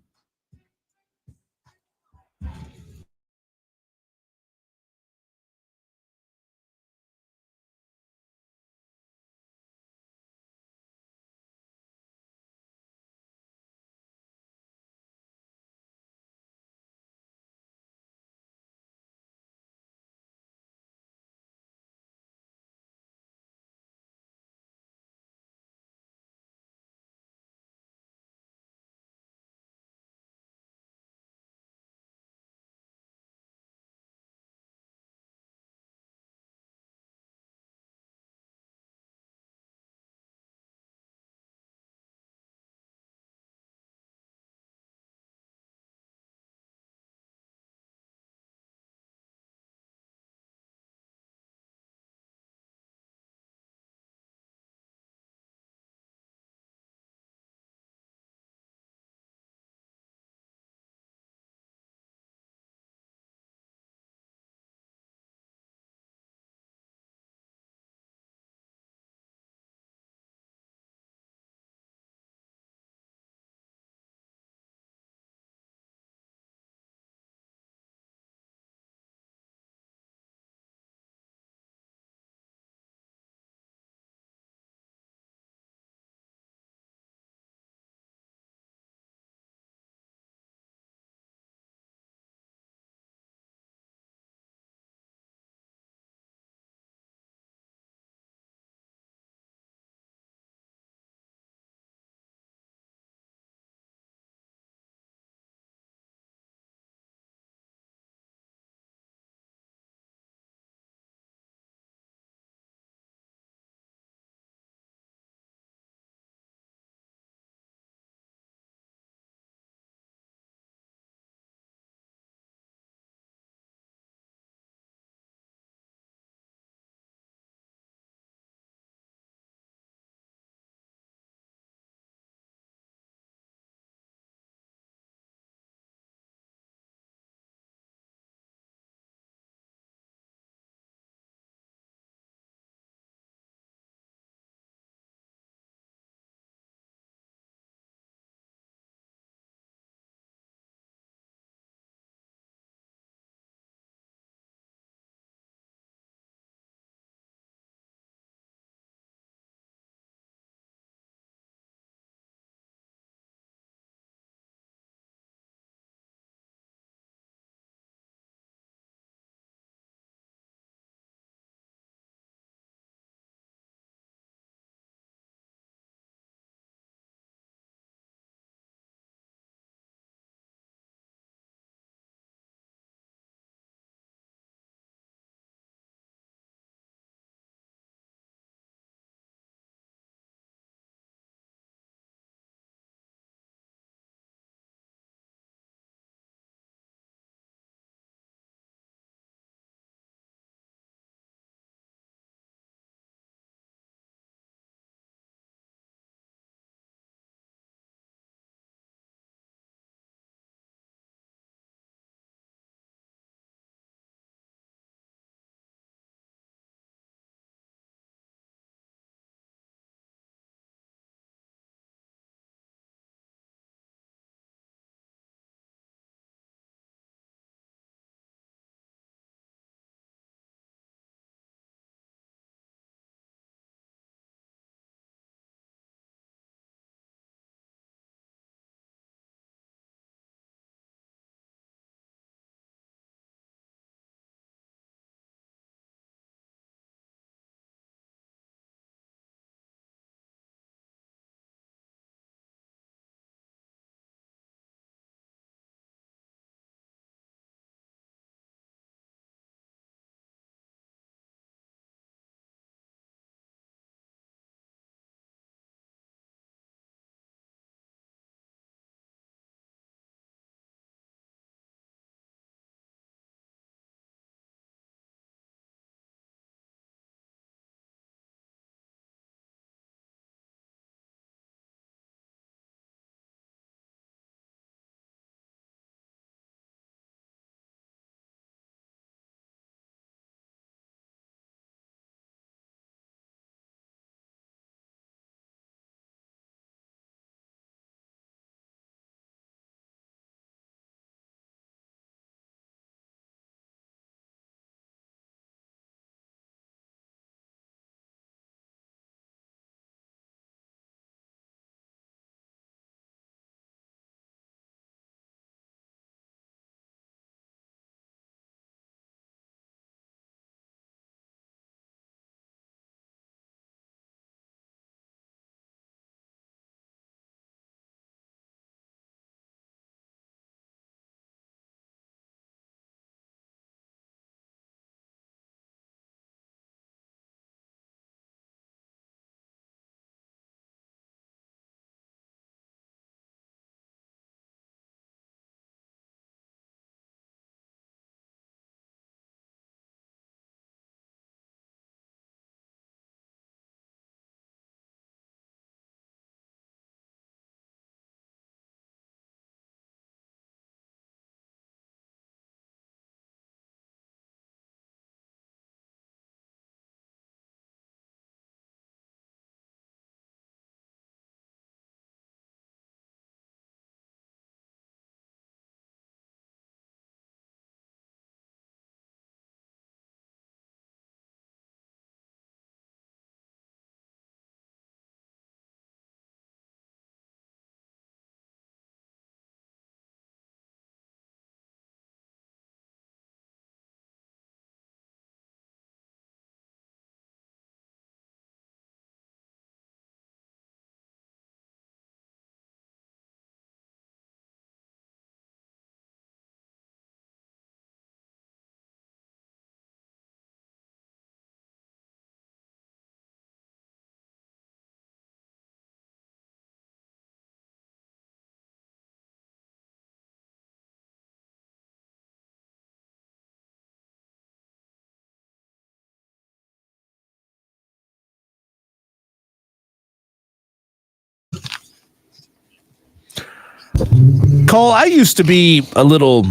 Cole, I used to be a little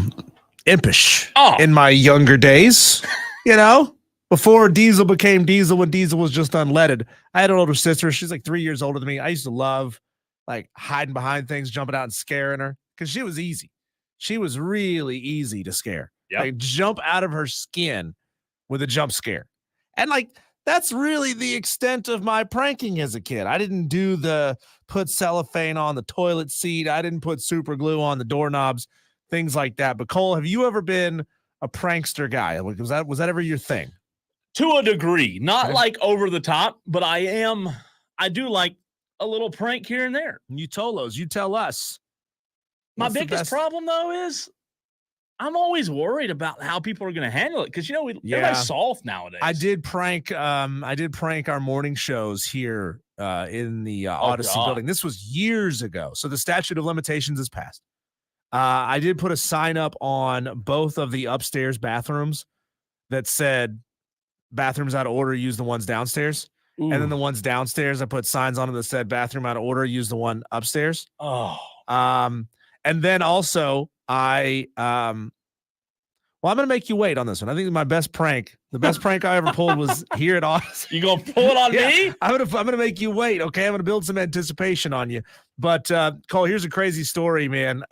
impish in my younger days, before Diesel became Diesel, when Diesel was just unleaded. I had an older sister. She's like 3 years older than me. I used to love like hiding behind things, jumping out and scaring her because she was easy. She was really easy to scare. Yep. Like jump out of her skin with a jump scare. And like, that's really the extent of my pranking as a kid. I didn't do the put cellophane on the toilet seat. I didn't put super glue on the doorknobs, things like that. But Cole, have you ever been a prankster guy? Like, was that ever your thing? To a degree, not like over the top, but I do like a little prank here and there. You Tolos, you tell us. My biggest problem though is I'm always worried about how people are going to handle it because everybody's soft nowadays. I did prank our morning shows here in the Odyssey building. This was years ago, so the statute of limitations is passed. I did put a sign up on both of the upstairs bathrooms that said bathrooms out of order, use the ones downstairs. Ooh. And then the ones downstairs, I put signs on them that said bathroom out of order, use the one upstairs. Oh. And then also I'm going to make you wait on this one. I think the best prank I ever pulled was here at Odyssey. You going to pull it on me? I'm going to make you wait. Okay. I'm going to build some anticipation on you. But Cole, here's a crazy story, man,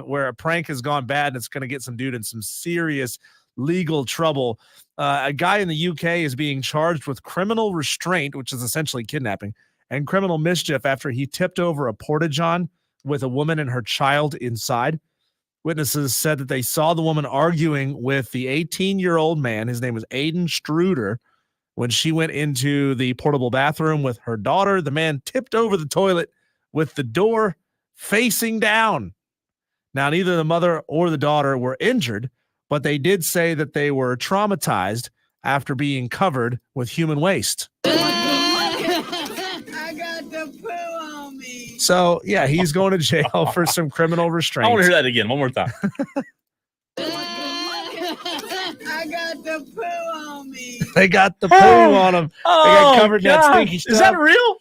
where a prank has gone bad and it's going to get some dude in some serious legal trouble. A guy in the UK is being charged with criminal restraint, which is essentially kidnapping, and criminal mischief after he tipped over a porta-john with a woman and her child inside. Witnesses said that they saw the woman arguing with the 18-year-old man. His name was Aiden Struder. When she went into the portable bathroom with her daughter, the man tipped over the toilet with the door facing down. Now, neither the mother or the daughter were injured, but they did say that they were traumatized after being covered with human waste. I got the poo on me. So, yeah, he's going to jail for some criminal restraint. I want to hear that again, one more time. I got the poo on me. They got the poo on him. They got covered in that stinky stuff. Is that real?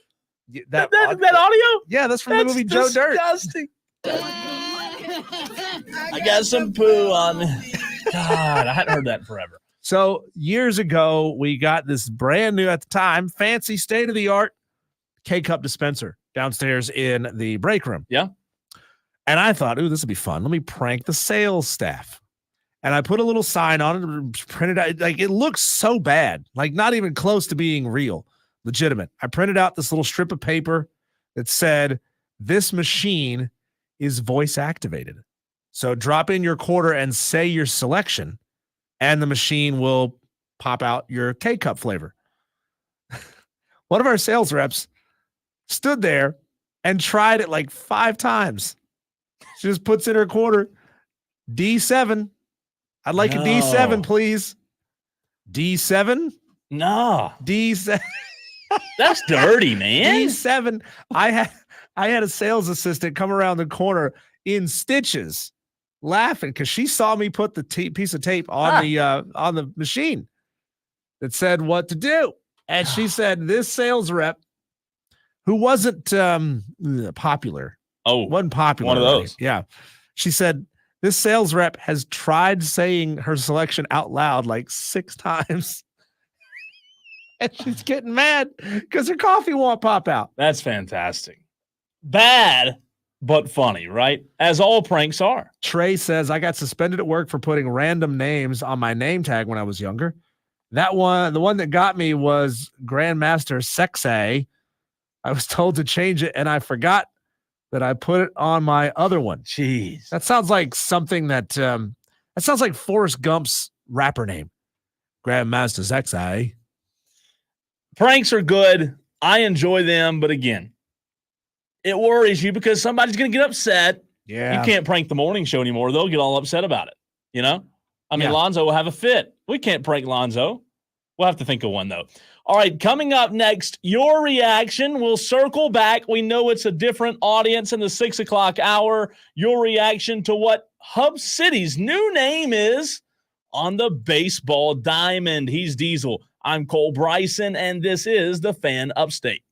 That audio? Yeah, that's from the movie Joe Dirt. I got some poo on me. God, I hadn't heard that in forever. So years ago, we got this brand new, at the time, fancy state-of-the-art K-Cup dispenser downstairs in the break room. Yeah. And I thought, ooh, this would be fun. Let me prank the sales staff. And I put a little sign on it and printed out. Like, it looks so bad, like not even close to being real, legitimate. I printed out this little strip of paper that said, this machine is voice activated. So drop in your quarter and say your selection, and the machine will pop out your K-Cup flavor. One of our sales reps stood there and tried it like 5 times. She just puts in her quarter, D7. I'd like a D7, please. D7? No. D7. That's dirty, man. D7. I had a sales assistant come around the corner in stitches, laughing because she saw me put the piece of tape on the machine that said what to do. And she said this sales rep, who wasn't popular. Wasn't popular. One of those. Yeah. She said this sales rep has tried saying her selection out loud like 6 times. And she's getting mad because her coffee won't pop out. That's fantastic. Bad, but funny, right? As all pranks are. Trey says, I got suspended at work for putting random names on my name tag when I was younger. The one that got me was Grandmaster Sexay. I was told to change it, and I forgot that I put it on my other one. Jeez. That sounds like something that sounds like Forrest Gump's rapper name. Grandmaster Sexay. Pranks are good. I enjoy them, but again, it worries you because somebody's going to get upset. Yeah. You can't prank the morning show anymore. They'll get all upset about it. You know? I mean, Lonzo will have a fit. We can't prank Lonzo. We'll have to think of one, though. All right, coming up next, your reaction. We'll circle back. We know it's a different audience in the 6 o'clock hour. Your reaction to what Hub City's new name is on the baseball diamond. He's Diesel. I'm Cole Bryson, and this is the Fan Upstate.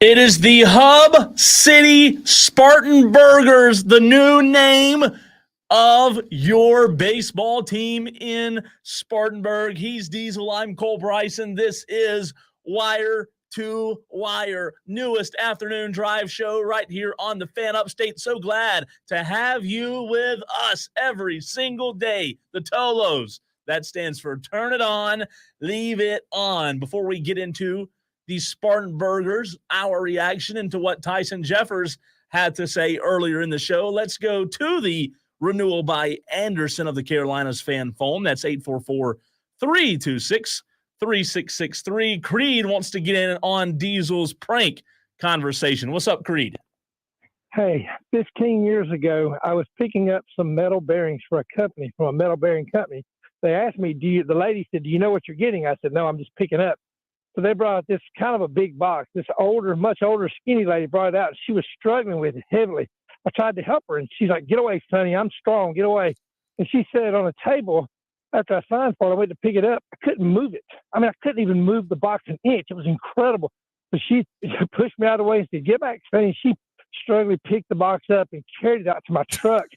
It is the Hub City Spartanburgers, the new name of your baseball team in Spartanburg. He's Diesel. I'm Cole Bryson. This is Wire to Wire, newest afternoon drive show right here on the Fan Upstate. So glad to have you with us every single day. The Tolos, that stands for Turn It On, Leave It On. Before we get into the Spartanburgers, our reaction into what Tyson Jeffers had to say earlier in the show, let's go to the renewal by Anderson of the Carolinas fan phone. That's 844-326-3663. Creed wants to get in on Diesel's prank conversation. What's up, Creed? Hey, 15 years ago, I was picking up some metal bearings for a company, from a metal bearing company. They asked me, the lady said, do you know what you're getting? I said, no, I'm just picking up. So they brought this kind of a big box. This much older, skinny lady brought it out. She was struggling with it heavily. I tried to help her, and she's like, get away, Sonny. I'm strong. Get away. And she said on a table, after I signed for it, I went to pick it up. I couldn't move it. I mean, I couldn't even move the box an inch. It was incredible. But she pushed me out of the way and said, get back, Sonny. She struggling picked the box up and carried it out to my truck.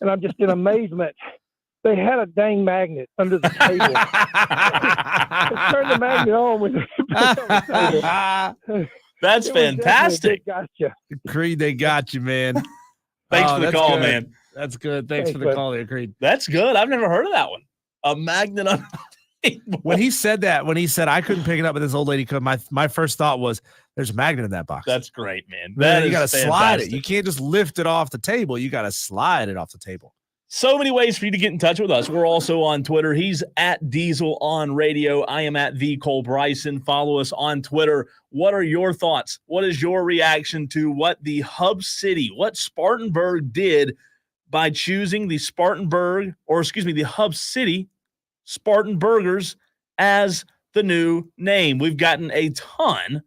And I'm just in amazement. They had a dang magnet under the table. They turned the magnet on when they put it on the table. That's fantastic. Gotcha. Creed, they got you, man. Thanks for the call, good. man. That's good. Thanks for the call there, Creed. That's good. I've never heard of that one. A magnet on the table. When he said I couldn't pick it up, but this old lady could, my first thought was, there's a magnet in that box. That's great, man. You got to slide it. You can't just lift it off the table. You got to slide it off the table. So many ways for you to get in touch with us. We're also on Twitter. He's at Diesel on Radio. I am at the Cole Bryson. Follow us on Twitter. What are your thoughts? What is your reaction to what the Hub City, what Spartanburg did by choosing the Hub City Spartanburgers as the new name? We've gotten a ton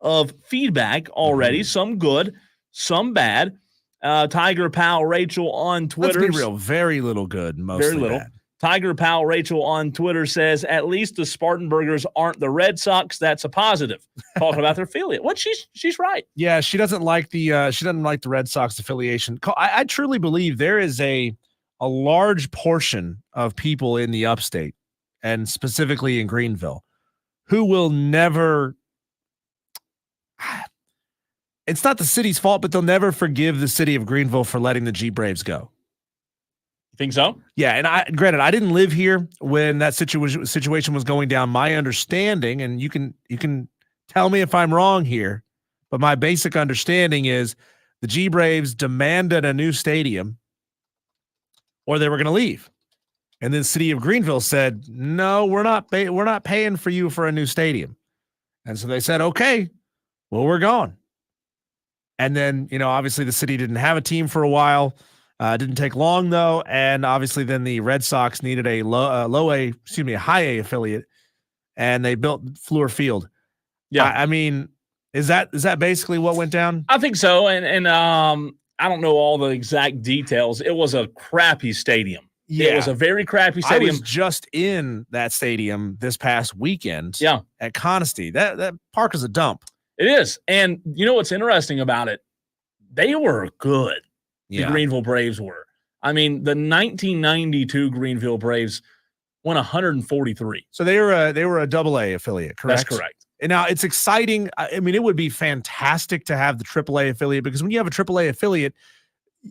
of feedback already, some good, some bad. Tiger Pal Rachel on Twitter. Let's be real, very little good, mostly very little. bad. Tiger Pal Rachel on Twitter says, at least the Spartanburgers aren't the Red Sox. That's a positive. Talking about their affiliate. What she's right. Yeah, she doesn't like the Red Sox affiliation. I truly believe there is a large portion of people in the upstate, and specifically in Greenville, who will never. It's not the city's fault, but they'll never forgive the city of Greenville for letting the G Braves go. You think so? Yeah, and granted, I didn't live here when that situation was going down. My understanding, and you can tell me if I'm wrong here, but my basic understanding is the G Braves demanded a new stadium, or they were going to leave, and then the city of Greenville said, "No, we're not paying for you for a new stadium," and so they said, "Okay, well, we're gone." And then, obviously the city didn't have a team for a while. Didn't take long though. And obviously then the Red Sox needed a high A affiliate, and they built Fluor Field. Yeah. I mean, is that basically what went down? I think so. And I don't know all the exact details. It was a crappy stadium. Yeah. It was a very crappy stadium. I was just in that stadium this past weekend. Yeah. At Conisty. That park is a dump. It is. And you know what's interesting about it? They were good. The Greenville Braves were. I mean, the 1992 Greenville Braves won 143. So they were a AA affiliate, correct? That's correct. And now it's exciting. I mean, it would be fantastic to have the AAA affiliate, because when you have a AAA affiliate,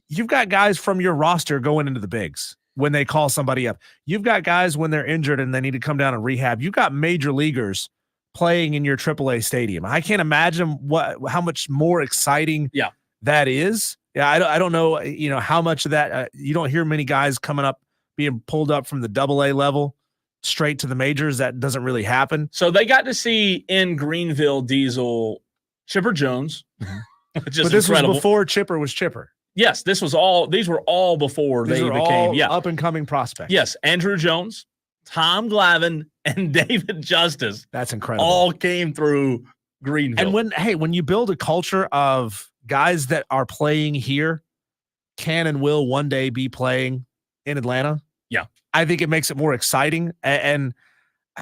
you've got guys from your roster going into the bigs when they call somebody up. You've got guys when they're injured and they need to come down and rehab. You've got major leaguers playing in your AAA stadium. I can't imagine how much more exciting that is. Yeah, I don't know, how much of that you don't hear many guys coming up being pulled up from the AA level straight to the majors. That doesn't really happen. So they got to see in Greenville Diesel Chipper Jones, which is but this incredible. was before Chipper was Chipper. Yes, these were all before they became up and coming prospects. Yes, Andrew Jones, Tom Glavine, and David Justice. That's incredible. All came through Greenville. And when you build a culture of guys that are playing here, can and will one day be playing in Atlanta. Yeah. I think it makes it more exciting. And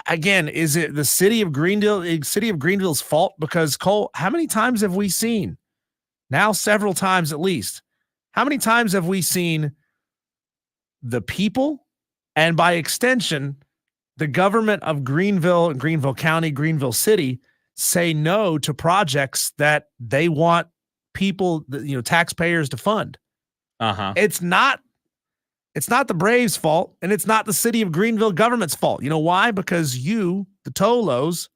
again, is it the city of Greenville's fault? Because Cole, how many times have we seen now, several times at least, how many times have we seen the people and by extension, the government of Greenville and Greenville County, Greenville City say no to projects that they want people, taxpayers to fund? It's not the Braves' fault, and it's not the city of Greenville government's fault. You know why? Because you, the Tolos,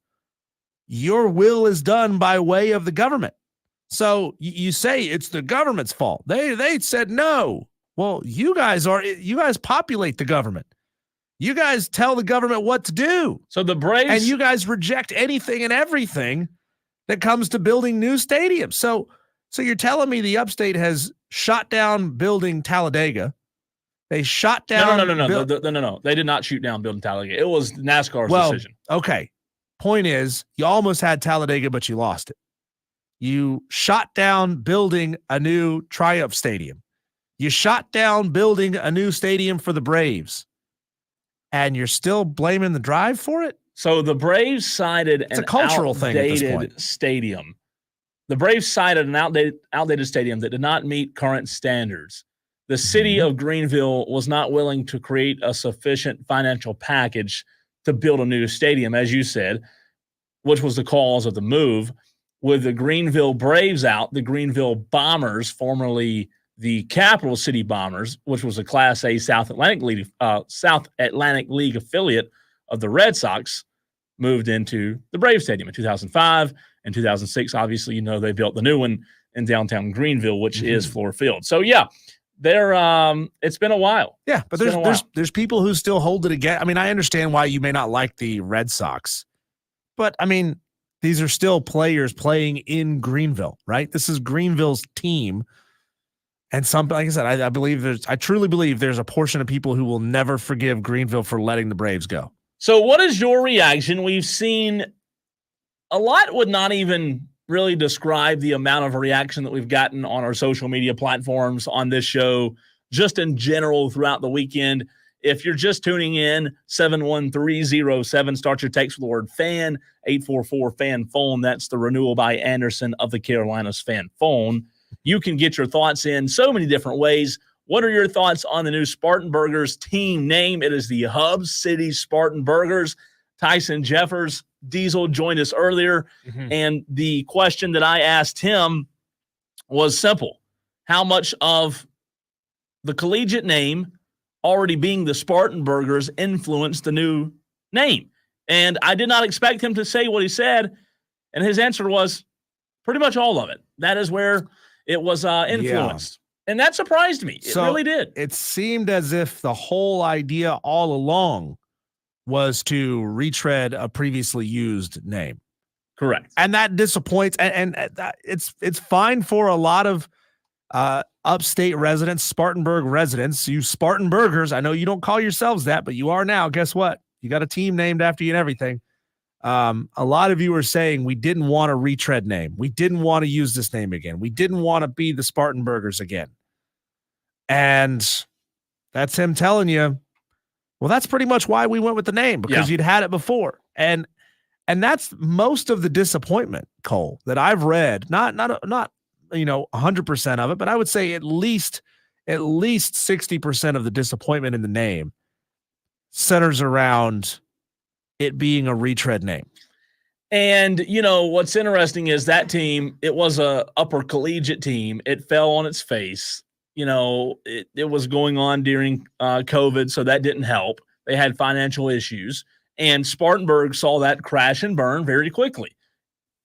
your will is done by way of the government. So you say it's the government's fault. They said no. Well, you guys populate the government. You guys tell the government what to do. So the Braves, and you guys reject anything and everything that comes to building new stadiums. So you're telling me the upstate has shot down building Talladega. They shot down. No. They did not shoot down building Talladega. It was NASCAR's decision. Okay. Point is, you almost had Talladega, but you lost it. You shot down building a new Triumph Stadium. You shot down building a new stadium for the Braves. And you're still blaming the drive for it? So the Braves cited a cultural thing at this point. Stadium. The Braves cited an outdated stadium that did not meet current standards. The city of Greenville was not willing to create a sufficient financial package to build a new stadium, as you said, which was the cause of the move. With the Greenville Braves out, the Greenville Bombers, formerly the Capital City Bombers, which was a Class A South Atlantic League affiliate of the Red Sox, moved into the Braves Stadium in 2005 and 2006. Obviously, they built the new one in downtown Greenville, which is Fluor Field. So yeah, it's been a while. Yeah, but there's people who still hold it again. I mean, I understand why you may not like the Red Sox, but I mean, these are still players playing in Greenville, right? This is Greenville's team. And like I said, I truly believe there's a portion of people who will never forgive Greenville for letting the Braves go. So what is your reaction? We've seen a lot would not even really describe the amount of reaction that we've gotten on our social media platforms on this show, just in general throughout the weekend. If you're just tuning in, 71307, start your text with the word fan, 844-FAN phone. That's the Renewal by Anderson of the Carolinas fan phone. You can get your thoughts in so many different ways. What are your thoughts on the new Spartanburgers team name? It is the Hub City Spartanburgers. Tyson Jeffers, Diesel joined us earlier, and the question that I asked him was simple. How much of the collegiate name already being the Spartanburgers influenced the new name? And I did not expect him to say what he said, and his answer was pretty much all of it. That is where it was influenced. Yeah. And that surprised me. It really did. It seemed as if the whole idea all along was to retread a previously used name. Correct. And that disappoints. And it's fine for a lot of upstate residents, Spartanburg residents, you Spartanburgers. I know you don't call yourselves that, but you are now. Guess what? You got a team named after you and everything. A lot of you are saying we didn't want a retread name. We didn't want to use this name again. We didn't want to be the Spartanburgers again. And that's him telling you, well, that's pretty much why we went with the name, because you'd had it before. And that's most of the disappointment, Cole, that I've read. Not 100% of it, but I would say at least 60% of the disappointment in the name centers around it being a retread name. And, what's interesting is that team, it was a upper collegiate team. It fell on its face. It was going on during COVID, so that didn't help. They had financial issues, and Spartanburg saw that crash and burn very quickly.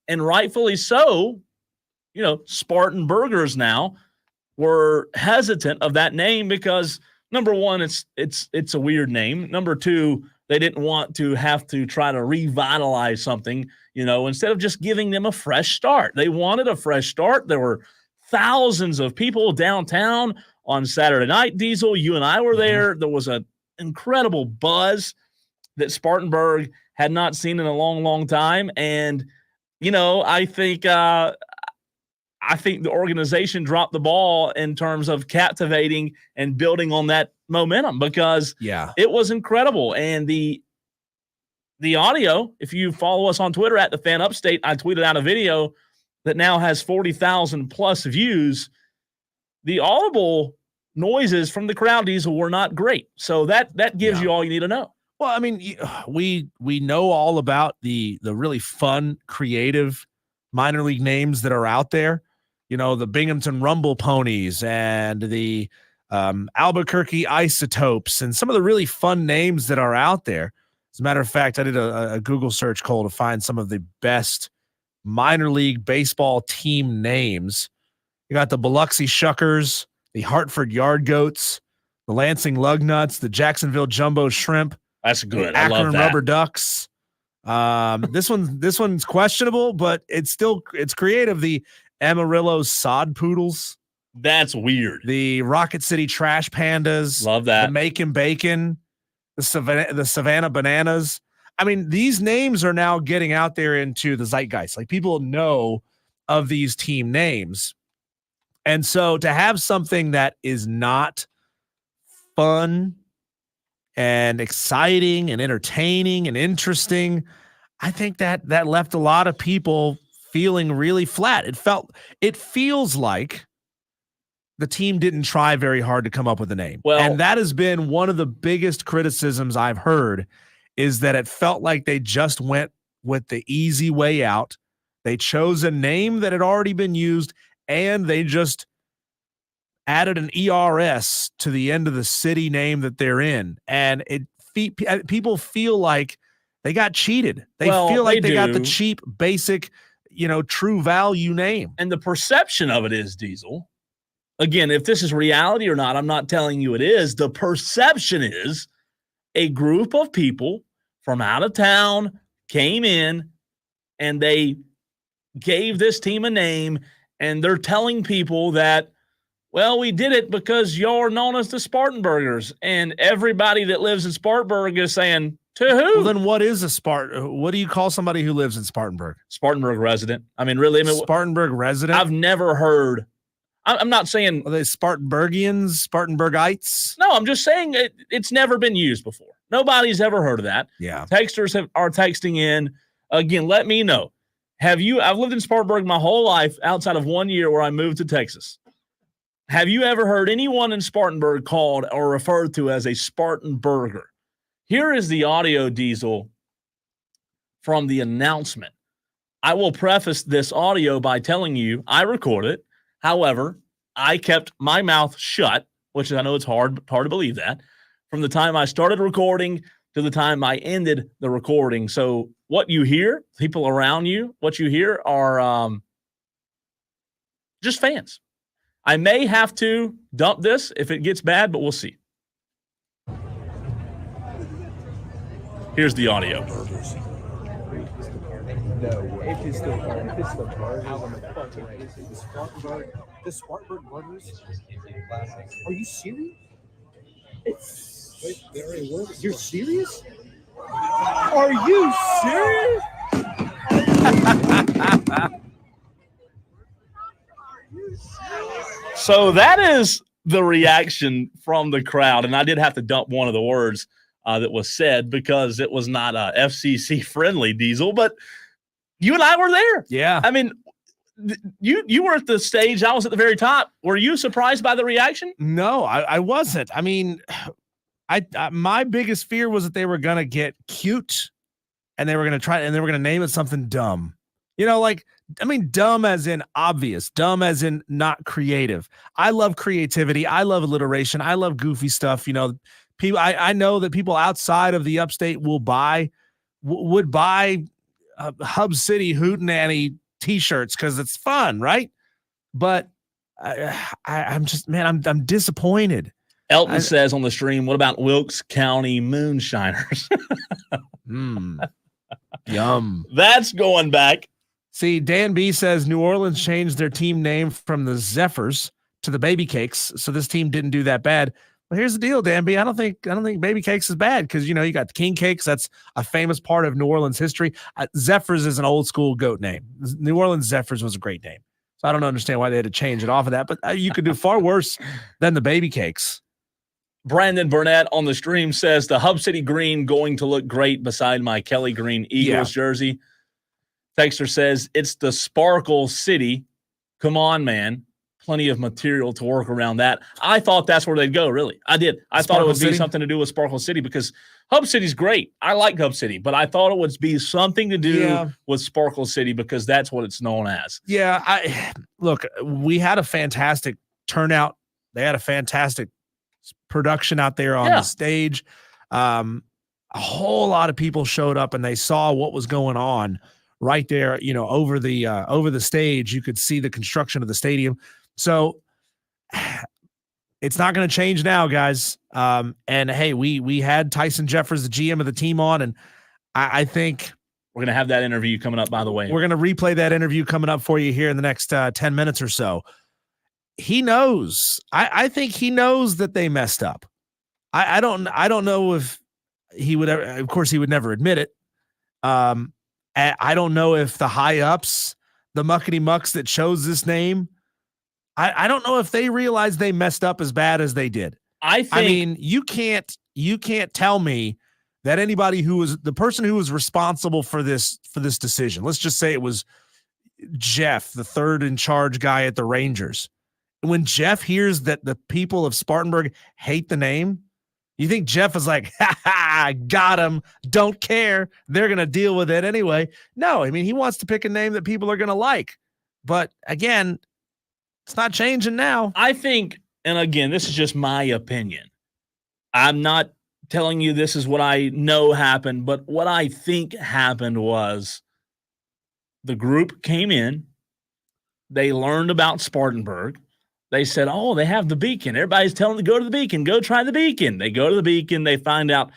And rightfully so, Spartanburgers now were hesitant of that name because, number one, it's a weird name. Number two, they didn't want to have to try to revitalize something, instead of just giving them a fresh start. They wanted a fresh start. There were thousands of people downtown on Saturday night. Diesel, you and I were there. There was an incredible buzz that Spartanburg had not seen in a long, long time. And, I think the organization dropped the ball in terms of captivating and building on that momentum because it was incredible. And the the audio, if you follow us on Twitter at the Fan Upstate, I tweeted out a video that now has 40,000 plus views. The audible noises from the crowd, Diesel, were not great. So that gives you all you need to know. Well, I mean, we know all about the really fun, creative minor league names that are out there. You know, the Binghamton Rumble Ponies and the Albuquerque Isotopes and some of the really fun names that are out there. As a matter of fact, I did a Google search, Cole, to find some of the best minor league baseball team names. You got the Biloxi Shuckers, the Hartford Yard Goats, the Lansing Lugnuts, the Jacksonville Jumbo Shrimp. That's good. Akron I love that. Rubber Ducks. This one's questionable, but it's creative. The Amarillo Sod Poodles. That's weird. The Rocket City Trash Pandas. Love that. The Macon Bacon. The Savannah Bananas. I mean, these names are now getting out there into the zeitgeist. Like, people know of these team names. And so to have something that is not fun and exciting and entertaining and interesting, I think that left a lot of people feeling really flat. It feels like the team didn't try very hard to come up with a name. Well, and that has been one of the biggest criticisms I've heard, is that it felt like they just went with the easy way out. They chose a name that had already been used, and they just added an ERS to the end of the city name that they're in. And people feel like they got cheated. They feel like they got the cheap, basic, true value name. And the perception of it is, Diesel, again, if this is reality or not, I'm not telling you it is. The perception is a group of people from out of town came in and they gave this team a name, and they're telling people that, well, we did it because you're known as the Spartanburgers, and everybody that lives in Spartanburg is saying, to who? Well, then what is a what do you call somebody who lives in Spartanburg? Spartanburg resident. I mean, really? Spartanburg resident? I've never heard. I'm not saying. Are they Spartanburgians, Spartanburgites? No, I'm just saying it's never been used before. Nobody's ever heard of that. Yeah. Texters are texting in. Again, let me know. I've lived in Spartanburg my whole life outside of 1 year where I moved to Texas. Have you ever heard anyone in Spartanburg called or referred to as a Spartanburger? Here is the audio, Diesel, from the announcement. I will preface this audio by telling you I recorded it. However, I kept my mouth shut, which I know it's hard to believe that, from the time I started recording to the time I ended the recording. So what you hear, people around you, what you hear are just fans. I may have to dump this if it gets bad, but we'll see. Here's the audio. No, if it's the burger, how the fucking is it? The Spartanburg burgers? Are you serious? You're serious? Are you serious? So that is the reaction from the crowd, and I did have to dump one of the words that was said because it was not FCC friendly, Diesel, but you and I were there. Yeah. I mean, you were at the stage. I was at the very top. Were you surprised by the reaction? No, I wasn't. I mean, I my biggest fear was that they were going to get cute and they were going to name it something dumb. Dumb as in obvious, dumb as in not creative. I love creativity. I love alliteration. I love goofy stuff. People, I know that people outside of the upstate would buy Hub City Hootenanny t-shirts because it's fun, right? But I'm disappointed. Elton says on the stream, what about Wilkes County Moonshiners? Yum. That's going back. See, Dan B says New Orleans changed their team name from the Zephyrs to the Baby Cakes, so this team didn't do that bad. But here's the deal, Dan B. I don't think Baby Cakes is bad because you got the King Cakes. That's a famous part of New Orleans history. Zephyrs is an old school goat name. New Orleans Zephyrs was a great name, so I don't understand why they had to change it off of that. But you could do far worse than the Baby Cakes. Brandon Burnett on the stream says the Hub City green going to look great beside my Kelly Green Eagles jersey. Texter says it's the Sparkle City. Come on, man. Plenty of material to work around that. I thought that's where they'd go, really. I did. I thought it would be something to do with Sparkle City because Hub City's great. I like Hub City, but I thought it would be something to do with Sparkle City because that's what it's known as. Yeah, look, we had a fantastic turnout. They had a fantastic production out there on the stage. A whole lot of people showed up and they saw what was going on right there, over the stage. You could see the construction of the stadium. So it's not going to change now, guys. And hey, we had Tyson Jeffers, the GM of the team, on, and I think we're going to have that interview coming up, by the way. We're going to replay that interview coming up for you here in the next 10 minutes or so. He knows. I think he knows that they messed up. I don't know if he would ever, of course, he would never admit it. I don't know if the high ups, the muckety mucks that chose this name, I don't know if they realized they messed up as bad as they did. I mean, you can't tell me that anybody who was the person who was responsible for this decision, let's just say it was Jeff, the third in charge guy at the Rangers. When Jeff hears that the people of Spartanburg hate the name, you think Jeff is like, ha, got him, don't care. They're going to deal with it anyway. No, I mean, he wants to pick a name that people are going to like. But again, it's not changing now. I think, and again, this is just my opinion. I'm not telling you this is what I know happened, but what I think happened was the group came in, they learned about Spartanburg. They said, oh, they have the Beacon. Everybody's telling them to go to the Beacon. Go try the Beacon. They go to the Beacon. They find out,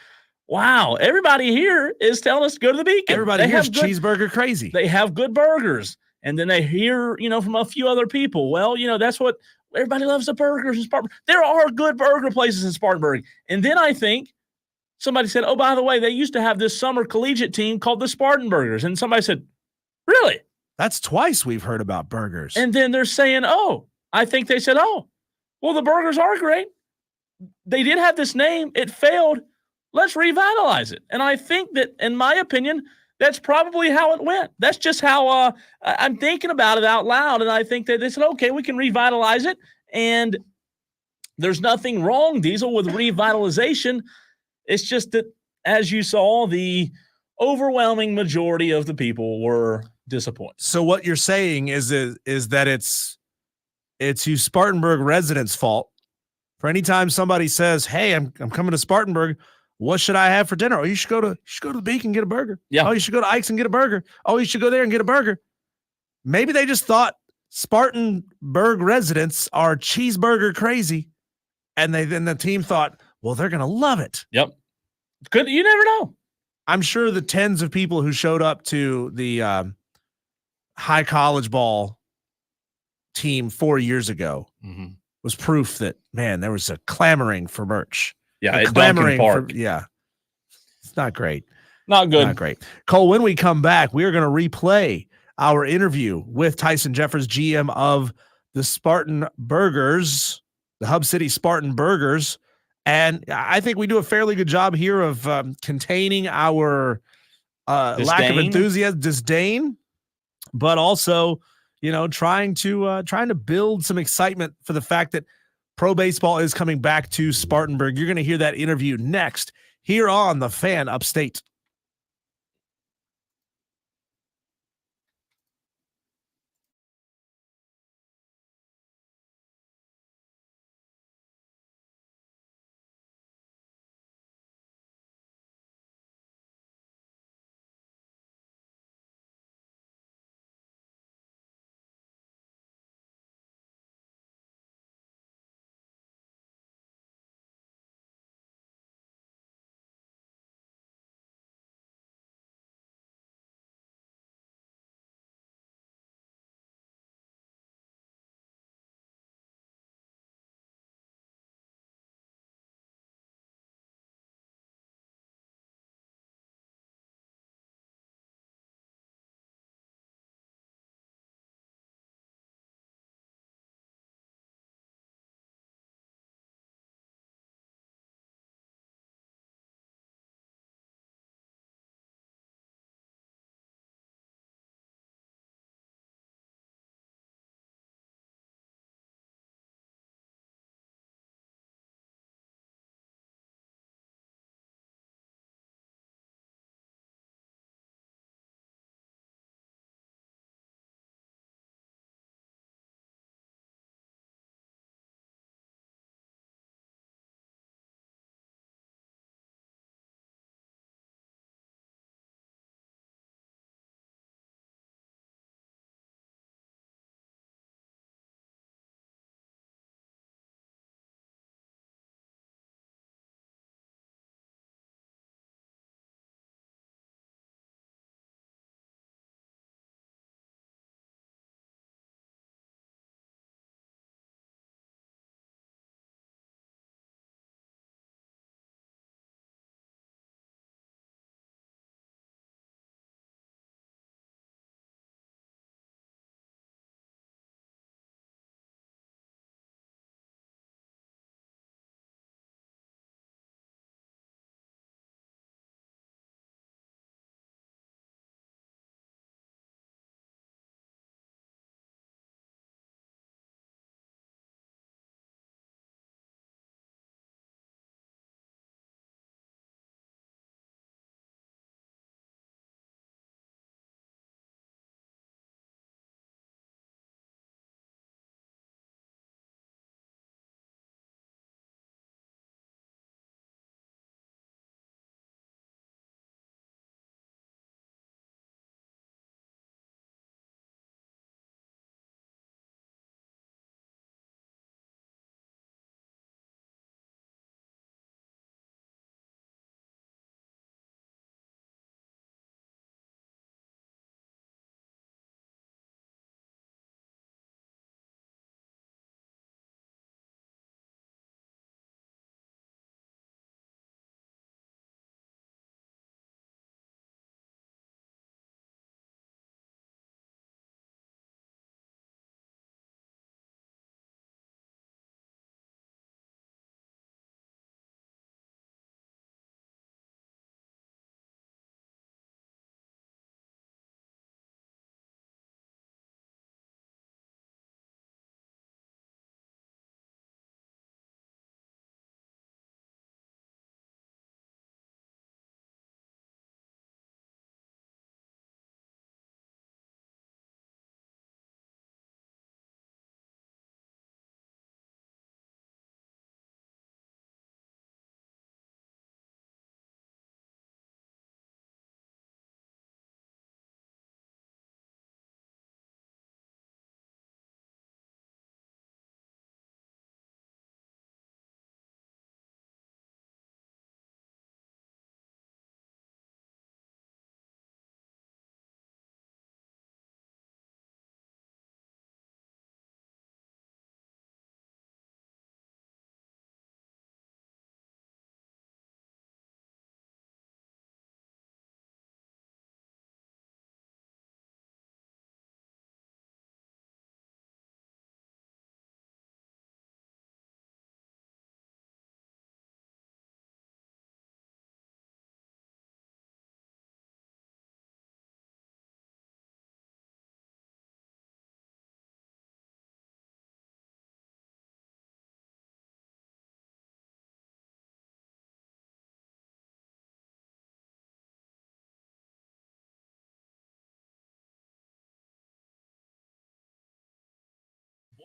wow, everybody here is telling us to go to the Beacon. Everybody here's cheeseburger crazy. They have good burgers. And then they hear, from a few other people, well, that's what everybody loves, the burgers in Spartanburg. There are good burger places in Spartanburg. And then I think somebody said, oh, by the way, they used to have this summer collegiate team called the Spartanburgers. And somebody said, really? That's twice we've heard about burgers. And then they're saying, oh, I think they said, oh, well, the burgers are great. They did have this name. It failed. Let's revitalize it. And I think that, in my opinion, that's probably how it went. That's just how I'm thinking about it out loud. And I think that they said, okay, we can revitalize it. And there's nothing wrong, Diesel, with revitalization. It's just that, as you saw, the overwhelming majority of the people were disappointed. So what you're saying is that it's you Spartanburg residents' fault for any time somebody says, hey, I'm coming to Spartanburg. What should I have for dinner? Oh, you should go to the Beacon and get a burger. Yeah. Oh, you should go to Ike's and get a burger. Oh, you should go there and get a burger. Maybe they just thought Spartanburg residents are cheeseburger crazy. And then the team thought, well, they're going to love it. Yep. Good. You never know. I'm sure the tens of people who showed up to the high college ball team 4 years ago was proof that, man, there was a clamoring for merch. Yeah, at Duncan Park. It's not great. Not good. Not great. Cole, when we come back, we are going to replay our interview with Tyson Jeffers, GM of the Spartanburgers, the Hub City Spartanburgers. And I think we do a fairly good job here of containing our lack of enthusiasm, disdain, but also, trying to build some excitement for the fact that pro baseball is coming back to Spartanburg. You're going to hear that interview next here on the Fan Upstate.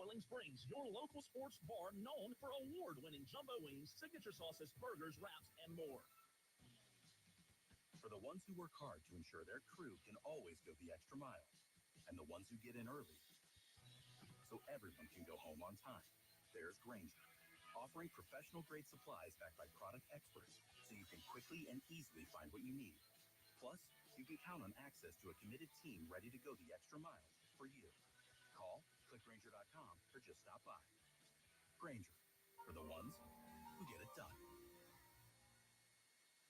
Sterling Springs, your local sports bar known for award-winning jumbo wings, signature sauces, burgers, wraps, and more. For the ones who work hard to ensure their crew can always go the extra mile, and the ones who get in early so everyone can go home on time, there's Grainger, offering professional-grade supplies backed by product experts so you can quickly and easily find what you need. Plus, you can count on access to a committed team ready to go the extra mile for you. Call, click Grainger.com, or just stop by. Grainger, for the ones who get it done.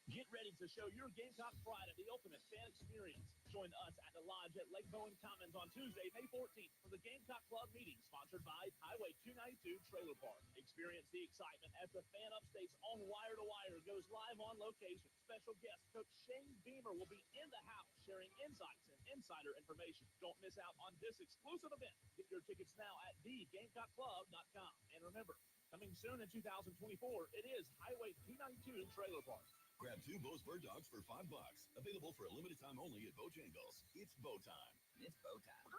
Get ready to show your Gamecock pride at the ultimate fan experience. Join us at the Lodge at Lake Bowen Commons on Tuesday, May 14th for the Gamecock Club meeting sponsored by Highway 292 Trailer Park. Experience the excitement as the Fan Upstate's own Wire2Wire goes live on location. Special guest Coach Shane Beamer will be in the house sharing insights and insider information. Don't miss out on this exclusive event. Get your tickets now at thegamecockclub.com. And remember, coming soon in 2024, it is Highway 292 Trailer Park. Grab 2 Bo's Bird Dogs for $5. Available for a limited time only at Bojangles. It's Bo time. It's Bo time.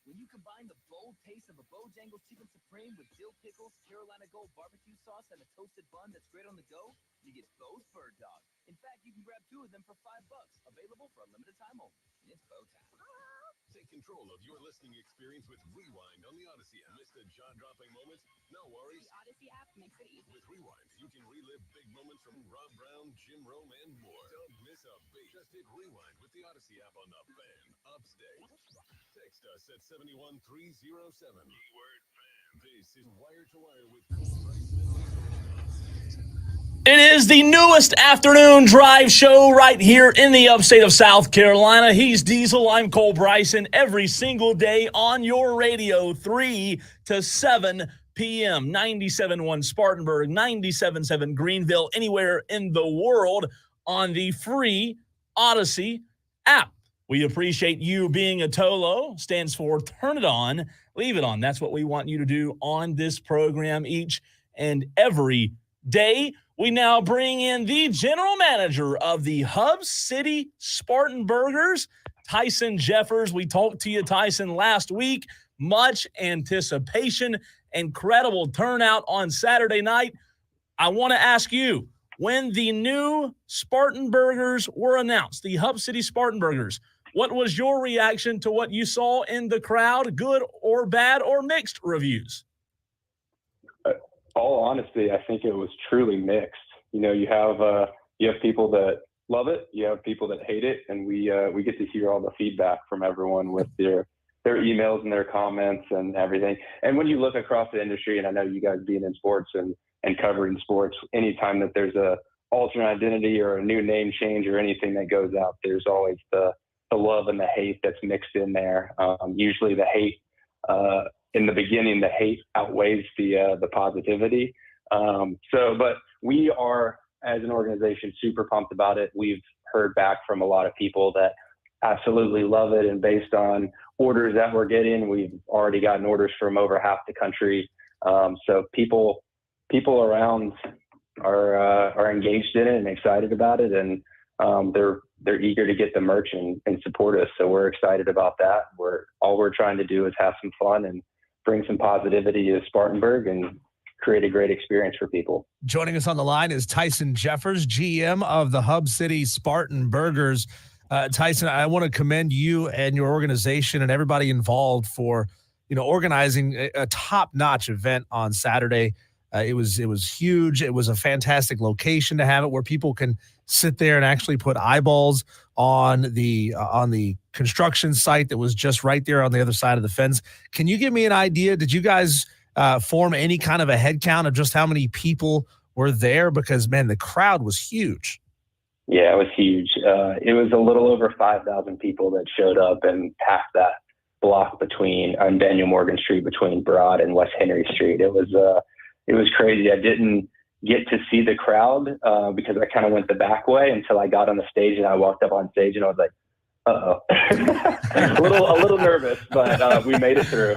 When you combine the bold taste of a Bojangles Chicken Supreme with dill pickles, Carolina Gold barbecue sauce, and a toasted bun that's great on the go, you get Bo's Bird Dog. In fact, you can grab 2 of them for $5. Available for a limited time only. It's Bo time. Take control of your listening experience with Rewind on the Odyssey app. Missed a jaw-dropping moment? No worries. The Odyssey app makes it easy. With Rewind, you can relive big moments from Rob Brown, Jim Rome, and more. Don't miss a beat. Just hit Rewind with the Odyssey app on the Fan Upstate. Text us at 71307. Keyword fan. This is Wire2Wire with Cole Bryson. It is the newest afternoon drive show right here in the upstate of South Carolina. He's Diesel. I'm Cole Bryson. Every single day on your radio, 3 to 7 p.m. 97.1 Spartanburg, 97.7 Greenville, anywhere in the world on the free Odyssey app. We appreciate you being a TOLO. Stands for Turn It On, Leave It On. That's what we want you to do on this program each and every day. We now bring in the general manager of the Hub City Spartanburgers, Tyson Jeffers. We talked to you, Tyson, last week. Much anticipation, incredible turnout on Saturday night. I want to ask you, when the new Spartanburgers were announced, the Hub City Spartanburgers, what was your reaction to what you saw in the crowd, good or bad or mixed reviews? All honesty, I think it was truly mixed. You know, you have people that love it, you have people that hate it, and we get to hear all the feedback from everyone with their emails and their comments and everything. And when you look across the industry, and I know you guys being in sports and covering sports, anytime that there's a alternate identity or a new name change or anything that goes out, there's always the love and the hate that's mixed in there. Usually the hate. In the beginning, the hate outweighs the positivity. But we are, as an organization, super pumped about it. We've heard back from a lot of people that absolutely love it. And based on orders that we're getting, we've already gotten orders from over half the country. So people around are engaged in it and excited about it. And they're eager to get the merch and support us. So we're excited about that. All we're trying to do is have some fun and bring some positivity to Spartanburg and create a great experience for people. Joining us on the line is Tyson Jeffers, GM of the Hub City Spartanburgers. Tyson, I want to commend you and your organization and everybody involved for, organizing a top-notch event on Saturday. It was huge. It was a fantastic location to have it where people can sit there and actually put eyeballs on the construction site that was just right there on the other side of the fence. Can you give me an idea? Did you guys form any kind of a head count of just how many people were there? Because, man, the crowd was huge. Yeah, it was huge. It was a little over 5,000 people that showed up and packed that block on Daniel Morgan Street between Broad and West Henry Street. It was crazy. I didn't get to see the crowd because I kind of went the back way until I got on the stage, and I walked up on stage and I was like, uh-oh. a little nervous, but we made it through.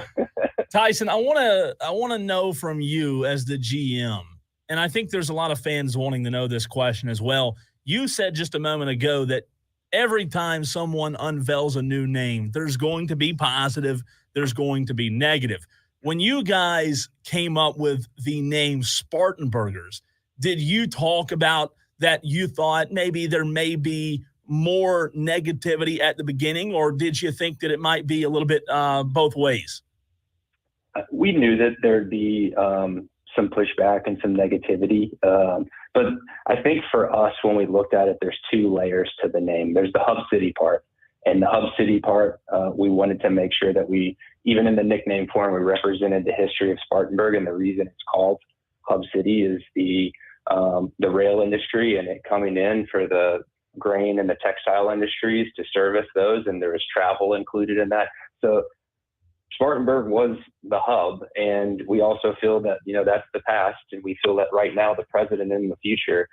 Tyson, I want to know from you as the GM, and I think there's a lot of fans wanting to know this question as well. You said just a moment ago that every time someone unveils a new name, there's going to be positive, there's going to be negative. when you guys came up with the name Spartanburgers, did you talk about that you thought maybe there may be more negativity at the beginning, or did you think that it might be a little bit both ways? We knew that there'd be some pushback and some negativity. But I think for us, when we looked at it, there's two layers to the name. There's the Hub City part. And the Hub City part, we wanted to make sure that we, even in the nickname form, we represented the history of Spartanburg. And the reason it's called Hub City is the rail industry and it coming in for the grain and the textile industries to service those. And there was travel included in that. So Spartanburg was the hub, and we also feel that, that's the past, and we feel that right now, the present and in the future,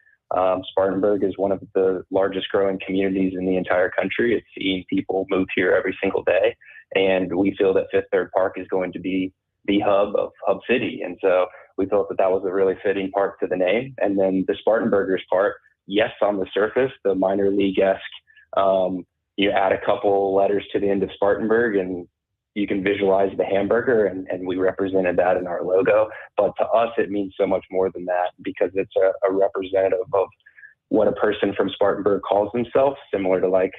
Spartanburg is one of the largest growing communities in the entire country. It's seeing people move here every single day, and we feel that Fifth Third Park is going to be the hub of Hub City, and so we felt that was a really fitting part to the name. And then the Spartanburgers part, yes, on the surface, the minor league-esque, you add a couple letters to the end of Spartanburg, and you can visualize the hamburger, and we represented that in our logo. But to us, it means so much more than that, because it's a representative of what a person from Spartanburg calls themselves, similar to like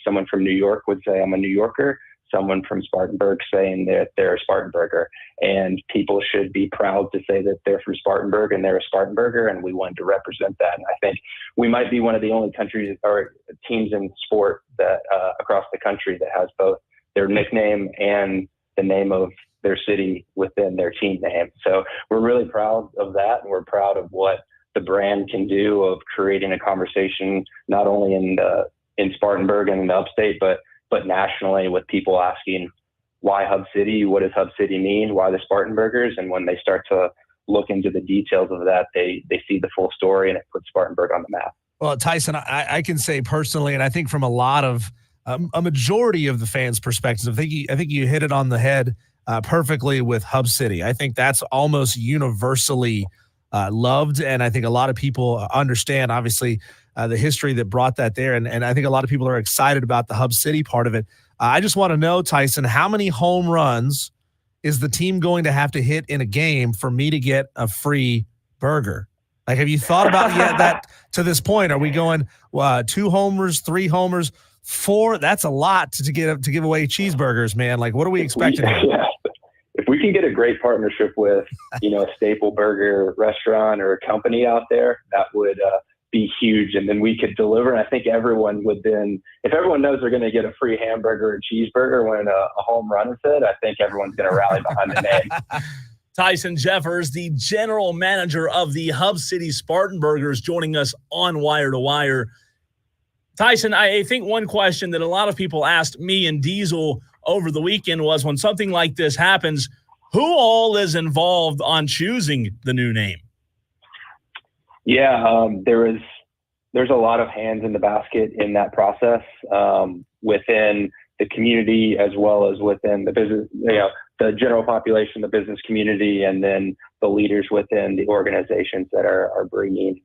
someone from New York would say, I'm a New Yorker, someone from Spartanburg saying that they're a Spartanburger. And people should be proud to say that they're from Spartanburg and they're a Spartanburger, and we wanted to represent that. And I think we might be one of the only countries or teams in sport that across the country that has both their nickname and the name of their city within their team name. So we're really proud of that, and we're proud of what the brand can do of creating a conversation not only in Spartanburg and in the upstate, but nationally, with people asking, why Hub City? What does Hub City mean? Why the Spartanburgers? And when they start to look into the details of that, they see the full story, and it puts Spartanburg on the map. Well, Tyson, I can say personally, and I think from a lot of a majority of the fans' perspectives, I think you hit it on the head perfectly with Hub City. I think that's almost universally loved, and I think a lot of people understand, obviously, the history that brought that there, and I think a lot of people are excited about the Hub City part of it. I just want to know, Tyson, how many home runs is the team going to have to hit in a game for me to get a free burger? Like, have you thought about that to this point? Are we going 2 homers, 3 homers? 4, that's a lot to give away cheeseburgers, man. Like, what are we expecting? If we can get a great partnership with, a staple burger restaurant or a company out there, that would be huge. And then we could deliver. And I think everyone would then, if everyone knows they're going to get a free hamburger or cheeseburger when a home run is hit, I think everyone's going to rally behind the name. Tyson Jeffers, the general manager of the Hub City Spartanburgers, joining us on Wire to Wire. Tyson, I think one question that a lot of people asked me and Diesel over the weekend was, when something like this happens, who all is involved on choosing the new name? Yeah, there's a lot of hands in the basket in that process, within the community as well as within the business, the general population, the business community, and then the leaders within the organizations that are bringing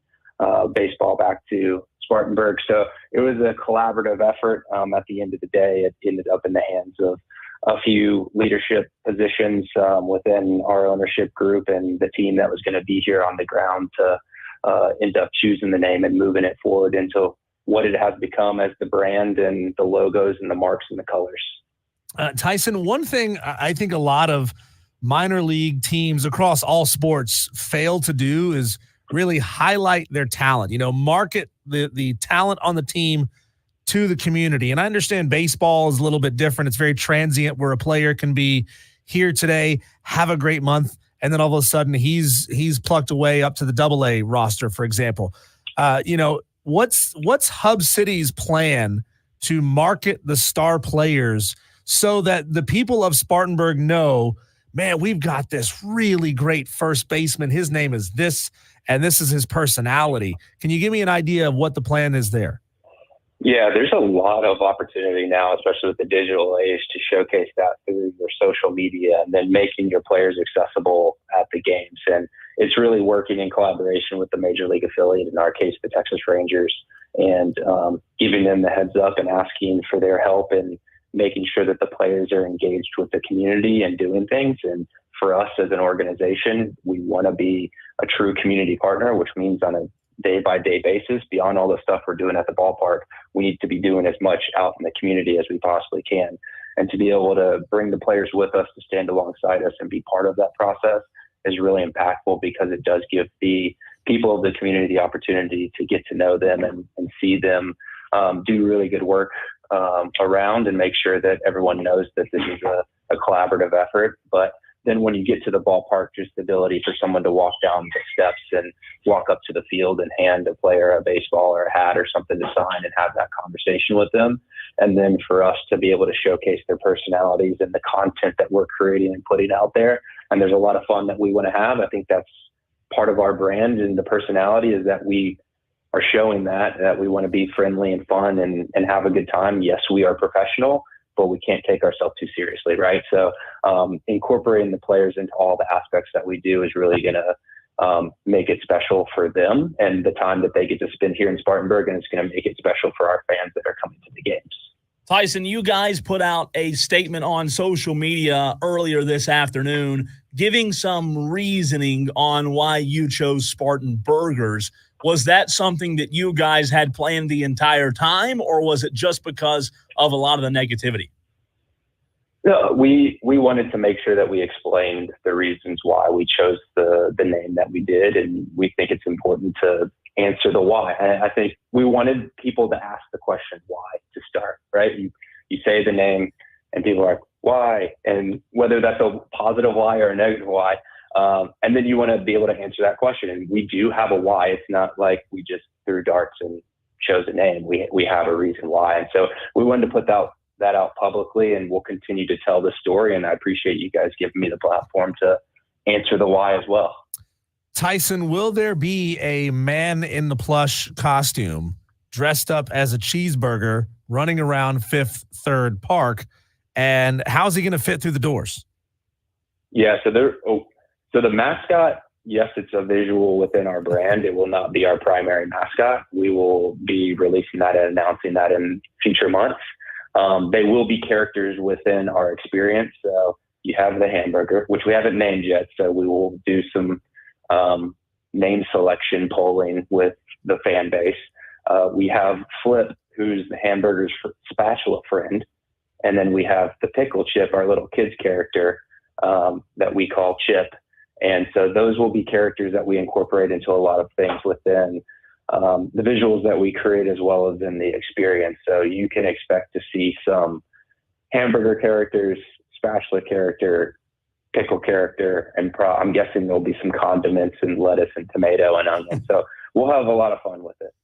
baseball back to Spartanburg. So it was a collaborative effort. At the end of the day, it ended up in the hands of a few leadership positions within our ownership group and the team that was going to be here on the ground to end up choosing the name and moving it forward into what it has become as the brand and the logos and the marks and the colors. Tyson, one thing I think a lot of minor league teams across all sports fail to do is really highlight their talent, market the talent on the team to the community. And I understand baseball is a little bit different. It's very transient, where a player can be here today, have a great month, and then all of a sudden he's plucked away up to the AA roster, for example. What's Hub City's plan to market the star players so that the people of Spartanburg know, man, we've got this really great first baseman. His name is this, and this is his personality. Can you give me an idea of what the plan is there? Yeah, there's a lot of opportunity now, especially with the digital age, to showcase that through your social media and then making your players accessible at the games. And it's really working in collaboration with the major league affiliate, in our case, the Texas Rangers, and giving them the heads up and asking for their help and making sure that the players are engaged with the community and doing things. And for us as an organization, we want to be a true community partner, which means on a day-by-day basis, beyond all the stuff we're doing at the ballpark, we need to be doing as much out in the community as we possibly can. And to be able to bring the players with us to stand alongside us and be part of that process is really impactful, because it does give the people of the community the opportunity to get to know them and see them do really good work around, and make sure that everyone knows that this is a collaborative effort. But then when you get to the ballpark, just the ability for someone to walk down the steps and walk up to the field and hand a player a baseball or a hat or something to sign and have that conversation with them. And then for us to be able to showcase their personalities and the content that we're creating and putting out there. And there's a lot of fun that we want to have. I think that's part of our brand, and the personality is that we are showing that we want to be friendly and fun and have a good time. Yes, we are professional, but we can't take ourselves too seriously, right? So incorporating the players into all the aspects that we do is really going to make it special for them and the time that they get to spend here in Spartanburg, and it's going to make it special for our fans that are coming to the games. Tyson, you guys put out a statement on social media earlier this afternoon giving some reasoning on why you chose Spartanburgers. Was that something that you guys had planned the entire time, or was it just because of a lot of the negativity? No, we wanted to make sure that we explained the reasons why we chose the name that we did, and we think it's important to answer the why. I think we wanted people to ask the question why to start, right? You say the name and people are like, why? And whether that's a positive why or a negative why, and then you want to be able to answer that question. And we do have a why. It's not like we just threw darts and chose a name. We have a reason why. And so we wanted to put that out publicly, and we'll continue to tell the story. And I appreciate you guys giving me the platform to answer the why as well. Tyson, will there be a man in the plush costume dressed up as a cheeseburger running around Fifth Third Park? And how's he going to fit through the doors? Yeah, so the mascot, yes, it's a visual within our brand. It will not be our primary mascot. We will be releasing that and announcing that in future months. They will be characters within our experience. So you have the hamburger, which we haven't named yet. So we will do some name selection polling with the fan base. We have Flip, who's the hamburger's spatula friend. And then we have the pickle Chip, our little kid's character that we call Chip. And so those will be characters that we incorporate into a lot of things within the visuals that we create, as well as in the experience. So you can expect to see some hamburger characters, spatula character, pickle character, and I'm guessing there'll be some condiments and lettuce and tomato and onion. So we'll have a lot of fun with it.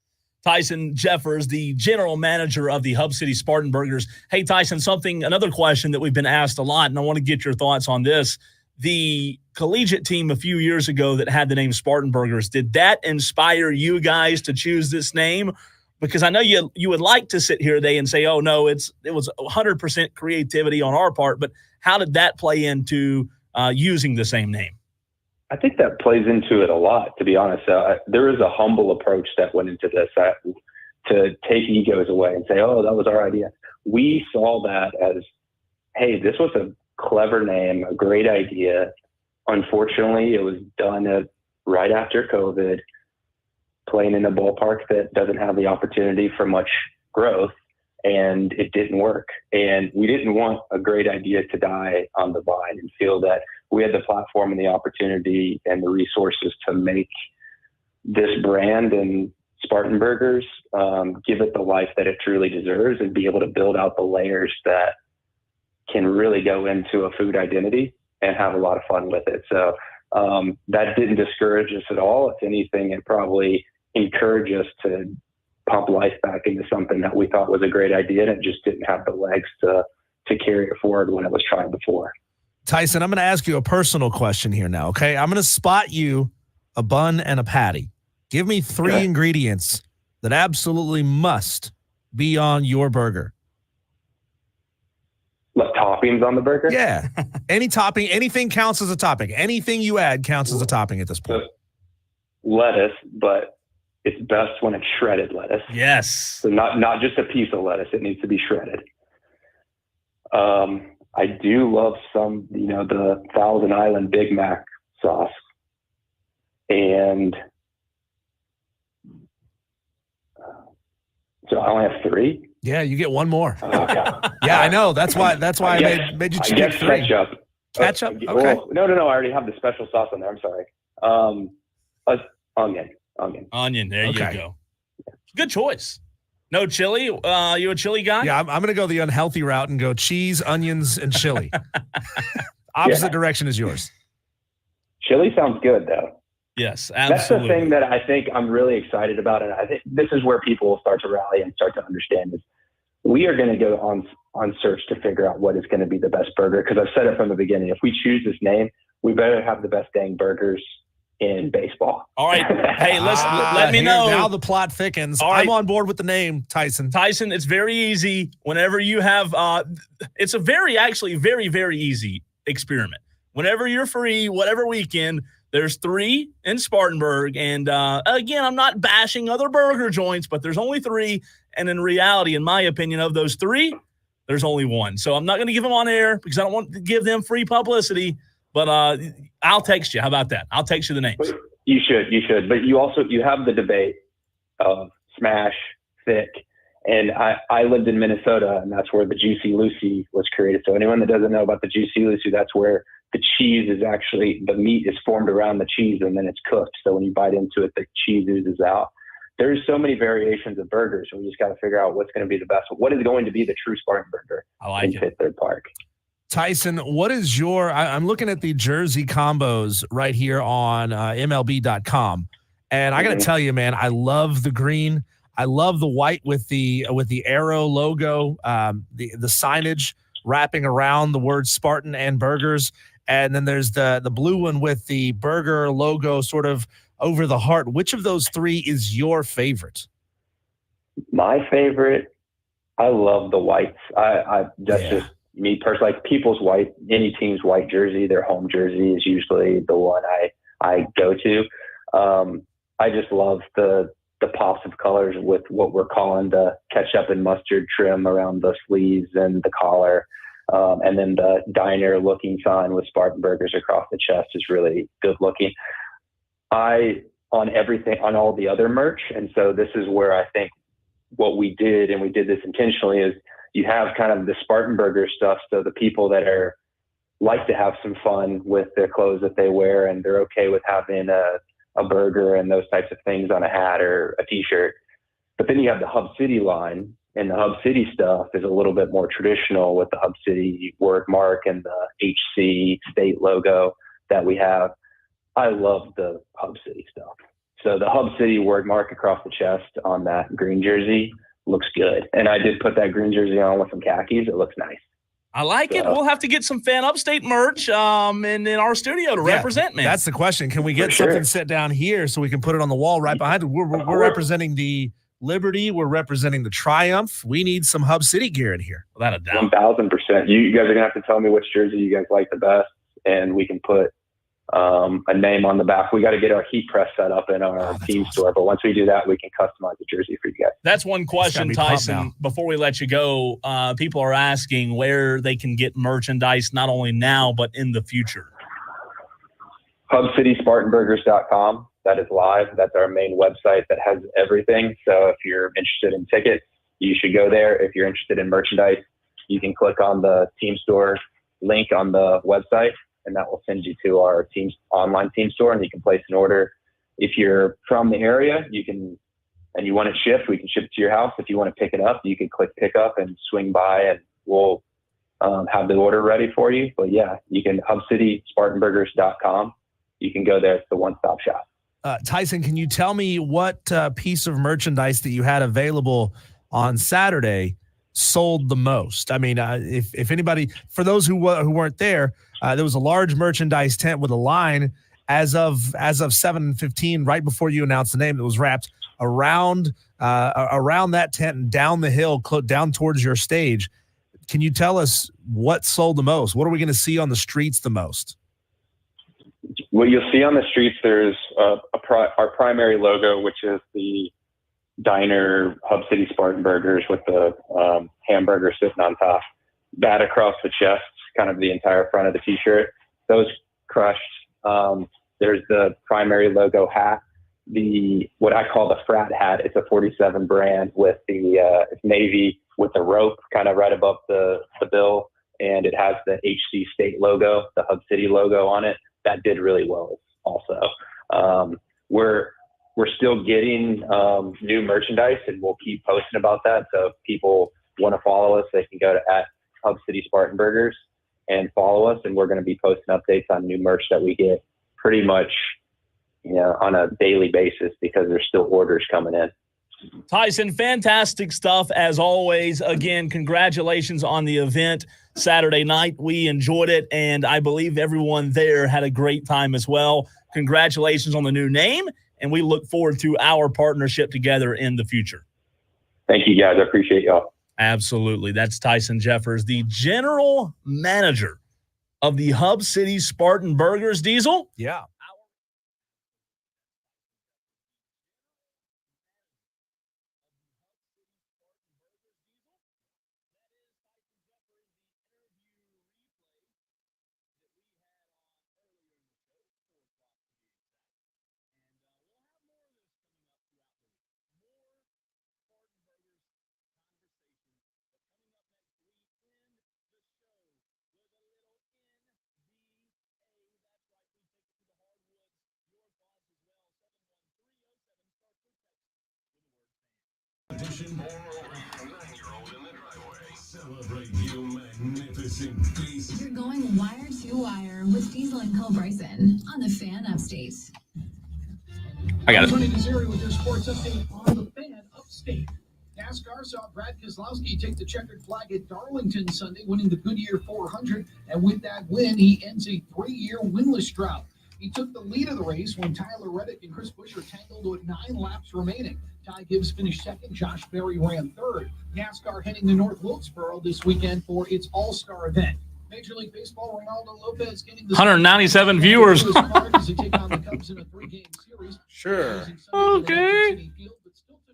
Tyson Jeffers, the general manager of the Hub City Spartanburgers. Hey, Tyson, another question that we've been asked a lot, and I want to get your thoughts on this. The collegiate team a few years ago that had the name Spartanburgers, did that inspire you guys to choose this name? Because I know you would like to sit here today and say, oh, no, it was 100% creativity on our part, but how did that play into using the same name? I think that plays into it a lot, to be honest. There is a humble approach that went into this to take egos away and say, oh, that was our idea. We saw that as, hey, this was a clever name, a great idea. Unfortunately, it was done right after COVID, playing in a ballpark that doesn't have the opportunity for much growth, and it didn't work. And we didn't want a great idea to die on the vine, and feel that we had the platform and the opportunity and the resources to make this brand and Spartanburgers give it the life that it truly deserves, and be able to build out the layers that can really go into a food identity and have a lot of fun with it. So that didn't discourage us at all. If anything, it probably encouraged us to pump life back into something that we thought was a great idea, and it just didn't have the legs to carry it forward when it was tried before. Tyson, I'm going to ask you a personal question here now, okay? I'm going to spot you a bun and a patty. Give me three ingredients that absolutely must be on your burger. Like toppings on the burger? Yeah. Any topping, anything counts as a topping. Anything you add counts as a topping at this point. Lettuce, but it's best when it's shredded lettuce. Yes. So not just a piece of lettuce. It needs to be shredded. I do love some, the Thousand Island Big Mac sauce. And so I only have 3. Yeah, you get one more. Oh, God. Yeah, I know. That's why I made you pick 3. Ketchup. Ketchup? Okay. Oh, no. I already have the special sauce on there. I'm sorry. Onion. Onion. There you go. Good choice. No chili? You a chili guy? Yeah, I'm going to go the unhealthy route and go cheese, onions, and chili. Opposite direction is yours. Chili sounds good, though. Yes, absolutely. That's the thing that I think I'm really excited about, and I think this is where people will start to rally and start to understand is we are going to go on search to figure out what is going to be the best burger, because I've said it from the beginning. If we choose this name, we better have the best dang burgers in baseball. All right. Hey, let me know. Now the plot thickens. All right. I'm on board with the name, Tyson. Tyson, it's very easy. Whenever you have it's a very very easy experiment. Whenever you're free, whatever weekend, there's 3 in Spartanburg. And again, I'm not bashing other burger joints, but there's only 3. And in reality, in my opinion, of those 3, there's only 1. So I'm not going to give them on air because I don't want to give them free publicity. But I'll text you. How about that? I'll text you the names. You should. But you have the debate of smash, thick. And I lived in Minnesota, and that's where the Juicy Lucy was created. So anyone that doesn't know about the Juicy Lucy, that's where the cheese is actually, the meat is formed around the cheese and then it's cooked. So when you bite into it, the cheese oozes out. There's so many variations of burgers, and we just got to figure out what's going to be the best. What is going to be the true Spartan burger in Fifth Third Park? Tyson, what is your? I'm looking at the jersey combos right here on MLB.com, and I got to tell you, man, I love the green. I love the white with the arrow logo, the signage wrapping around the word Spartan and burgers, and then there's the blue one with the burger logo sort of over the heart. Which of those 3 is your favorite? My favorite, I love the whites. Just me personally, like people's white, any team's white jersey, their home jersey is usually the one I go to. I just love the pops of colors with what we're calling the ketchup and mustard trim around the sleeves and the collar. And then the diner looking sign with Spartan Burgers across the chest is really good looking. On all the other merch. And so this is where I think what we did, and we did this intentionally, is you have kind of the Spartan Burger stuff. So the people that like to have some fun with their clothes that they wear, and they're okay with having a burger and those types of things on a hat or a t-shirt. But then you have the Hub City line, and the Hub City stuff is a little bit more traditional with the Hub City word mark and the HC state logo that we have. I love the Hub City stuff. So the Hub City word mark across the chest on that green jersey looks good. And I did put that green jersey on with some khakis. It looks nice. I like it. We'll have to get some Fan Upstate merch in our studio to represent, man. That's the question. Can we get something set down here so we can put it on the wall right behind it? We're representing the Liberty. We're representing the Triumph. We need some Hub City gear in here. Without a doubt. 1,000%. You guys are going to have to tell me which jersey you guys like the best, and we can put a name on the back. We got to get our heat press set up in our team store, but once we do that, we can customize the jersey for you guys. That's one question, Tyson, before we let you go. People are asking where they can get merchandise, not only now, but in the future. HubCitySpartanburgers.com. That is live. That's our main website that has everything. So if you're interested in tickets, you should go there. If you're interested in merchandise, you can click on the team store link on the website, and that will send you to our team's online team store, and you can place an order. If you're from the area, you can, and you want it shipped, we can ship it to your house. If you want to pick it up, you can click pick up and swing by, and we'll have the order ready for you. But yeah, you can HubCitySpartanburgers.com. You can go there. It's the one-stop shop. Tyson, can you tell me what piece of merchandise that you had available on Saturday sold the most? I mean, if anybody, for those who weren't there, there was a large merchandise tent with a line as of 7:15, right before you announced the name, that was wrapped around that tent and down the hill, down towards your stage. Can you tell us what sold the most? What are we going to see on the streets the most? What you'll see on the streets, there's our primary logo, which is the diner Hub City Spartanburgers with the hamburger sitting on top. bat across the chest, kind of the entire front of the t-shirt. Those crushed. There's the primary logo hat, what I call the frat hat. It's a 47 brand with it's navy with the rope kind of right above the bill, and it has the HC State logo, the Hub City logo on it. That did really well also. We're still getting new merchandise, and we'll keep posting about that. So if people want to follow us, they can go to @Hub City Spartanburgers and follow us, and we're going to be posting updates on new merch that we get pretty much, on a daily basis, because there's still orders coming in. Tyson, fantastic stuff as always. Again, congratulations on the event Saturday night. We enjoyed it, and I believe everyone there had a great time as well. Congratulations on the new name, and we look forward to our partnership together in the future. Thank you, guys. I appreciate y'all. Absolutely. That's Tyson Jeffers, the general manager of the Hub City Spartanburgers. Diesel? Yeah. Edition or a 9-year-old in the driveway. Celebrate you magnificent beast. You're going wire to wire with Diesel and Cole Bryson on the Fan Upstate. I got it. Tony Desiri with your sports update on the Fan Upstate. NASCAR saw Brad Keselowski take the checkered flag at Darlington Sunday, winning the Goodyear 400. And with that win, he ends a 3-year winless drought. He took the lead of the race when Tyler Reddick and Chris Buescher tangled with 9 laps remaining. Ty Gibbs finished second. Josh Berry ran third. NASCAR heading to North Wilkesboro this weekend for its All-Star event. Major League Baseball, Ronaldo Lopez getting the 197 viewers. Sure. Okay.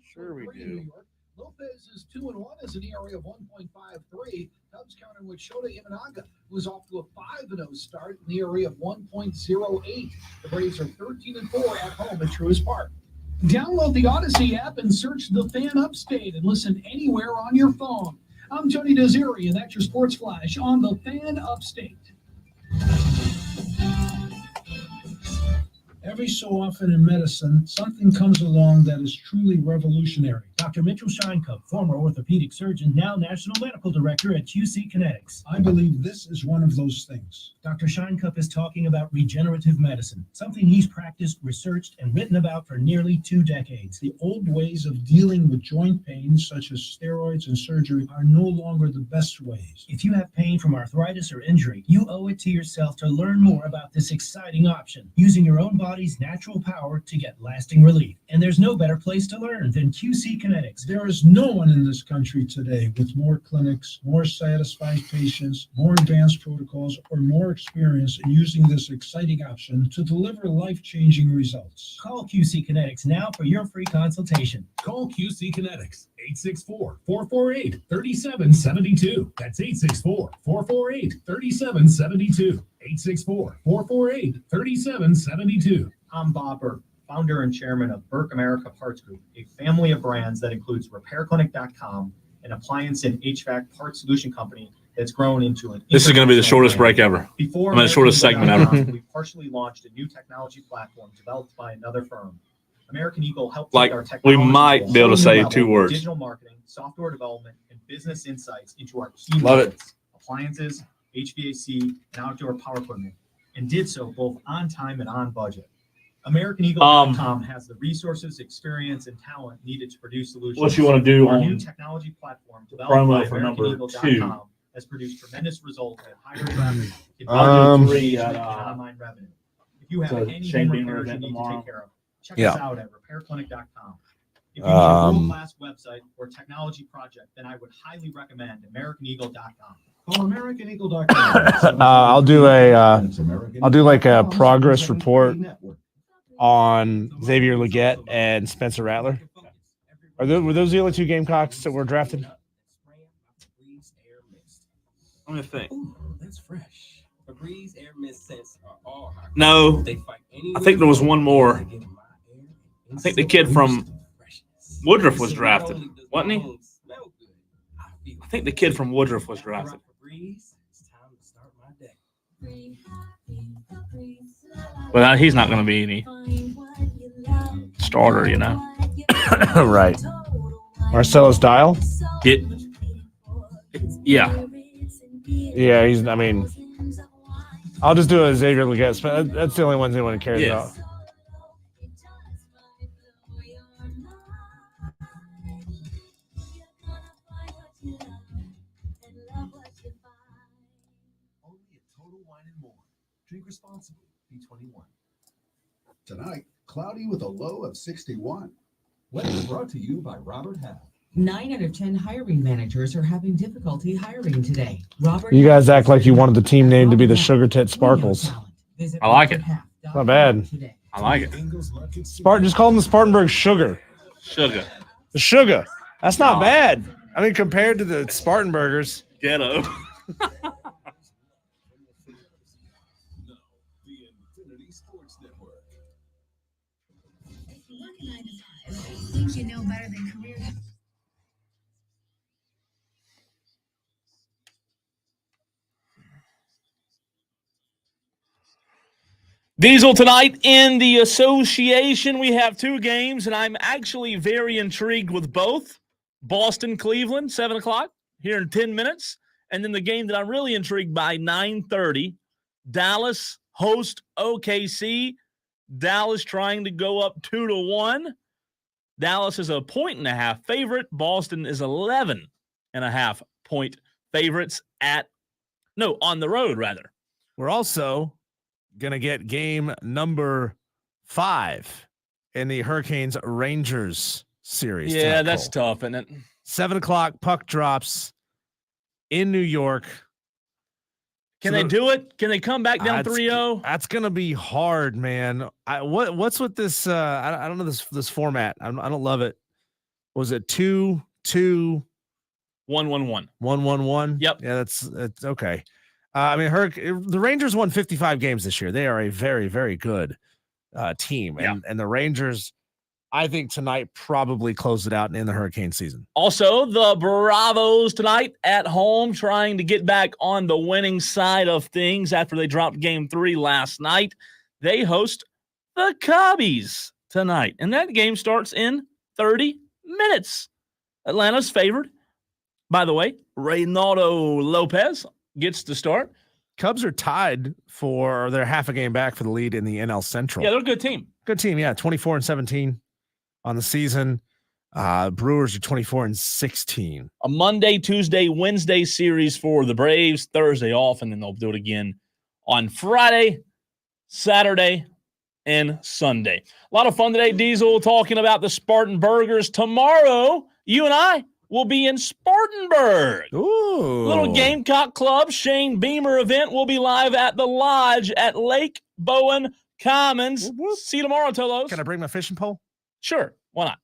Sure we do. Lopez is 2-1 as an ERA of 1.53. Cubs counter with Shota Imanaga, who is off to a 5-0 start, an ERA of 1.08. The Braves are 13-4 at home at Truist Park. Download the Odyssey app and search the Fan Upstate and listen anywhere on your phone. I'm Tony Desiri, and that's your Sports Flash on the Fan Upstate. Every so often in medicine, something comes along that is truly revolutionary. Dr. Mitchell Scheinkup, former orthopedic surgeon, now National Medical Director at QC Kinetics. I believe this is one of those things. Dr. Scheinkup is talking about regenerative medicine, something he's practiced, researched, and written about for nearly 2 decades. The old ways of dealing with joint pain, such as steroids and surgery, are no longer the best ways. If you have pain from arthritis or injury, you owe it to yourself to learn more about this exciting option, using your own body's natural power to get lasting relief. And there's no better place to learn than QC Kinetics. There is no one in this country today with more clinics, more satisfied patients, more advanced protocols, or more experience in using this exciting option to deliver life-changing results. Call QC Kinetics now for your free consultation. Call QC Kinetics, 864-448-3772. That's 864-448-3772. 864-448-3772. I'm Bob Burke, founder and chairman of Burke America Parts Group, a family of brands that includes RepairClinic.com, an appliance and HVAC parts solution company that's grown into an. This is going to be the shortest break ever. The shortest segment ever. We partially launched a new technology platform developed by another firm. American Eagle helped Like, take our technology we might be able to say 2 words. Digital marketing, software development, and business insights into our key Love it. markets, appliances, HVAC, and outdoor power equipment, and did so both on time and on budget. AmericanEagle.com has the resources, experience, and talent needed to produce solutions. What you want to do Our on new technology platform developed promo by for number AmericanEagle.com 2? has produced tremendous results at higher traffic, I'll do 3 and online revenue. If you have so any Shane home Beamer repairs you event need to tomorrow. take care of, check Yeah. us out at RepairClinic.com. If you need a world-class website or technology project, then I would highly recommend AmericanEagle.com. Call AmericanEagle.com. I'll do like a progress report on Xavier Leggett and Spencer Rattler. Were those the only 2 Gamecocks that were drafted? Let me think. Ooh, that's fresh. Febreze air mist scents are all hot. No, They fight I think there was one more. I think the kid from Woodruff was drafted, wasn't he? I think the kid from Woodruff was drafted. Well, he's not going to be any starter, Right. Marcellus Dial? Yeah. Yeah, I'll just do a Xavier Leggett, but that's the only one anyone cares about. Drink responsibly. B21. Tonight, cloudy with a low of 61. Weather brought to you by Robert Half. 9 out of 10 hiring managers are having difficulty hiring today. Robert, You guys act like you wanted the team name to be the Sugar Tit Sparkles. I like it. Not bad. I like it. Spartan, just call them the Spartanburg Sugar. Sugar. The Sugar. That's not bad. I mean, compared to the Spartanburgers. Ghetto. Think you know better than career. Diesel tonight in the association. We have 2 games, and I'm actually very intrigued with both. Boston, Cleveland, 7 o'clock here in 10 minutes. And then the game that I'm really intrigued by, 9:30, Dallas host OKC. Dallas trying to go up 2-1. Dallas is a 1.5 favorite. Boston is 11.5 point favorites on the road, rather. We're also going to get game number 5 in the Hurricanes Rangers series. Yeah, tonight, that's Cole. tough, isn't it? 7 o'clock, puck drops in New York. Can they do it? Can they come back down 3-0? That's going to be hard, man. What's with this? I don't know this format. I don't love it. Was it 2-2? 1-1-1. 1-1-1? Yep. Yeah, that's okay. I mean, the Rangers won 55 games this year. They are a very, very good team. And the Rangers, I think tonight probably close it out in the Hurricane season. Also, the Bravos tonight at home trying to get back on the winning side of things after they dropped game 3 last night. They host the Cubbies tonight, and that game starts in 30 minutes. Atlanta's favored. By the way, Reynaldo Lopez gets the start. Cubs are tied they're half a game back for the lead in the NL Central. Yeah, they're a good team. Good team, yeah. 24-17 on the season. Brewers are 24-16. A Monday, Tuesday, Wednesday series for the Braves. Thursday off, and then they'll do it again on Friday, Saturday, and Sunday. A lot of fun today, Diesel, talking about the Spartanburgers. Tomorrow, you and I will be in Spartanburg. Ooh. Little Gamecock Club Shane Beamer event will be live at the Lodge at Lake Bowen Commons. See you tomorrow, Tolos. Can I bring my fishing pole? Sure. Why not?